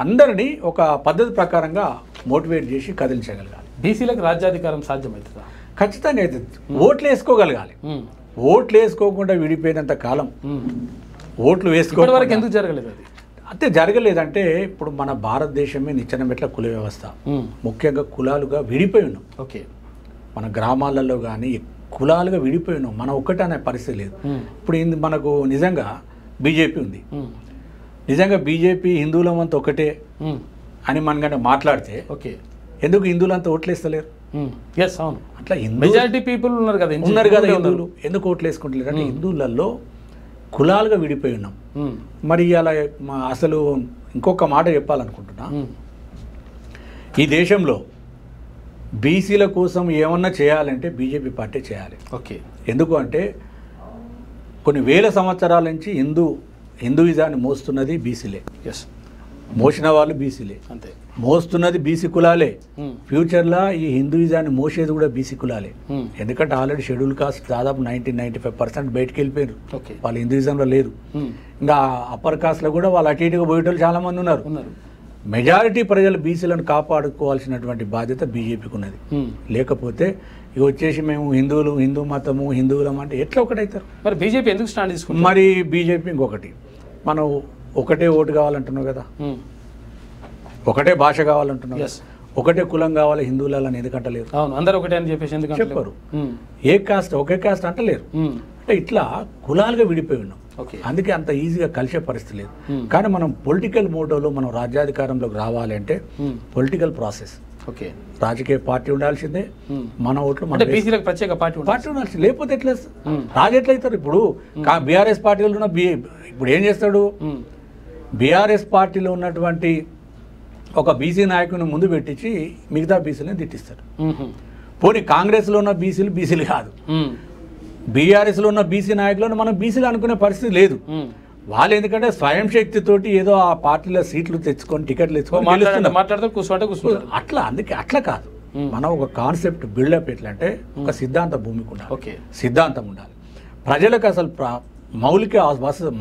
అందరినీ ఒక పద్ధతి ప్రకారంగా మోటివేట్ చేసి కదిలించగలగాలి. బీసీలకు రాజ్యాధికారం సాధ్యమవుతుందా? ఖచ్చితంగా అవుతుంది. ఓట్లు వేసుకోగలగాలి. ఓట్లు వేసుకోకుండా విడిపోయినంత కాలం ఓట్లు వేసుకోవడం వరకు ఎందుకు జరగలేదు? అది అంతే జరగలేదంటే ఇప్పుడు మన భారతదేశమే నిచ్చెన మెట్ల కుల వ్యవస్థ, ముఖ్యంగా కులాలుగా విడిపోయి ఉన్నాం. ఓకే, మన గ్రామాలలో కానీ కులాలుగా విడిపోయి ఉన్నాం. మనం ఒక్కటే అనే పరిస్థితి లేదు. ఇప్పుడు మనకు నిజంగా బీజేపీ ఉంది. నిజంగా బీజేపీ హిందువులమంతా ఒకటే అని మనకంటే మాట్లాడితే ఓకే, ఎందుకు హిందువులంతా ఓట్లు వేస్తలేరు? అవును, అట్లా మెజారిటీ పీపుల్ ఉన్నారు కదా హిందువులు ఎందుకు ఓట్లు వేసుకుంటలేరు అంటే హిందువులలో కులాలుగా విడిపోయి ఉన్నాం. మరి అలా అసలు ఇంకొక మాట చెప్పాలనుకుంటున్నా, ఈ దేశంలో బీసీల కోసం ఏమన్నా చేయాలంటే బీజేపీ పార్టీ చేయాలి. ఓకే, ఎందుకు అంటే కొన్ని వేల సంవత్సరాల నుంచి హిందూయిజాన్ని మోస్తున్నది బీసీలే. మోసిన వాళ్ళు బీసీలే, అంతే. మోస్తున్నది బీసీ కులాలే. ఫ్యూచర్లో ఈ హిందూయిజాన్ని మోసేది కూడా బీసీ కులాలే. ఎందుకంటే ఆల్రెడీ షెడ్యూల్ కాస్ట్ దాదాపు 95% బయటకు వెళ్ళిపోయారు. వాళ్ళు హిందూయిజంలో లేరు. ఇంకా అప్పర్ కాస్ట్లో కూడా వాళ్ళు అటు ఇటుగా పోయేటోళ్ళు చాలా మంది ఉన్నారు. మెజారిటీ ప్రజలు బీసీలను కాపాడుకోవాల్సినటువంటి బాధ్యత బీజేపీకి ఉన్నది. లేకపోతే ఇక వచ్చేసి మేము హిందువులు, హిందూ మతము, హిందువులం అంటే ఎట్లా ఒకటవుతారు? మరి బీజేపీ ఎందుకు స్టాండ్ తీసుకుంటారు? మరి బీజేపీ ఇంకొకటి, మనం ఒకటే ఓటు కావాలంటున్నావు కదా, ఒకటే భాష కావాలంటున్నావు, ఒకటే కులం కావాలి హిందువులని ఎందుకంటలేరు? అవును, అందరూ ఒకటే అని చెప్పేసి ఎందుకు చెప్పరు. ఏ కాస్ట్ ఒకే కాస్ట్ అంటలేరు. అంటే ఇట్లా కులాలుగా విడిపోయి ఉన్నాం. అందుకే అంత ఈజీగా కలిసే పరిస్థితి లేదు. కానీ మనం పొలిటికల్ మోటోలో మనం రాజ్యాధికారంలోకి రావాలి అంటే పొలిటికల్ ప్రాసెస్, రాజకీయ పార్టీ ఉండాల్సిందే. మన ఓట్లు ప్రత్యేక పార్టీ ఉండాల్సింది. లేకపోతే ఎట్లా రాజు ఎట్లయితారు? ఇప్పుడు బీఆర్ఎస్ పార్టీలో ఉన్న ఇప్పుడు ఏం చేస్తాడు? బీఆర్ఎస్ పార్టీలో ఉన్నటువంటి ఒక బీసీ నాయకుని ముందు పెట్టించి మిగతా బీసీలను తిట్టిస్తారు. పోనీ కాంగ్రెస్లో ఉన్న బీసీలు కాదు, బీఆర్ఎస్లో ఉన్న బీసీ నాయకులను మనం బీసీలు అనుకునే పరిస్థితి లేదు. వాళ్ళు ఎందుకంటే స్వయం శక్తితోటి ఏదో ఆ పార్టీలో సీట్లు తెచ్చుకొని టికెట్లు తెచ్చుకొని అట్లా. అందుకే అట్లా కాదు, మనం ఒక కాన్సెప్ట్ బిల్డప్ ఎట్లా అంటే ఒక సిద్ధాంత భూమికి ఉండాలి, సిద్ధాంతం ఉండాలి. ప్రజలకు అసలు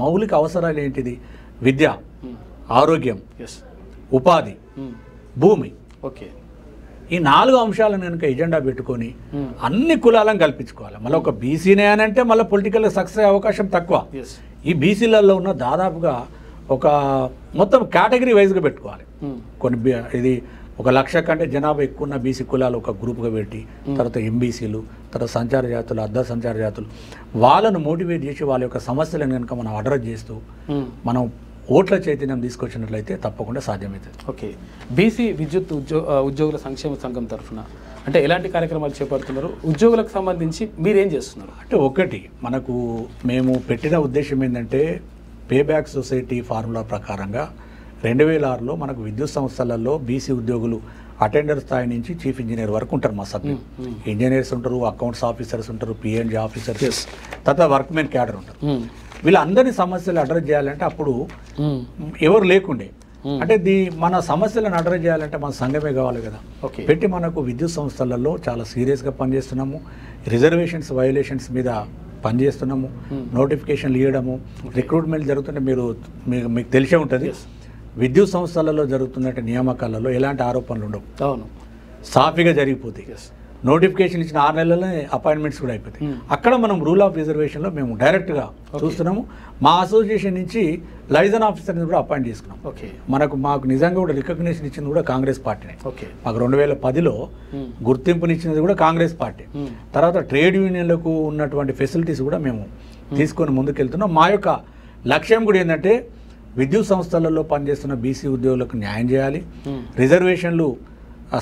మౌలిక అవసరాలు ఏంటిది? విద్య, ఆరోగ్యం, ఉపాధి, భూమి. ఈ 4 అంశాలను కనుక ఎజెండా పెట్టుకొని అన్ని కులాలను కల్పించుకోవాలి. మళ్ళీ ఒక బీసీనే అని అంటే మళ్ళీ పొలిటికల్ సక్సెస్ అయ్యే అవకాశం తక్కువ. ఈ బీసీలలో ఉన్న దాదాపుగా ఒక మొత్తం కేటగిరీ వైజ్గా పెట్టుకోవాలి. కొన్ని ఇది 1,00,000 కంటే జనాభా ఎక్కువ ఉన్న బీసీ కులాలు ఒక గ్రూప్గా పెట్టి, తర్వాత ఎంబీసీలు, తర్వాత సంచార జాతులు, అర్ధ సంచార జాతులు, వాళ్ళను మోటివేట్ చేసి వాళ్ళ యొక్క సమస్యలను కనుక మనం అడ్రస్ చేస్తూ మనం ఓట్ల చైతన్యం తీసుకొచ్చినట్లయితే తప్పకుండా సాధ్యమవుతుంది. ఓకే, బీసీ విద్యుత్ ఉద్యోగుల సంక్షేమ సంఘం తరఫున అంటే ఎలాంటి కార్యక్రమాలు చేపడుతున్నారు? ఉద్యోగులకు సంబంధించి మీరేం చేస్తున్నారు? అంటే ఒకటి మనకు మేము పెట్టిన ఉద్దేశం ఏంటంటే పే బ్యాక్ సొసైటీ ఫార్ములా ప్రకారంగా 2006లో మనకు విద్యుత్ సంస్థలలో బీసీ ఉద్యోగులు అటెండర్ స్థాయి నుంచి చీఫ్ ఇంజనీర్ వరకు ఉంటారు. మా సభ్యులు ఇంజనీర్స్ ఉంటారు, అకౌంట్స్ ఆఫీసర్స్ ఉంటారు, పిఎన్జీ ఆఫీసర్స్, తర్వాత వర్క్మెన్ క్యాడర్ ఉంటారు. వీళ్ళందరి సమస్యలు అడ్రస్ చేయాలంటే అప్పుడు ఎవరు లేకుండే, అంటే మన సమస్యలను అడ్రస్ చేయాలంటే మన సంఘమే కావాలి కదా. పెట్టి మనకు విద్యుత్ సంస్థలలో చాలా సీరియస్గా పనిచేస్తున్నాము. రిజర్వేషన్స్ వయోలేషన్స్ మీద పనిచేస్తున్నాము. నోటిఫికేషన్లు ఇవ్వడము, రిక్రూట్మెంట్ జరుగుతుంటే మీకు తెలిసే ఉంటుంది. విద్యుత్ సంస్థలలో జరుగుతున్న నియామకాలలో ఎలాంటి ఆరోపణలు ఉండవు, సాఫీగా జరిగిపోతాయి. నోటిఫికేషన్ ఇచ్చిన 6 నెలలనే అపాయింట్మెంట్స్ కూడా అయిపోతాయి. అక్కడ మనం రూల్ ఆఫ్ రిజర్వేషన్లో మేము డైరెక్ట్గా చూస్తున్నాము. మా అసోసియేషన్ నుంచి లైజన్ ఆఫీసర్ని కూడా అపాయింట్ చేసుకున్నాం. మాకు నిజంగా కూడా రికగ్నిషన్ ఇచ్చింది కూడా కాంగ్రెస్ పార్టీనే. మాకు 2010లో గుర్తింపునిచ్చినది కూడా కాంగ్రెస్ పార్టీ. తర్వాత ట్రేడ్ యూనియన్లకు ఉన్నటువంటి ఫెసిలిటీస్ కూడా మేము తీసుకొని ముందుకెళ్తున్నాం. మా యొక్క లక్ష్యం కూడా ఏంటంటే విద్యుత్ సంస్థలలో పనిచేస్తున్న బీసీ ఉద్యోగులకు న్యాయం చేయాలి, రిజర్వేషన్లు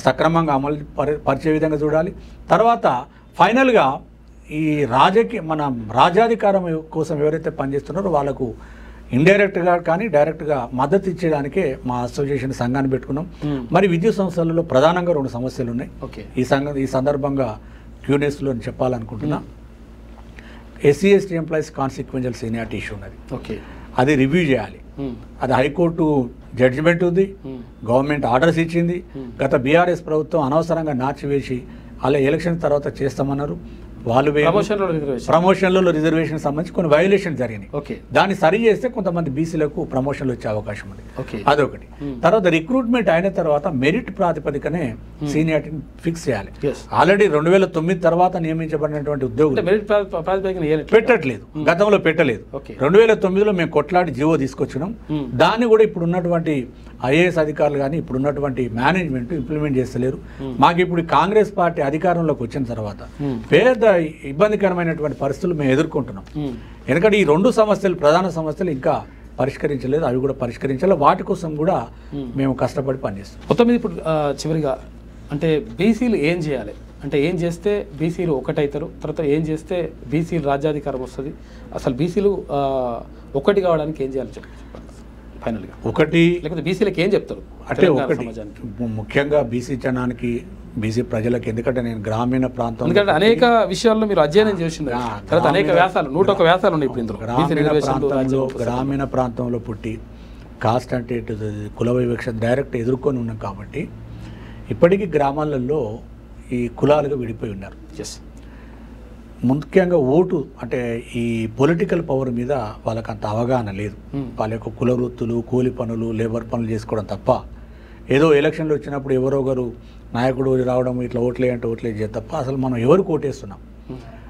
సక్రమంగా అమలు పరిచే విధంగా చూడాలి. తర్వాత ఫైనల్గా ఈ మన రాజ్యాధికారం కోసం ఎవరైతే పనిచేస్తున్నారో వాళ్ళకు ఇండైరెక్ట్గా కానీ డైరెక్ట్గా మద్దతు ఇచ్చేదానికే మా అసోసియేషన్ సంఘాన్ని పెట్టుకున్నాం. మరి విద్యుత్ సంస్థలలో ప్రధానంగా 2 సమస్యలు ఉన్నాయి. ఈ సందర్భంగా క్యూనెస్లో చెప్పాలనుకుంటున్నా. SC ST employees consequential seniority issue ఉన్నది. అది రివ్యూ చేయాలి. అది హైకోర్టు జడ్జిమెంట్ ఉంది, గవర్నమెంట్ ఆర్డర్స్ ఇచ్చింది. గత బీఆర్ఎస్ ప్రభుత్వం అనవసరంగా నాచివేసి అలా ఎలక్షన్ తర్వాత చేస్తామన్నారు. వాళ్ళు ప్రమోషన్లలో రిజర్వేషన్ సంబంధించి కొన్ని వైలేషన్ జరిగినాయి. దాన్ని సరి చేస్తే కొంతమంది బీసీలకు ప్రమోషన్లు వచ్చే అవకాశం ఉంది. అదొకటి. తర్వాత రిక్రూట్మెంట్ అయిన తర్వాత మెరిట్ ప్రాతిపదికనే సీనియారిటీని ఫిక్స్ చేయాలి. ఆల్రెడీ 2009 తర్వాత నియమించబడినటువంటి ఉద్యోగులు పెట్టట్లేదు, గతంలో పెట్టలేదు. 2009లో మేము కొట్లాడి జీవో తీసుకొచ్చినాం. దాన్ని కూడా ఇప్పుడు ఉన్నటువంటి ఐఏఎస్ అధికారులు కానీ ఇప్పుడు ఉన్నటువంటి మేనేజ్మెంట్ ఇంప్లిమెంట్ చేస్తలేరు. మాకు ఇప్పుడు కాంగ్రెస్ పార్టీ అధికారంలోకి వచ్చిన తర్వాత పేద ఇబ్బందికరమైనటువంటి పరిస్థితులు మేము ఎదుర్కొంటున్నాం. ఎందుకంటే ఈ 2 సమస్యలు ప్రధాన సమస్యలు ఇంకా పరిష్కరించలేదు. అవి కూడా పరిష్కరించాలి. వాటి కోసం కూడా మేము కష్టపడి పనిచేస్తాం. మొత్తం మీద ఇప్పుడు చివరిగా అంటే బీసీలు ఏం చేయాలి, అంటే ఏం చేస్తే బీసీలు ఒకటవుతారు, తర్వాత ఏం చేస్తే బీసీలు రాజ్యాధికారం వస్తుంది, అసలు బీసీలు ఒకటి కావడానికి ఏం చేయాలి చెప్పండి ఫైనల్గా? ఒకటి లేకపోతే బీసీలకు ఏం చెప్తారు అంటే ఒకటి ముఖ్యంగా బీసీ జనానికి బీసీ ప్రజలకు, ఎందుకంటే నేను గ్రామీణ ప్రాంతం, ఎందుకంటే అనేక విషయాల్లో మీరు అధ్యయనం చేస్తున్నారు, తర్వాత అనేక వ్యాసాలు 101 వ్యాసాలు ఉన్నాయి ఇప్పుడు ఇందులో. గ్రామీణ ప్రాంతంలో పుట్టి కాస్ట్ అంటే కుల వివక్ష డైరెక్ట్ ఎదుర్కొని ఉన్నాం కాబట్టి ఇప్పటికీ గ్రామాలలో ఈ కులాలుగా విడిపోయి ఉన్నారు. ముఖ్యంగా ఓటు అంటే ఈ పొలిటికల్ పవర్ మీద వాళ్ళకి అంత అవగాహన లేదు. వాళ్ళ యొక్క కుల వృత్తులు, కూలి పనులు, లేబర్ పనులు చేసుకోవడం తప్ప ఏదో ఎలక్షన్లు వచ్చినప్పుడు ఎవరో ఒకరు నాయకుడు రావడం ఇట్లా ఓట్లే అంటే ఓట్లే చేయ తప్ప అసలు మనం ఎవరికి ఓటేస్తున్నాం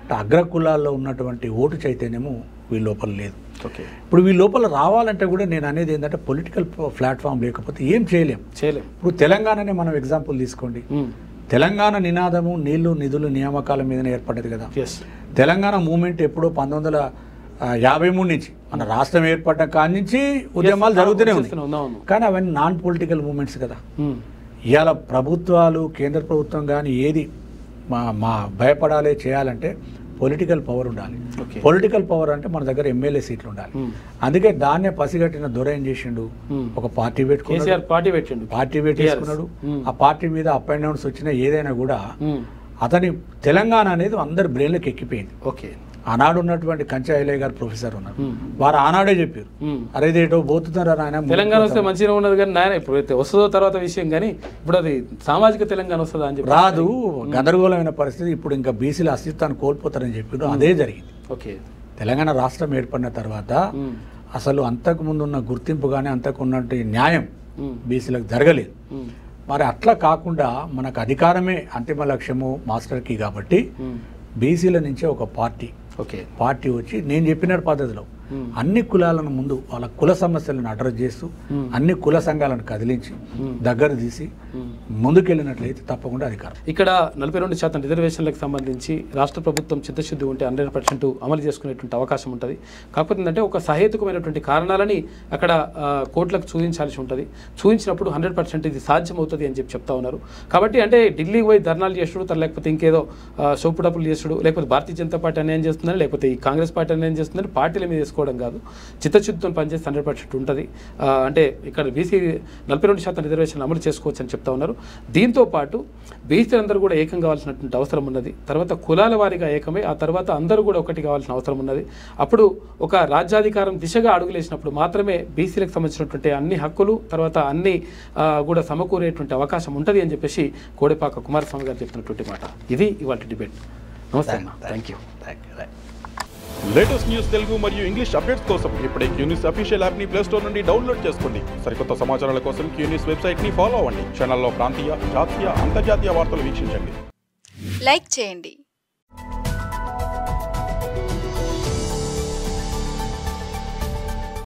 అంటే అగ్ర కులాల్లో ఉన్నటువంటి ఓటు చైతన్యము వీళ్ళ లోపల లేదు. ఇప్పుడు వీళ్ళ లోపల రావాలంటే కూడా నేను అనేది ఏంటంటే పొలిటికల్ ప్లాట్ఫామ్ లేకపోతే ఏం చేయలేం. ఇప్పుడు తెలంగాణనే మనం ఎగ్జాంపుల్ తీసుకోండి. తెలంగాణ నినాదము నీళ్లు నిధులు నియామకాల మీదనే ఏర్పడ్డది కదా. తెలంగాణ మూమెంట్ ఎప్పుడో 1953 నుంచి మన రాష్ట్రం ఏర్పడ్డ కాడి నుంచి ఉద్యమాలు జరుగుతూనే ఉన్నాయి. కానీ అవన్నీ నాన్ పొలిటికల్ మూమెంట్స్ కదా. ఇవాళ ప్రభుత్వాలు, కేంద్ర ప్రభుత్వం కానీ ఏది మా భయపడాలి చేయాలంటే పొలిటికల్ పవర్ ఉండాలి. పొలిటికల్ పవర్ అంటే మన దగ్గర ఎమ్మెల్యే సీట్లు ఉండాలి. అందుకే దాన్నే పసిగట్టిన దొర ఏం చేసిండు, ఒక పార్టీ పార్టీ పెట్టేసుకున్నాడు. ఆ పార్టీ మీద అప్ అండ్ డౌన్స్ వచ్చినా ఏదైనా కూడా అతని తెలంగాణ అనేది అందరి బ్రెయిన్లోకి ఎక్కిపోయింది. ఆనాడు ఉన్నటువంటి కంచా ఐలయ్య గారు ప్రొఫెసర్ ఉన్నారు, వారు ఆనాడే చెప్పారు అరే ఏటో పోతున్నారా నాయన తెలంగాణ వస్తే మంచిగా ఉన్నది కానీ నాయన ఇప్పుడు వస్తుందో తర్వాత విషయం, కానీ ఇప్పుడు అది సామాజిక తెలంగాణ వస్తుందా అని చెప్పి రాదు. గందరగోళమైన పరిస్థితి. ఇప్పుడు ఇంకా బీసీల అస్తిత్వాన్ని కోల్పోతారని చెప్పారు. అదే జరిగింది. తెలంగాణ రాష్ట్రం ఏర్పడిన తర్వాత అసలు అంతకు ముందు ఉన్న గుర్తింపు కానీ అంతకు ఉన్నటువంటి న్యాయం బీసీలకు జరగలేదు. మరి అట్లా కాకుండా మనకు అధికారమే అంతిమ లక్ష్యము మాస్టర్కి కాబట్టి బీసీల నుంచే ఒక పార్టీ వచ్చి నేను చెప్పిన పద్ధతిలో అన్ని కులాలను ముందు వాళ్ళ కుల సమస్యలను అడ్రస్ చేస్తూ అన్ని కుల సంఘాలను కదిలించి దగ్గర తీసి ముందుకెళ్ళినట్లయితే తప్పకుండా అధికారం. ఇక్కడ 42% రిజర్వేషన్లకు సంబంధించి రాష్ట్ర ప్రభుత్వం చిత్తశుద్ధి ఉంటే 100% అమలు చేసుకునేటువంటి అవకాశం ఉంటుంది. కాకపోతే ఏంటంటే ఒక సహేతుకమైనటువంటి కారణాలని అక్కడ కోర్టులకు చూపించాల్సి ఉంటుంది. చూపించినప్పుడు 100% ఇది సాధ్యమవుతుంది అని చెప్తా ఉన్నారు. కాబట్టి అంటే ఢిల్లీకి పోయి ధర్నాలు చేసుడు, లేకపోతే ఇంకేదో సోపుడప్పులు చేసుడు, లేకపోతే భారతీయ జనతా పార్టీ అన్యాయం చేస్తుందని, లేకపోతే ఈ కాంగ్రెస్ పార్టీ అన్యాయం చేస్తుందని పార్టీల మీద చేసుకోవడం కాదు. చిత్తశుద్ధితో పనిచేస్తే 100% ఉంటుంది. అంటే ఇక్కడ బీసీ 42% రిజర్వేషన్ అమలు చేసుకోవచ్చు అని చెప్తా ఉన్నారు. దీంతో పాటు బీసీలందరూ కూడా ఏకం కావాల్సినటువంటి అవసరం ఉన్నది. తర్వాత కులాల వారీగా ఏకమై ఆ తర్వాత అందరూ కూడా ఒకటి కావాల్సిన అవసరం ఉన్నది. అప్పుడు ఒక రాజ్యాధికారం దిశగా అడుగులేసినప్పుడు మాత్రమే బీసీలకు సంబంధించినటువంటి అన్ని హక్కులు తర్వాత అన్ని కూడా సమకూరేటువంటి అవకాశం ఉంటుంది అని చెప్పేసి కోడెపాక కుమారస్వామి గారు చెప్తున్నటువంటి మాట. ఇది ఇవాళ డిబేట్. నమస్తే అన్న. Thank you. Latest news Telugu మరియు ఇంగ్లీష్ అప్డేట్స్ కోసం ఇప్పుడే క్యూన్యూస్ అఫీషియల్ యాప్ ని ప్లే స్టోర్ నుండి డౌన్లోడ్ చేసుకోండి. సరికొత్త సమాచారాల కోసం క్యూన్యూస్ వెబ్సైట్ ని ఫాలో అవ్వండి. ఛానల్లో ప్రాంతీయ, జాతీయ, అంతర్జాతీయ వార్తలు వీక్షించండి. లైక్ చేయండి.